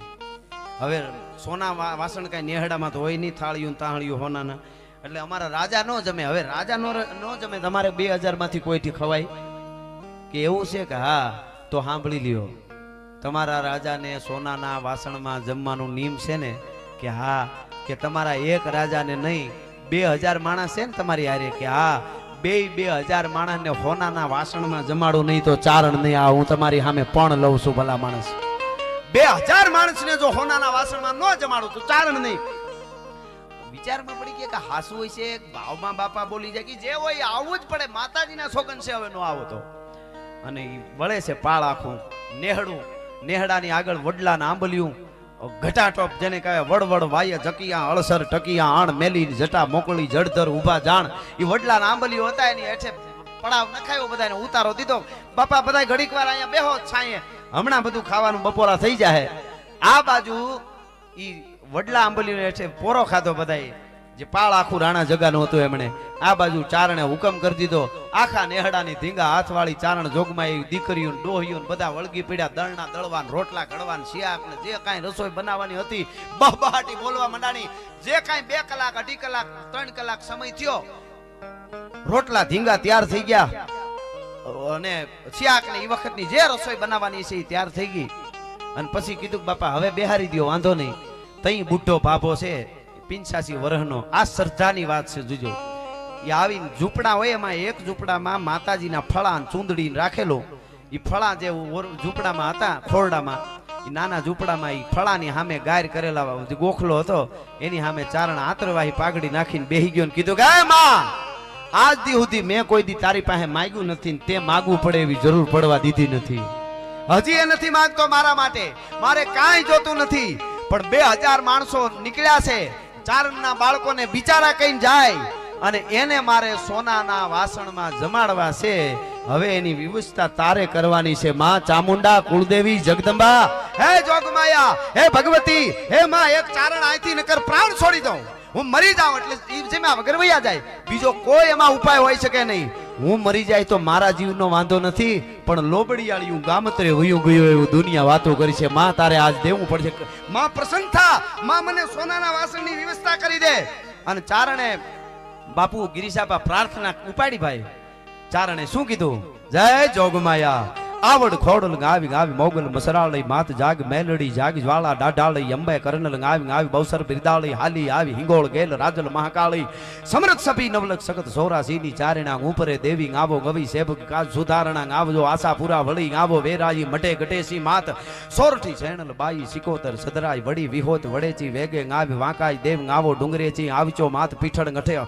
હવે સોના વાસણ કઈ નેહડામાં તો હોય નહીં થાળીયું તાહળીયું હોનાના એટલે અમારા રાજા નો જમે હવે રાજા નો જમે તમારે 2000 માંથી કોઈથી ખવાય કે એવું છે કે હા તો સાંભળી લ્યો તમારા રાજાને સોનાના વાસણમાં જમવાનું નિયમ છે ને કે હા કે તમારા એક રાજાને નહીં 2000 માણસ છે ને તમારી હારે કે હા 2000 માણસને સોનાના વાસણમાં જમાડું નહીં તો ચારણ નહીં આ હું તમારી સામે પણ લઉં છું ભલા માણસ 2000 માણસને જો સોનાના વાસણમાં ન જમાડું તો ચારણ નહીં વિચારમાં પડી ગયા કે હાસુ હોય છે ભાવમાં બાપા બોલી જાય કે જે હોય આવવું જ પડે માતાજીના સોગન છે હવે નો આવો તો અને વળે છે પાળ આખું નેહડાની આગળ વડલાના આંબલિયું ઘટાટોપ જેને કહે વડવડ વાય જકિયા અળસર ટકિયા આણ મેલી જટા મોકળી જડધર ઉભા જાણ એ વડલાના આંબલિયું હતા એની હેઠે પડાવ નખાયો બધાને ઉતારો દીધો બાપા બધા ઘડીક વાર અહીંયા બેહો છાંયે હમણાં બધું ખાવાનું બપોરા થઈ જાય આ બાજુ ઈ વડલા આંબલિયું હેઠે પોરો ખાધો બધાએ જે પાળ આખું રાણા જગાનું હતું એમણે આ બાજુ ચારણે હુકમ કરી દીધો આખા નેહડાની ધીંગા હાથવાળી ચારણ જોગમાં એ દીકરીઓ ડોહીઓ બધા વળગી પડ્યા દળના દળવાન રોટલા ઘડવાન શિયાકને જે કાંઈ રસોઈ બનાવવાની હતી બહબહાટી બોલવા માંડાણી જે કાંઈ 2 કલાક 2.5 કલાક 3 કલાક સમય થયો રોટલા ધીંગા તૈયાર થઈ ગયા અને શિયાકને એ વખતની જે રસોઈ બનાવવાની છે એ તૈયાર થઈ ગઈ અને પછી કીધું બાપા હવે બેહારી દો વાંધો નહીં તઈ બુઢો બાબો છે 85 વર્ષનો આ શ્રદ્ધાની વાત છે જોજો એ આવીને ઝૂંપડા હોય એમાં એક ઝૂંપડામાં માતાજીના ફળા ચૂંદડી રાખેલો એ ફળા જે ઝૂંપડામાં હતા ખોરડામાં એ નાના ઝૂંપડામાં એ ફળાની સામે ગાયર કરેલા જે ગોખલો હતો એની સામે ચારણ આતરવાહી પાઘડી નાખીને બેહી ગયો ને કીધું કે હે માં આજ દી સુધી મેં કોઈ દી તારી પાસે માંગ્યું નથી ને તે માગવું પડે એવી જરૂર પડવા દીધી નથી હજી એ નથી માંગતો મારા માટે મારે કાંઈ જોતું નથી પણ 2000 માણસો નીકળ્યા છે ચારણના બાળકોને બિચારા કહીને જાય અને એને મારે સોનાના વાસણમાં જમાડવા છે હવે એની વ્યવસ્થા તારે કરવાની છે માં ચામુંડા કુળદેવી જગદંબા હે જોગમાયા હે ભગવતી હે માં એક ચારણ આથી નકર પ્રાણ છોડી દઉં હું મરી જાઉં એટલે ઈ જેમાં વગર વયા જાય બીજો કોઈ એમાં ઉપાય હોઈ શકે નહીં હું મરી જાય તો મારા જીવનો વાંધો નથી પણ લોબડિયાળિયું ગામત્રે વયું ગયું એવું દુનિયા વાતો કરી છે માં તારે આજ દેવું પડશે માં પ્રસન્ન થા માં મને સોનાના વાસણની વ્યવસ્થા કરી દે અને ચારણે બાપુ ગિરીશાબા પ્રાર્થના ઉપાડી ભાઈ ચારણે શું કીધું જય જોગમાયા આવડ ખોડલ ગાવી ગાવી મોગલ મસરાળી માત જાગ મેલડી જાગ જ્વાળા ડાઢાળી અંબે કરનલ ગાવી ગાવી બૌસર બિરદાળી હાલી આવી હિંગોળ ગેલ રાજલ મહાકાળી સમરથ સભી નવલક સખત સોરાસીની ચારણા ઉપરે દેવી ગાવો ગવી સેવક કાજ સુધારણા ગાવજો આશાપુરા વળી ગાવો વેરાજી મટે ગટેસી માત સોરઠી શેણલ બાઈ સિકોતર સદરાઈ વડી વિહોત વડેચી વેગે ગાવી વાંકાઈ દેવ ગાવો ડુંગરેચી આવચો માત પીઠળ ગઠે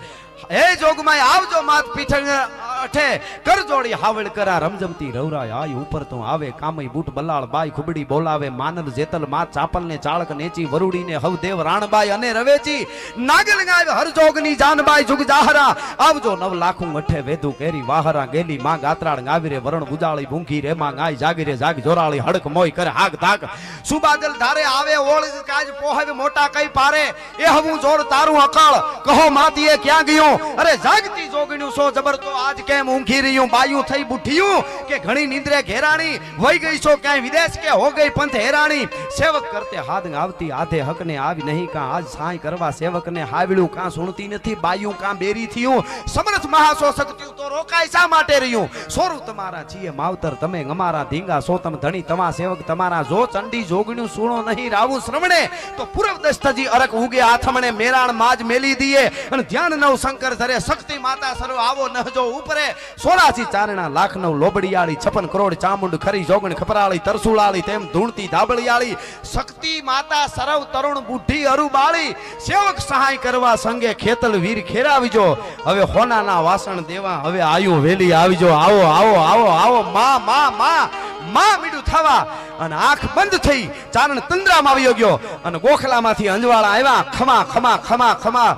હે જોગમાય આવજો માત પીઠળ અઠે કર જોડી હાવળ કરા રમજમતી રવરાય આઈ ઉપર તો આવે કામઈ બૂટ બલાળ બાઈ ખુબડી બોલાવે માનર જેતલ માં ચાપલ ને ચાળક નેચી વરુડી ને હવદેવ રાણબાઈ અને રવેચી નાગલ ગાય હરજોગની જાનબાઈ જુગ જાહરા આવજો 9 લાખું અઠે વેધુ કેરી વાહરા ગેલી માં ગાત્રાળ ગાવી રે વરણ ગુજાળી ભૂંખી રે માં ગાય જાગી રે જાગ જોરાળી હડક મોય કરે હાગ ધાક સુબાદલ ધારે આવે ઓળ કાજ પોહવે મોટા કઈ પારે એ હું જોર તારું અકાળ કહો માતીએ ક્યાં ગયો અરે જાગતી જોગણ્યું સો જબર તો આજ કેમ ઊંઘી રહ્યું બાયું થઈ બુઠિયું કે ઘણી નિંદ્રે ઘેરાણી વઈ ગઈ છો ક્યાંય વિદેશ કે હો ગઈ પંથ હેરાણી સેવક કરતે હાથ આવતી આધે હક ને આવી નહીં કા આજ સાય કરવા સેવક ને હાવળું કા સુણતી નથી બાયું કા બેરી થયું સમરથ મહાસો શક્તિયું તો રોકાય શા માટે રહ્યું સોરું તમારા છીએ માવતર તમે અમારા ધીંગા સો તમ ધણી તમા સેવક તમારા જો ચંડી જોગણ્યું સુણો નહીં રાવું શ્રવણે તો પૂર્વ દસ્તજી અરક ઉગે આથમણે મેરાણ માજ મેલી દીએ અને ધ્યાન નવ શંકર ધરે શક્તિ માતા સર્વ આવો નહજો ઉપરે 84 ચારણા લાખ નવ લોબડિયાળી 56 કરોડ ચામુંડ ખરી જોગણ ખપરાળી તરસુલાળી તેમ ધૂણતી ધાબળિયાળી શક્તિ માતા સરવ તરુણ બુઢી અરુબાળી સેવક સહાય કરવા સંગે ખેતલ વીર ખેરાવીજો હવે હોનાના વાસણ દેવા હવે આયુ વેલી આવીજો આવો આવો આવો આવો માં માં માં માં મીડું થવા અને આંખ બંધ થઈ ચારણ તંદ્રામાં આવી ગયો અને ગોખલામાંથી અંજવાળા આવ્યા ખમા ખમા ખમા ખમા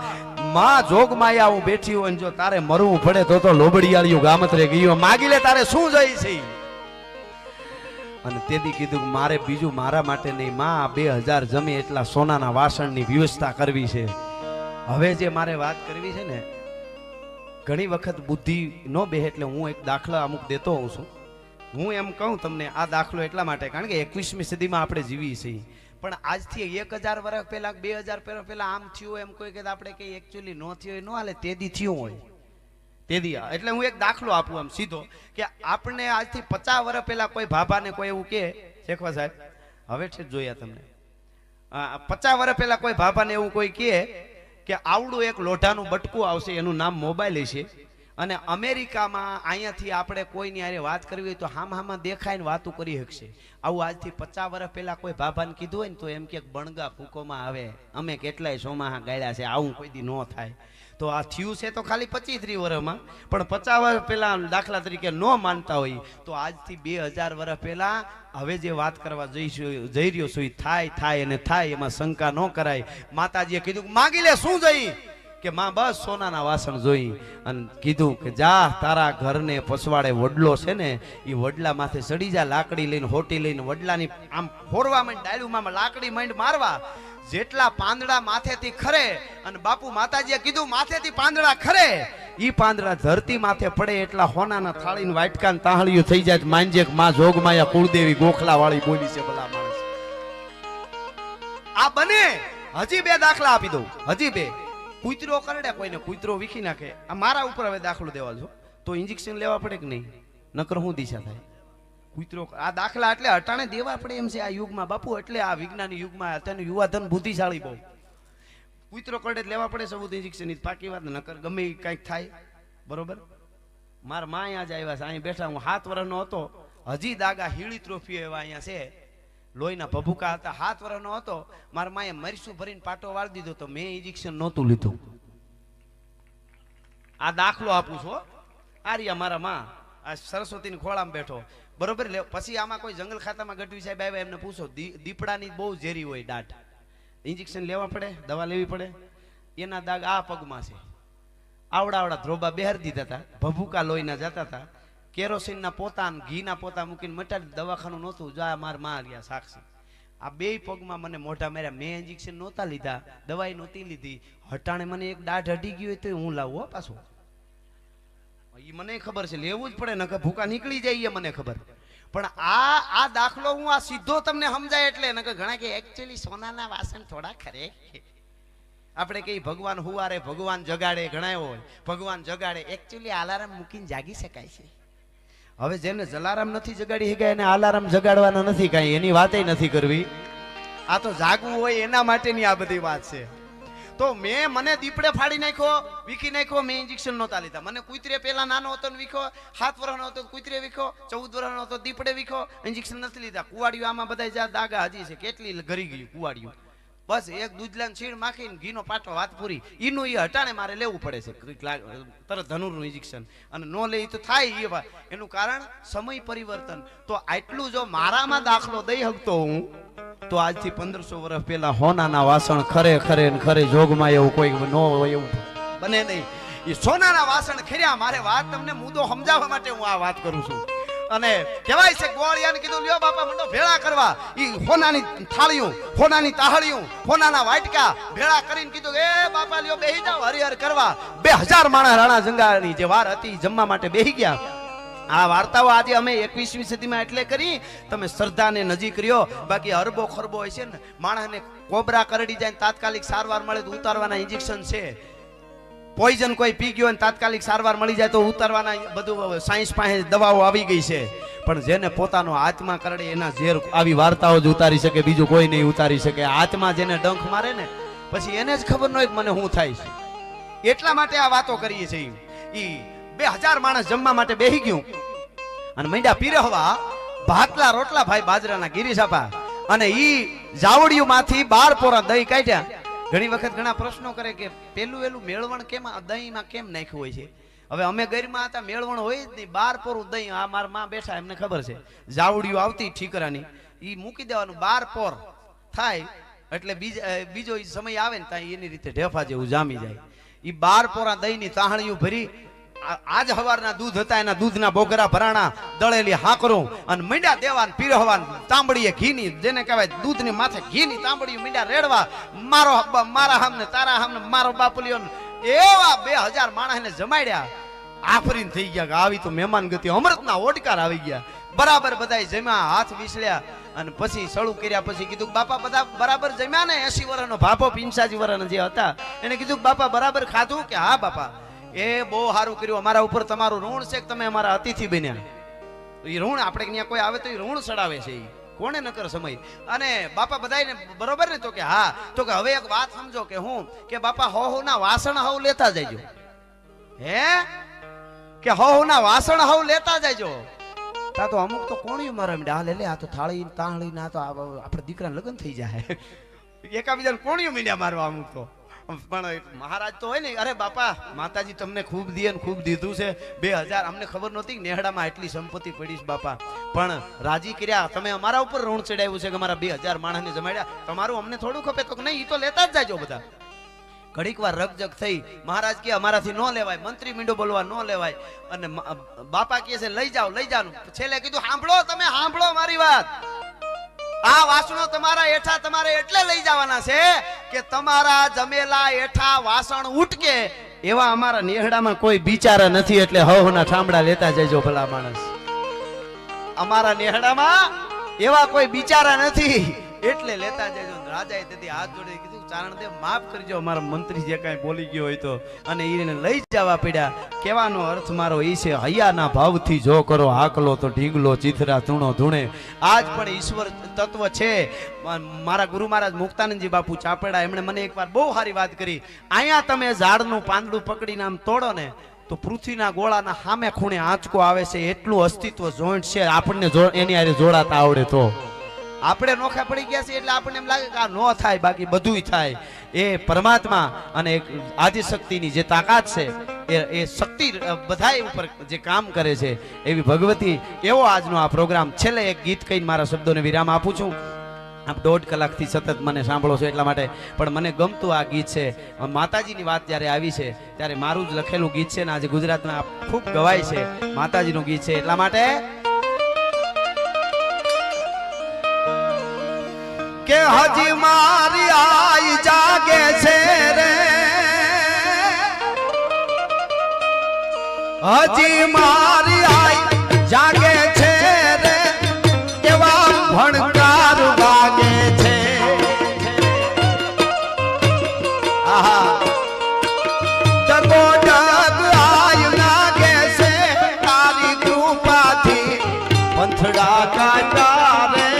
માં જોગમાયા હું બેઠી હોય જો તારે મરવું પડે તો લોબડિયાળિયું ગામત્રે ગયો માગી લે તારે શું જઈ છે અને તેથી કીધું મારે બીજું મારા માટે નહીં માં 2000 જમે એટલા સોનાના વાસણની વ્યવસ્થા કરવી છે હવે જે મારે વાત કરવી છે ને ઘણી વખત બુદ્ધિ નો બે એટલે હું એક દાખલા અમુક દેતો હોઉં છું હું એમ કહું તમને આ દાખલો એટલા માટે કારણ કે 21મી સદીમાં આપણે જીવી છીએ પણ આજથી 1000 વર્ષ પહેલા 2000 વર્ષ પહેલા આમ થયું એમ કોઈ કે આપણે કઈ એકચ્યુઅલી નો થયું હોય નો હાલે તેદી થયું હોય તેદી એટલે હું એક દાખલો આપું આમ સીધો કે આપણે આજથી 50 વર્ષ પહેલા કોઈ ભાભાને કોઈ એવું કે શેખવા સાહેબ હવે છે જોયા તમને 50 વર્ષ પહેલા કોઈ ભાભાને એવું કોઈ કે આવડું એક લોઢાનું બટકું આવશે એનું નામ મોબાઈલ છે અને અમેરિકામાં અહીંયાથી આપણે કોઈની હારે વાત કરવી હોય તો હામાં દેખાઈને વાતું કરી શકશે આવું આજથી 50 વર્ષ પહેલા કોઈ ભાભાને કીધું હોય ને તો એમ કે બણગા ફૂકોમાં આવે અમે કેટલાય સોમાહા ગાળ્યા છે આવું કોઈ દી ન થાય તો આ થયું છે તો ખાલી 25-30 વર્ષમાં પણ 50 વર્ષ પહેલા દાખલા તરીકે ન માનતા હોય તો આજથી 2000 વર્ષ પહેલા હવે જે વાત કરવા જઈ રહ્યો છું થાય અને થાય એમાં શંકા ન કરાય માતાજીએ કીધું માગી લે શું જઈ કે માં બસ સોનાના વાસણ જોઈ અને કીધું કે જા તારા ઘરને પછવાડે વડલો છે ને એ વડલા માથે ચડી જા લાકડી લઈને હોટી લઈને વડલાની આમ ફોરવા માંડ ડાળુમાં લાકડી માંડ મારવા જેટલા પાંદડા માથેથી ખરે અને બાપુ માતાજીએ કીધું માથેથી પાંદડા ખરે ઈ પાંદડા ધરતી માથે પડે એટલા હોનાના થાળીને વાટકાન તાહળિયું થઈ જાય માંજે માં જોગમાયા કુળદેવી ગોખલા વાળી બોલી છે ભલા માણસ આ બને હજી 2 દાખલા આપી દઉં હજી 2 કૂતરો કરડે કોઈને કૂતરો વીખી નાખે આ મારા ઉપર હવે દાખલો દેવા છો તો ઇન્જેક્શન લેવા પડે કે નહીં નકર હું દિશા થાય કૂતરો આ દાખલા એટલે અટાણે દેવા પડે એમ છે આ યુગમાં બાપુ એટલે આ વિજ્ઞાની યુગમાં અત્યારનું યુવાધન બુદ્ધિશાળી બહુ કૂતરો કરડે લેવા પડે સબૂત ઇન્જેક્શન પાકી વાત નકર ગમે કંઈક થાય બરોબર મારા માં અહીંયા જ આવ્યા છે અહીં બેઠા હું 7 વર્ષનો હતો હજી દાગા હીળી ટ્રોફી એવા અહીંયા છે લોહીના ભભૂકા હતા 7 વર્ષનો હતો મારા માએ મરસું ભરીને પાટો વાળી દીધો તો મેં ઇન્જેક્શન નહોતું લીધું આ દાખલો આપું છું આ રહ્યા મારા માં આ સરસ્વતીની ખોળામાં બેઠો બરોબર પછી આમાં કોઈ જંગલ ખાતામાં ગઢવી સાહેબ આવ્યા એમને પૂછો દીપડાની બહુ ઝેરી હોય દાઢ ઇન્જેક્શન લેવા પડે દવા લેવી પડે એના દાગ આ પગમાં છે આવડા ધ્રોબા બહેર દીધા હતા ભભૂકા લોહીના જતા હતા કેરોસીનના પોતા ઘીના પોતા મૂકીને મટાડી દવાખાનું નહોતું જા માર માર્યા સાક્ષી આ 2 પગમાં મને મોઢા માર્યા મેં ઇન્જેક્શન નહોતા લીધા દવાઈ નહોતી લીધી હટાણે મને એક દાઢ અડી ગઈ હોય તો હું લાવું પાછું એ મને ખબર છે લેવું જ પડે નકર ભૂકા નીકળી જાય મને ખબર પણ આ દાખલો હું આ સીધો તમને સમજાય એટલે નકર ઘણા કે એકચ્યુઅલી સોનાના વાસણ થોડા ખરે આપણે કઈ ભગવાન હુવારે ભગવાન જગાડે ઘણા હોય ભગવાન જગાડે એકચ્યુઅલી અલાર્મ મૂકીને જાગી શકાય છે હવે જેને જલારામ નથી જગાડી શકાય એને અલાર્મ જગાડવાના નથી કાંઈ એની વાતે નથી કરવી આ તો જાગવું હોય એના માટેની આ બધી વાત છે તો મને દીપડે ફાડી નાખ્યો વીખી નાખ્યો મેં ઇન્જેક્શન નહોતા લીધા મને કૂતરે પેલા નાનો હતો ને વીખો 7 વર્ષનો હતો કૂતરે વીખો 14 વર્ષનો હતો દીપડે વીખો ઇન્જેક્શન નથી લીધા કુવાડિયું આમાં બધા દાગા હજી છે કેટલી ઘરી ગયું કુવાડિયું બસ એક દૂધલાન છીણ માખીને ઘીનો પાટો વાત પૂરી. ઈનું એ હટાણે મારે લેવું પડે છે તરત ધનુરનું ઇન્જેક્શન, અને નો લે તો થાય એનું કારણ સમય પરિવર્તન. તો આટલું જો મારામાં દાખલો દઈ શકતો હું તો આજથી 1500 વર્ષ પહેલા હોનાના વાસણ ખરે જોગમાં એવું કોઈ ન હોય એવું બને નહીં. એ સોનાના વાસણ ખર્યા. મારે વાત તમને મુદ્દો સમજાવવા માટે હું આ વાત કરું છું. અને કહેવાય છે ગોળિયાને કીધું લ્યો બાપા મંડો ભેળા કરવા. ઈ હોનાની થાળીયું, હોનાની તાહળીયું, હોનાના વાટકા ભેળા કરીને કીધું એ બાપા લ્યો બેહી જાવ હરિહર કરવા. 2000 માણસ રાણા જંગાની જે વાર હતી જમવા માટે બેહી ગયા. આ વાર્તાઓ આજે અમે 21મી સદીમાં એટલે કરી તમે શ્રદ્ધાને નજીક રહ્યો. બાકી અરબો ખરબો હોય છે ને, માણસને કોબરા કરડી જાય તાત્કાલિક સારવાર મળે તો ઉતારવાના ઇન્જેક્શન છે. પોઈઝન કોઈ પી ગયો અને તાત્કાલિક સારવાર મળી જાય તો ઉતારવાના બધું સાયન્સ પાસે દવાઓ આવી ગઈ છે. પણ જેને પોતાનો આત્મા કરડે એના ઝેર આવી વાર્તાઓ જ ઉતારી શકે, બીજું કોઈ નહીં ઉતારી શકે. આત્મા જેને ડંખ મારે ને પછી એને જ ખબર ન હોય કે મને શું થાય છે. એટલા માટે આ વાતો કરીએ છીએ. ઈ 2000 માણસ જમવા માટે બેહી ગયું અને મંડ્યા પીરહવા ભાતલા રોટલા ભાઈ બાજરાના ગિરીશાપા. અને ઈ જાવડિયું માંથી 12 પોરા દહીં કાઢ્યા. ઘણી વખત ઘણા પ્રશ્નો કરે કે પેલું મેળવણ કેમ દહીંમાં કેમ નાખ્યું હોય છે. હવે અમે ગઈરમાં હતા, મેળવણ હોય જ નહીં, 12 પોરું દહીં. આ મારા માં બેઠા એમને ખબર છે. જાવડિયું આવતી ઠીકરાની ઈ મૂકી દેવાનું, 12 પોર થાય એટલે બીજો સમય આવે ને ત્યાં એની રીતે ઢેફા જેવું જામી જાય. ઈ 12 પોરા દહીંની તાહણીયું ભરી આજ હવારના દૂધ હતા એના દૂધના બોગરા ભરાણા, દળેલી હાકરું અને મીંડા દેવાન પીરહવાન તાંબડીએ ઘીની, જેને કહેવાય દૂધની માથે ઘીની તાંબડી મીંડા રેડવા. મારા હામને તારા હામને મારો બાપુલિયો એવા 2000 માણસને જમાડ્યા. આફરીન થઈ ગયા કે આવી તો મહેમાન ગતિ, અમૃતના ઓડકાર આવી ગયા. બરાબર બધાય જમ્યા, હાથ વિસળ્યા અને પછી સળું કર્યા. પછી કીધું બાપા બધા બરાબર જમ્યા ને? 80 વર્ષનો ભાભો 85 વર્ષના જે હતા એને કીધું બાપા બરાબર ખાધું? કે હા બાપા. એ બહુ સારું કર્યું, અમારા ઉપર તમારું ઋણ છે કે તમે અમારા અતિથિ બન્યા. એ ઋણ આપણે ત્યાં કોઈ આવે તો એ ઋણ ચડાવે છે, કોને નકર સમય. અને બાપા બધાને બરોબર ને? તો કે હા. તો કે હવે એક વાત સમજો કે હું કે બાપા હો ના વાસણ હવ લેતા જજો. હે કે હો ના વાસણ હવ લેતા જજો. તા તો અમુક તો કોણિયું મારે આ લે આ તો થાળી તાહળી ના તો આપણે દીકરાને લગ્ન થઈ જાય. એકાબીજાને કોણિયું મીંડ્યા મારવા અમુક તો. પણ મહારાજ તો હોય ને, અરે બાપા માતાજી તમને ખૂબ દીએ ને ખૂબ દીધું છે. 2000 અમને ખબર નહોતી નેહડામાં એટલી સંપત્તિ પડી છે બાપા, પણ રાજી કર્યા. તમે અમારા ઉપર ઋણ ચડાવ્યું છે કે અમારા 2000 માણસને જમાડ્યા, તમારું અમને થોડું ખપે? તો નહીં, ઈ તો લેતા જ જાજો બધા. ઘડીક વાર રકજક થઈ. મહારાજ કે અમારાથી ન લેવાય, મંત્રી મીંડો બોલવા ન લેવાય. અને બાપા કહે છે લઈ જાઓ લઈ જાઓ. છેલ્લે કીધું સાંભળો, તમે સાંભળો મારી વાત. આ વાસણો તમારા એઠા તમારે એટલે લઈ જવાના છે કે તમારા જમેલા એઠા વાસણ ઉટકે એવા અમારા નેહડામાં કોઈ બિચારા નથી. એટલે હવના ઠામડા લેતા જજો ભલા માણસ. અમારા નેહડામાં એવા કોઈ બિચારા નથી એટલે લેતા જજો. રાજાએ તેથી હાથ જોડે કીધું ચારણદેવ માફ કરજો, અમારા મંત્રી જે કાંઈ બોલી ગયો હોય તો. અને એને લઈ જવા પડ્યા. કહેવાનો અર્થ મારો એ છે, હૈયાના ભાવથી જો કરો હાકલો તો ઢીંગલો ચીથરા ધૂણો ધૂણે. આજ પણ ઈશ્વર તત્વ છે. મારા ગુરુ મહારાજ મુક્તાનંદજી બાપુ ચાપડા એમણે મને એકવાર બહુ સારી વાત કરી. અહીંયા તમે ઝાડનું પાંદડું પકડીને આમ તોડો ને તો પૃથ્વીના ગોળાના સામે ખૂણે આંચકો આવે છે. એટલું અસ્તિત્વ જોઈન્ટ છે. આપણને એની હારે જોડાતા આવડે તો. આપણે નોખા પડી ગયા છે એટલે આપણને એમ લાગે કે આ નો થાય, બાકી બધુંય થાય. એ પરમાત્મા અને આદિશક્તિની જે તાકાત છે એ શક્તિ બધાય ઉપર જે કામ કરે છે એવી ભગવતી. એવો આજનો આ પ્રોગ્રામ. છેલ્લે એક ગીત કહીને મારા શબ્દોને વિરામ આપું છું. આપ 1.5 કલાકથી સતત મને સાંભળો છો એટલા માટે, પણ મને ગમતું આ ગીત છે. માતાજીની વાત જ્યારે આવી છે ત્યારે મારું જ લખેલું ગીત છે ને આજે ગુજરાતમાં ખૂબ ગવાય છે. માતાજીનું ગીત છે એટલા માટે કે હજી મારી આઈ જાગે છે રે, હજી મારી આઈ જાગે છે રે, એવા ભણકાર વાગે છે. આહા ડગો ડગ આય લાગે છે, તારી કૃપાથી પંથડા કાઢા રે.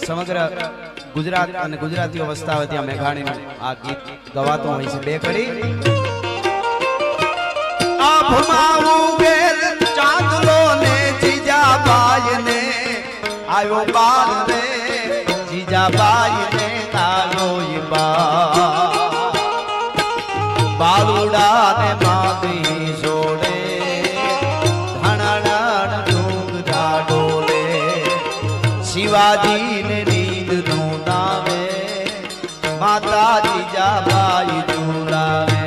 સમગ્ર ગુજરાત અને ગુજરાતીઓ વસતા હોય ત્યાં મેઘાણીનું આ ગીત ગવાતો હોય છે. બે કડી આભમાં ઉગેલ ચાંદલો ને જીજાબાઈ ને આવ્યો બાલ રે જીજાબાઈ ને તાલોય બા બાલુડા ને માગી જોડે ધણણ ડુંગરા ડોલે શિવાજી ને નીંદ નું નામે માતા જીજાબાઈ ઝુલાવે.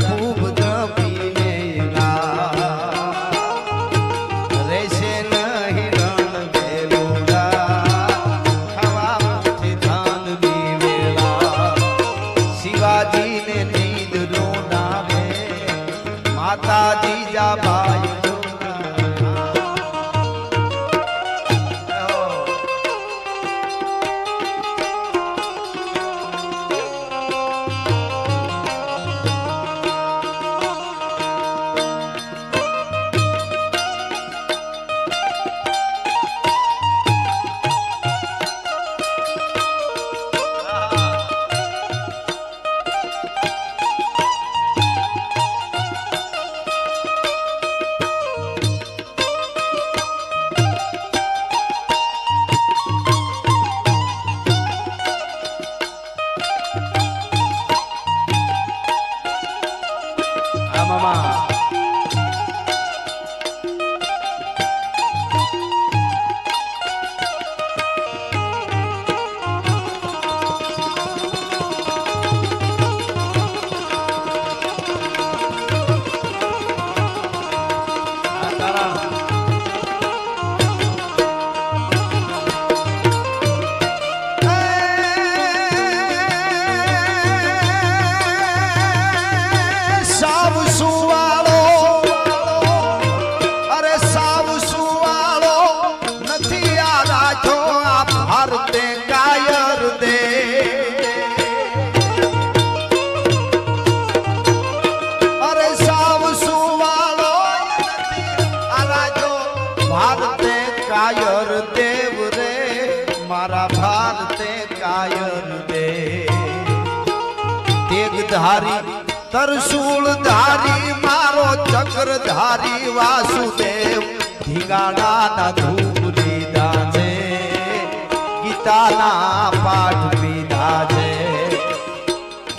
ખૂબ દ્રપીને રેશે નહીં રણ વેલુડા ખાવા મુઠી ધાન વેલા શિવાજીને નીંદ નો નામે માતા જીજાબાઈ धारी तरसूल धारी मारो चक्र धारी वासुदेव ढींगाणा ना धूप लीधा छे गीता ना पाठ पीधा छे.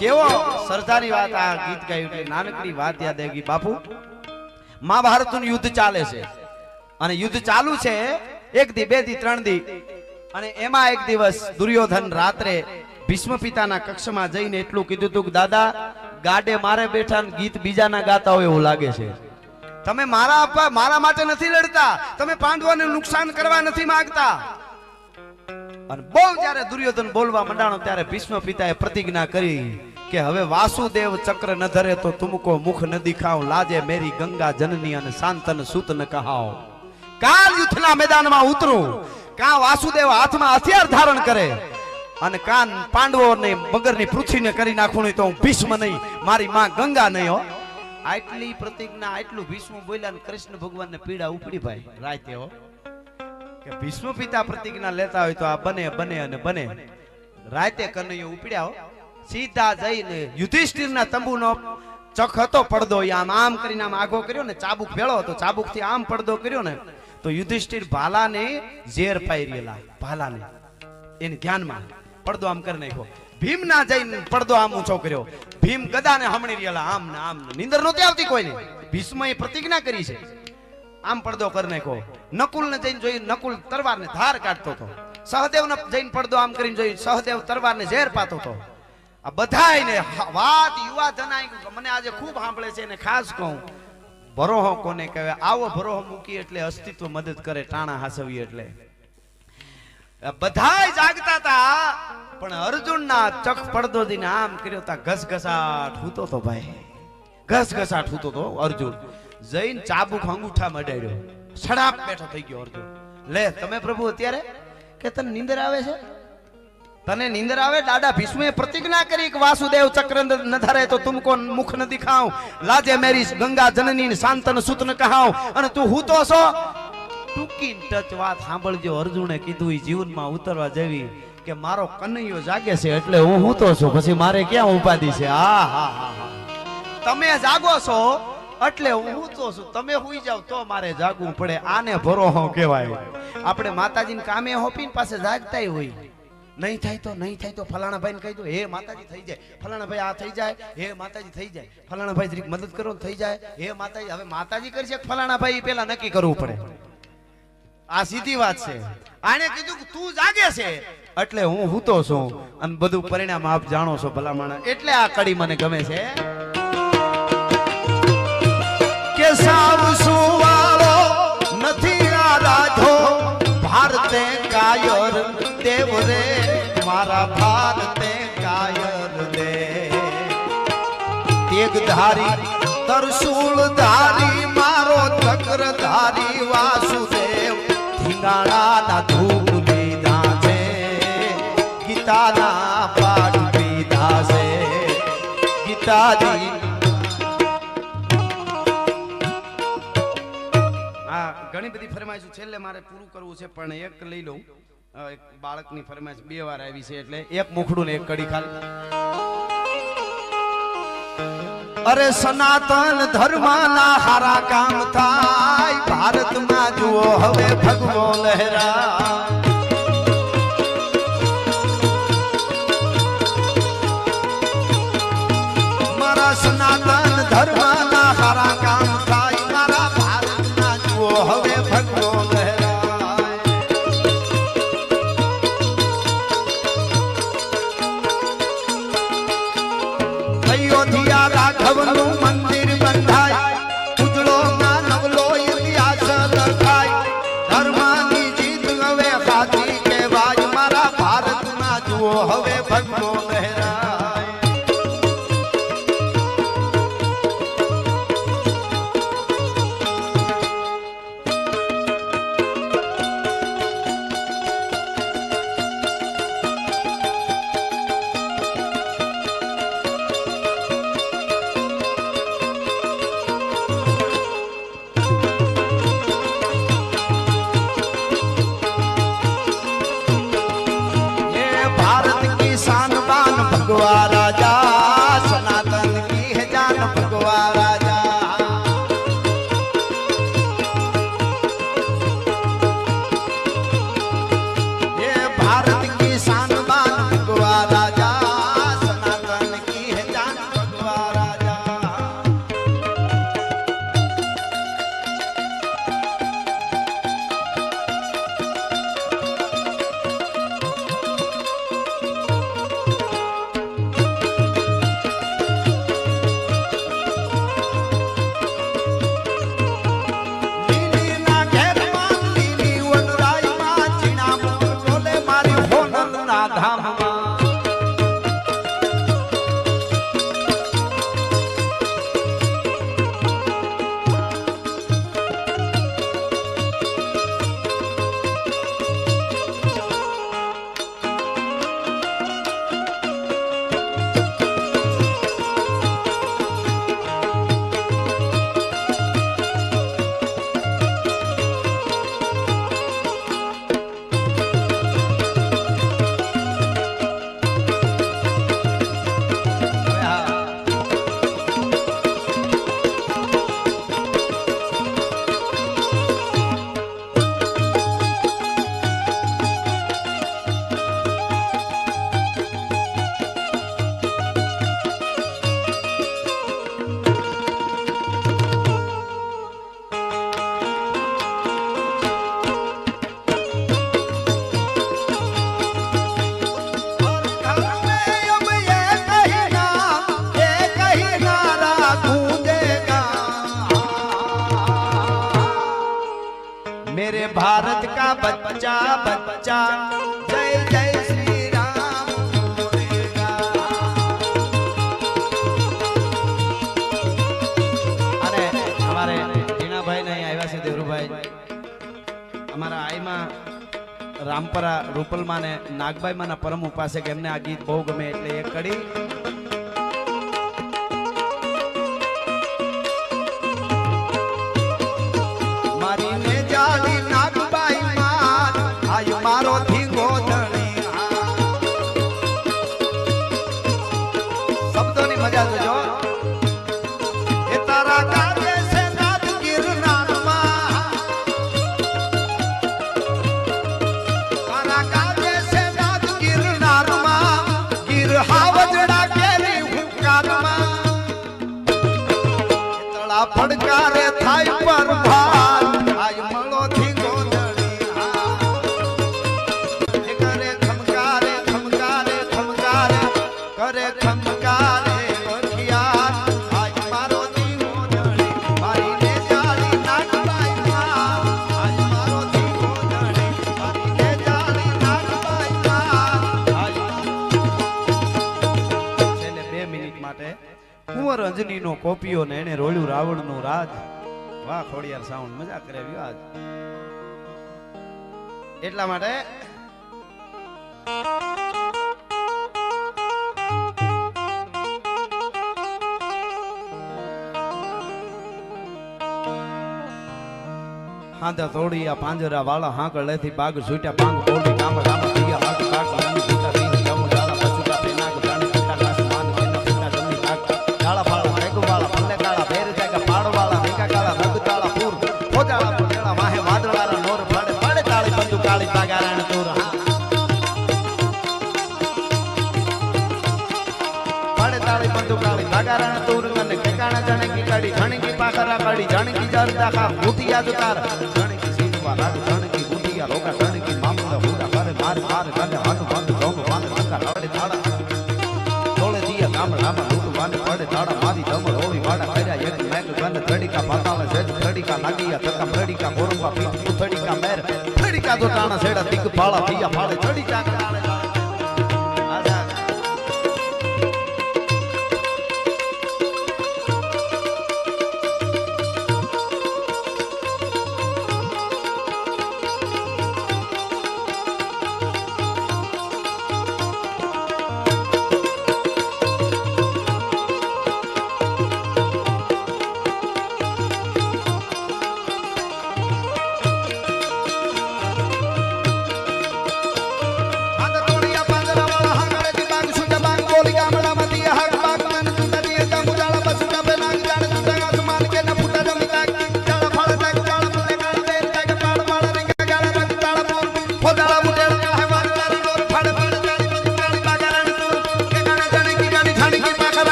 केवो सरदारी बात आ गीत गाયું એટલે નાનકડી વાત યાદ આવી ગઈ. બાપુ મહાભારતનું યુદ્ધ ચાલે છે અને યુદ્ધ ચાલુ છે 1 દી 2 દી 3 દી અને એમાં એક દિવસ દુર્યોધન રાત્રે ભીષ્મ પિતાના કક્ષમાં જઈને એટલું કીધું તું કે દાદા ગાડે મારે બેઠા ને ગીત બીજાના ગાતા હોય એવું લાગે છે. તમે મારા માટે નથી લડતા, તમે પાંડવોને નુકસાન કરવા નથી માંગતા. અને બહુ જ્યારે દુર્યોધન બોલવા મંડાણો ત્યારે ભીષ્મ પિતાએ પ્રતિજ્ઞા કરી કે હવે વાસુદેવ ચક્ર ન ધરે તો તુમકો મુખ ન દિખાવ લાજે મેરી ગંગા જનની અને શાંતન સૂત ન કહાવ. કાલ યુદ્ધના મેદાનમાં ઉતરું, કા વાસુદેવ હાથમાં હથિયાર ધારણ કરે અને કાન પાંડવોને મગરની પૃથ્વીને કરી નાખું નહીં તો હું ભીષ્મ નહીં, મારી માં ગંગા નહીં હો. આટલી પ્રતિજ્ઞા આટલું ભીષ્મ બોલ્યા ને કૃષ્ણ ભગવાનને પીડા ઉપડી ભાઈ રાતે હો કે ભીષ્મ પિતા પ્રતિજ્ઞા લેતા હોય તો આ બને બને અને બને. રાતે કનૈયો ઉપડ્યા હો, સીધા જઈને યુધિષ્ઠિરના તંબુનો ચખ હતો પડદો ઈ આમ આમ કરીને આમ આગો કર્યો ને ચાબુક ભેળો હતો ચાબુકથી આમ પડદો કર્યો ને તો યુધિષ્ઠિર ભાલાને ઝેર પાઈ રહેલા ભાલાને એની ધ્યાનમાં પડદો આમ કરી નાખ્યો ભીમ ના જઈને પડદો આમ ઊંચો કર્યો ભીમ ગદાને હમણી રહેલા આમ ને આમ નીંદર નહોતી આવતી કોઈને ભીષ્મએ પ્રતિજ્ઞા કરી છે આમ પડદો કરી નાખ્યો નકુલને જઈને જોઈ નકુલ તરવારને ધાર કાઢતો હતો સહદેવને જઈને પડદો આમ કરીને જોઈ સહદેવ તરવારને ઝેર પાતો હતો આ બધાયને વાત યુવા જનાઈ મને આજે ખૂબ સાંભળે છે અને ખાસ કહું ભરોહો કોને કહેવાય આવો ભરોહો મૂકી એટલે અસ્તિત્વ મદદ કરે ટાણા હાસવી એટલે બધાય જાગતા હતા પણ અર્જુનના ચખ પડદો દીને આમ કર્યો તા ઘસઘસાટ હૂતો તો ભાઈ ઘસઘસાટ હૂતો તો અર્જુન જઈને ચાબુક અંગૂઠા મડાડ્યો સડાપ બેઠો થઈ ગયો અર્જુન લે તમે પ્રભુ અત્યારે કે તને નીંદર આવે છે તને નીંદર આવે દાદા ભીષ્મે પ્રતિજ્ઞા કરી કે વાસુદેવ ચક્ર ન ધરે તો તુમકો મુખ ન દિખાઉં લાજે મેરી ગંગા જનની શાંતન સુત ન કહાઉં અને તું હૂતો છો ટૂંકી ટચ વાત સાંભળજો અર્જુને કીધું ઈ જીવનમાં ઉતરવા જેવી કે મારો કનૈયો જાગે છે એટલે હું હૂતો છું પછી મારે ક્યાં ઉપાધિ છે હા હા હા હા તમે જાગો છો એટલે હું હૂતો છું તમે હુઈ જાવ તો મારે જાગવું પડે આને ભરોહો કહેવાય આપણે માતાજીને કામે હોપીને પાસે જાગતાય હોય નહીં થાય તો ફલાણા ભાઈને કહી દો હે માતાજી થઈ જાય ફલાણા ભાઈ આ થઈ જાય હે માતાજી થઈ જાય ફલાણા ભાઈ જરીક મદદ કરો થઈ જાય હે માતાજી હવે માતાજી કરી છે ફલાણા ભાઈ પેલા નક્કી કરવું પડે આ સીધી વાત છે આને કીધું કે તું જાગે છે એટલે હું હૂતો છું અને બધું પરિણામ આપ જાણો છો ભલામણ એટલે આ કડી મને ગમે છે કે સાવ સુવાળો નથી આ રાધો ભારતે કાયર દેવ રે મારા ભારતે કાયર દે તેગધારી તરસૂળ ધારી મારો ચક્ર ધારી વાસુદેવ ધીંગાણાના ધૂપ લીધા છે ગીતાના પાઠ પીધા છે ગીતાજી ઘણી બધી ફરમાઈશ છેલ્લે મારે પૂરું કરવું છે પણ એક લઈ લઉં એક બાળકની ફરમાઈશ 2 વાર આવી છે એટલે એક મુખડું ને એક કડી ખાલી અરે સનાતન ધર્મના હારા કામ થાય ભારતમાં જુઓ હવે ભગવો લહેરા મારા સનાતન ધર્મના હારા કામ થાય મારા ભારતમાં જુઓ હવે ભગવો લહેરા અયોધ્યા રાઘવનું મંદિર બંધાય ઉજળો ના નવલો ઇતિહાસ લખાય ધર્મની જીત मेरे भारत का बच्चा बच्चा जय जय श्री राम बोलेगा। अरे हमारे जीना भाई ने આવ્યા છે દેવરુભાઈ અમારા આઈમાં રામપરા રૂપલમાં ને નાગભાઈ માના પરમ ઉપાસે કે એમને આ ગીત બહુ ગમે એટલે એક કડી મારી ને જાળી નાગભાઈ માં આયો મારો ધીંગો ધણી શબ્દોની મજા જોજો એ તારા કાજે છે નાગ ગિરનાર માં તારા કાજે છે નાગ ગિરનાર માં ગિર હાવજડા કેરી હુંકાર માં તળા પડકારે થાય પર ભાર આય મળો ધીંગો ધણી કરે ખમકારે ખમકારે ખમકારે કરે ખમકારે વખિયાર આય મારો ધીંગો ધણી મારી ને જાળી નાગભાઈ માં આય મારો ધીંગો ધણી મારી ને જાળી નાગભાઈ માં આય છેલ્લે 2 મિનિટ માટે કુંવર અંજનીનો કોપિયો ને એને રોળ્યું રાવણનું રાજ વાહ ખોડિયાર સાઉન્ડ મજા કરાવ્યો આજ એટલા માટે હાંધા તોડિયા પાંજરા વાળા હાંકળ લેથી બાગ છૂટ્યા પાંગ બોલી કામ રામ દિયા હાથ કાક રાની સીતા દીની જમુ જાળા પછુટા પેનાક જાણી કીટા કાસ માન કેના કીટા જમની કાક જાળા ફાળા રેગુ વાળા પલ્લે કાળા બેર જાગા પાડ વાળા મેકા કાળા રગ તાળા પૂર ખોજાળા પુજેળા વાહે વાદળારા નોર ફાડે પાડે તાળી બંદુ કાળી તાગારાણ તૂર પાડે તાળી બંદુ કાળી તાગારાણ તૂર અને કેકાણા જાણે કી કાડી જાણી કી પાખરા કાડી જાણી કી જરદા ખા મુઠિયા જુતાર જાણી કી સીધવા રાગ જાણી કી મુઠિયા રોકા જાણી કી મામલા હુડા કરે માર માર ગાલે હાથ બંધ ધોમ વાંગ લંકા રાડે થાડા તોળે દિયા ગામડામાં લૂટ વાને પડે થાડા મારી ધમ રોળી વાડા કર્યા એક મેક ગન ધડીકા પાતાળે સેજ ધડીકા લાગીયા તકા ધડીકા બોરંબા પીઠ ધડીકા મેર ધડીકા તો ટાણા સેડા દિગ પાળા પિયા પાડે ધડીકા કાળે આજા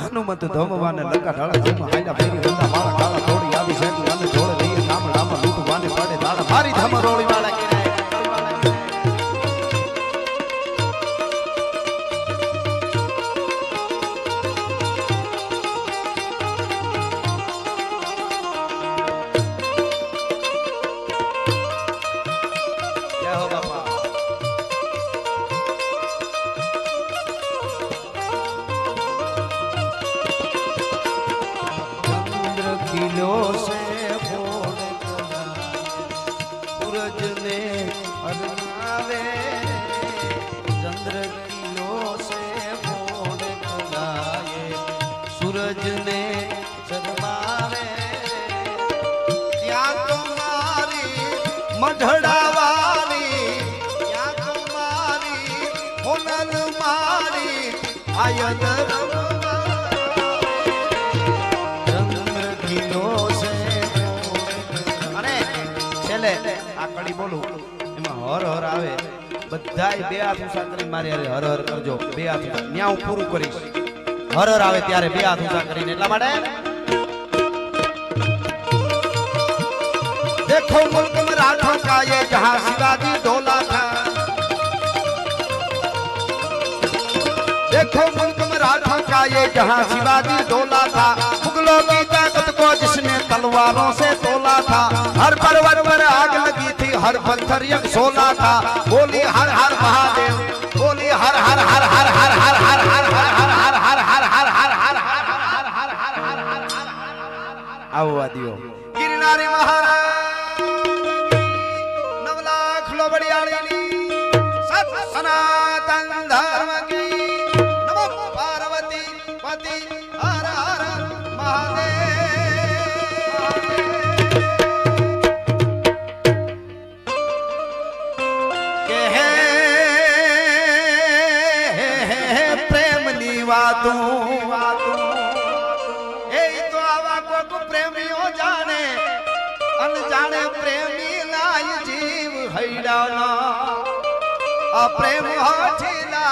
હનુમંત ધમવાને લંકા ઢાળા ધમ હાઈલા ફેરી વંદા માળા કાળા થોડી આવી સેટી અને જોડે દઈએ ગામડામાં લૂંટવાને પડે દાડા મારી ધમ રોળી વાળા જય હો બાપા किलो से बोल सूरज ने अरनावे चंद्र किलो से बोल कलाए सूरज ने शर्मावे ત્યાં તો મારી મઢડાવાળી ત્યાં તો મારી હોનલ મારી આયન આ કડી બોલું એમાં હર હર આવે બધાય બે હાથ ઊંચા કરીને મારી હારે હર હર કરજો બે હાથ ઊંચા ન્યા હું પૂરું કરીશ હર હર આવે ત્યારે બે હાથ ઊંચા કરીને એટલા માટે देखो मुल्क मराठों का ये जहां शिवाजी डोला था। देखो मुल्क मराठों का ये जहां शिवाजी डोला था। मुगलों की ताकत को जिसने तलवारों से तोला था। हर पर्वत पर आग लगी थी, हर पत्थर एक सोला था। बोली हर हर महादेव, बोली हर हर हर हर हर हर हर हर हर हर हर हर हर हर हर हर આવો આદિઓ ગિરનારી મહારાજ નવલાખ લોબડિયાળીની સત સનાતન ધર્મ की નમો પાર્વતી પતિ હર હર મહાદેવ। કે હે પ્રેમની વાતો जाने प्रेमी नाय जीव हैराना आ प्रेम हो छीला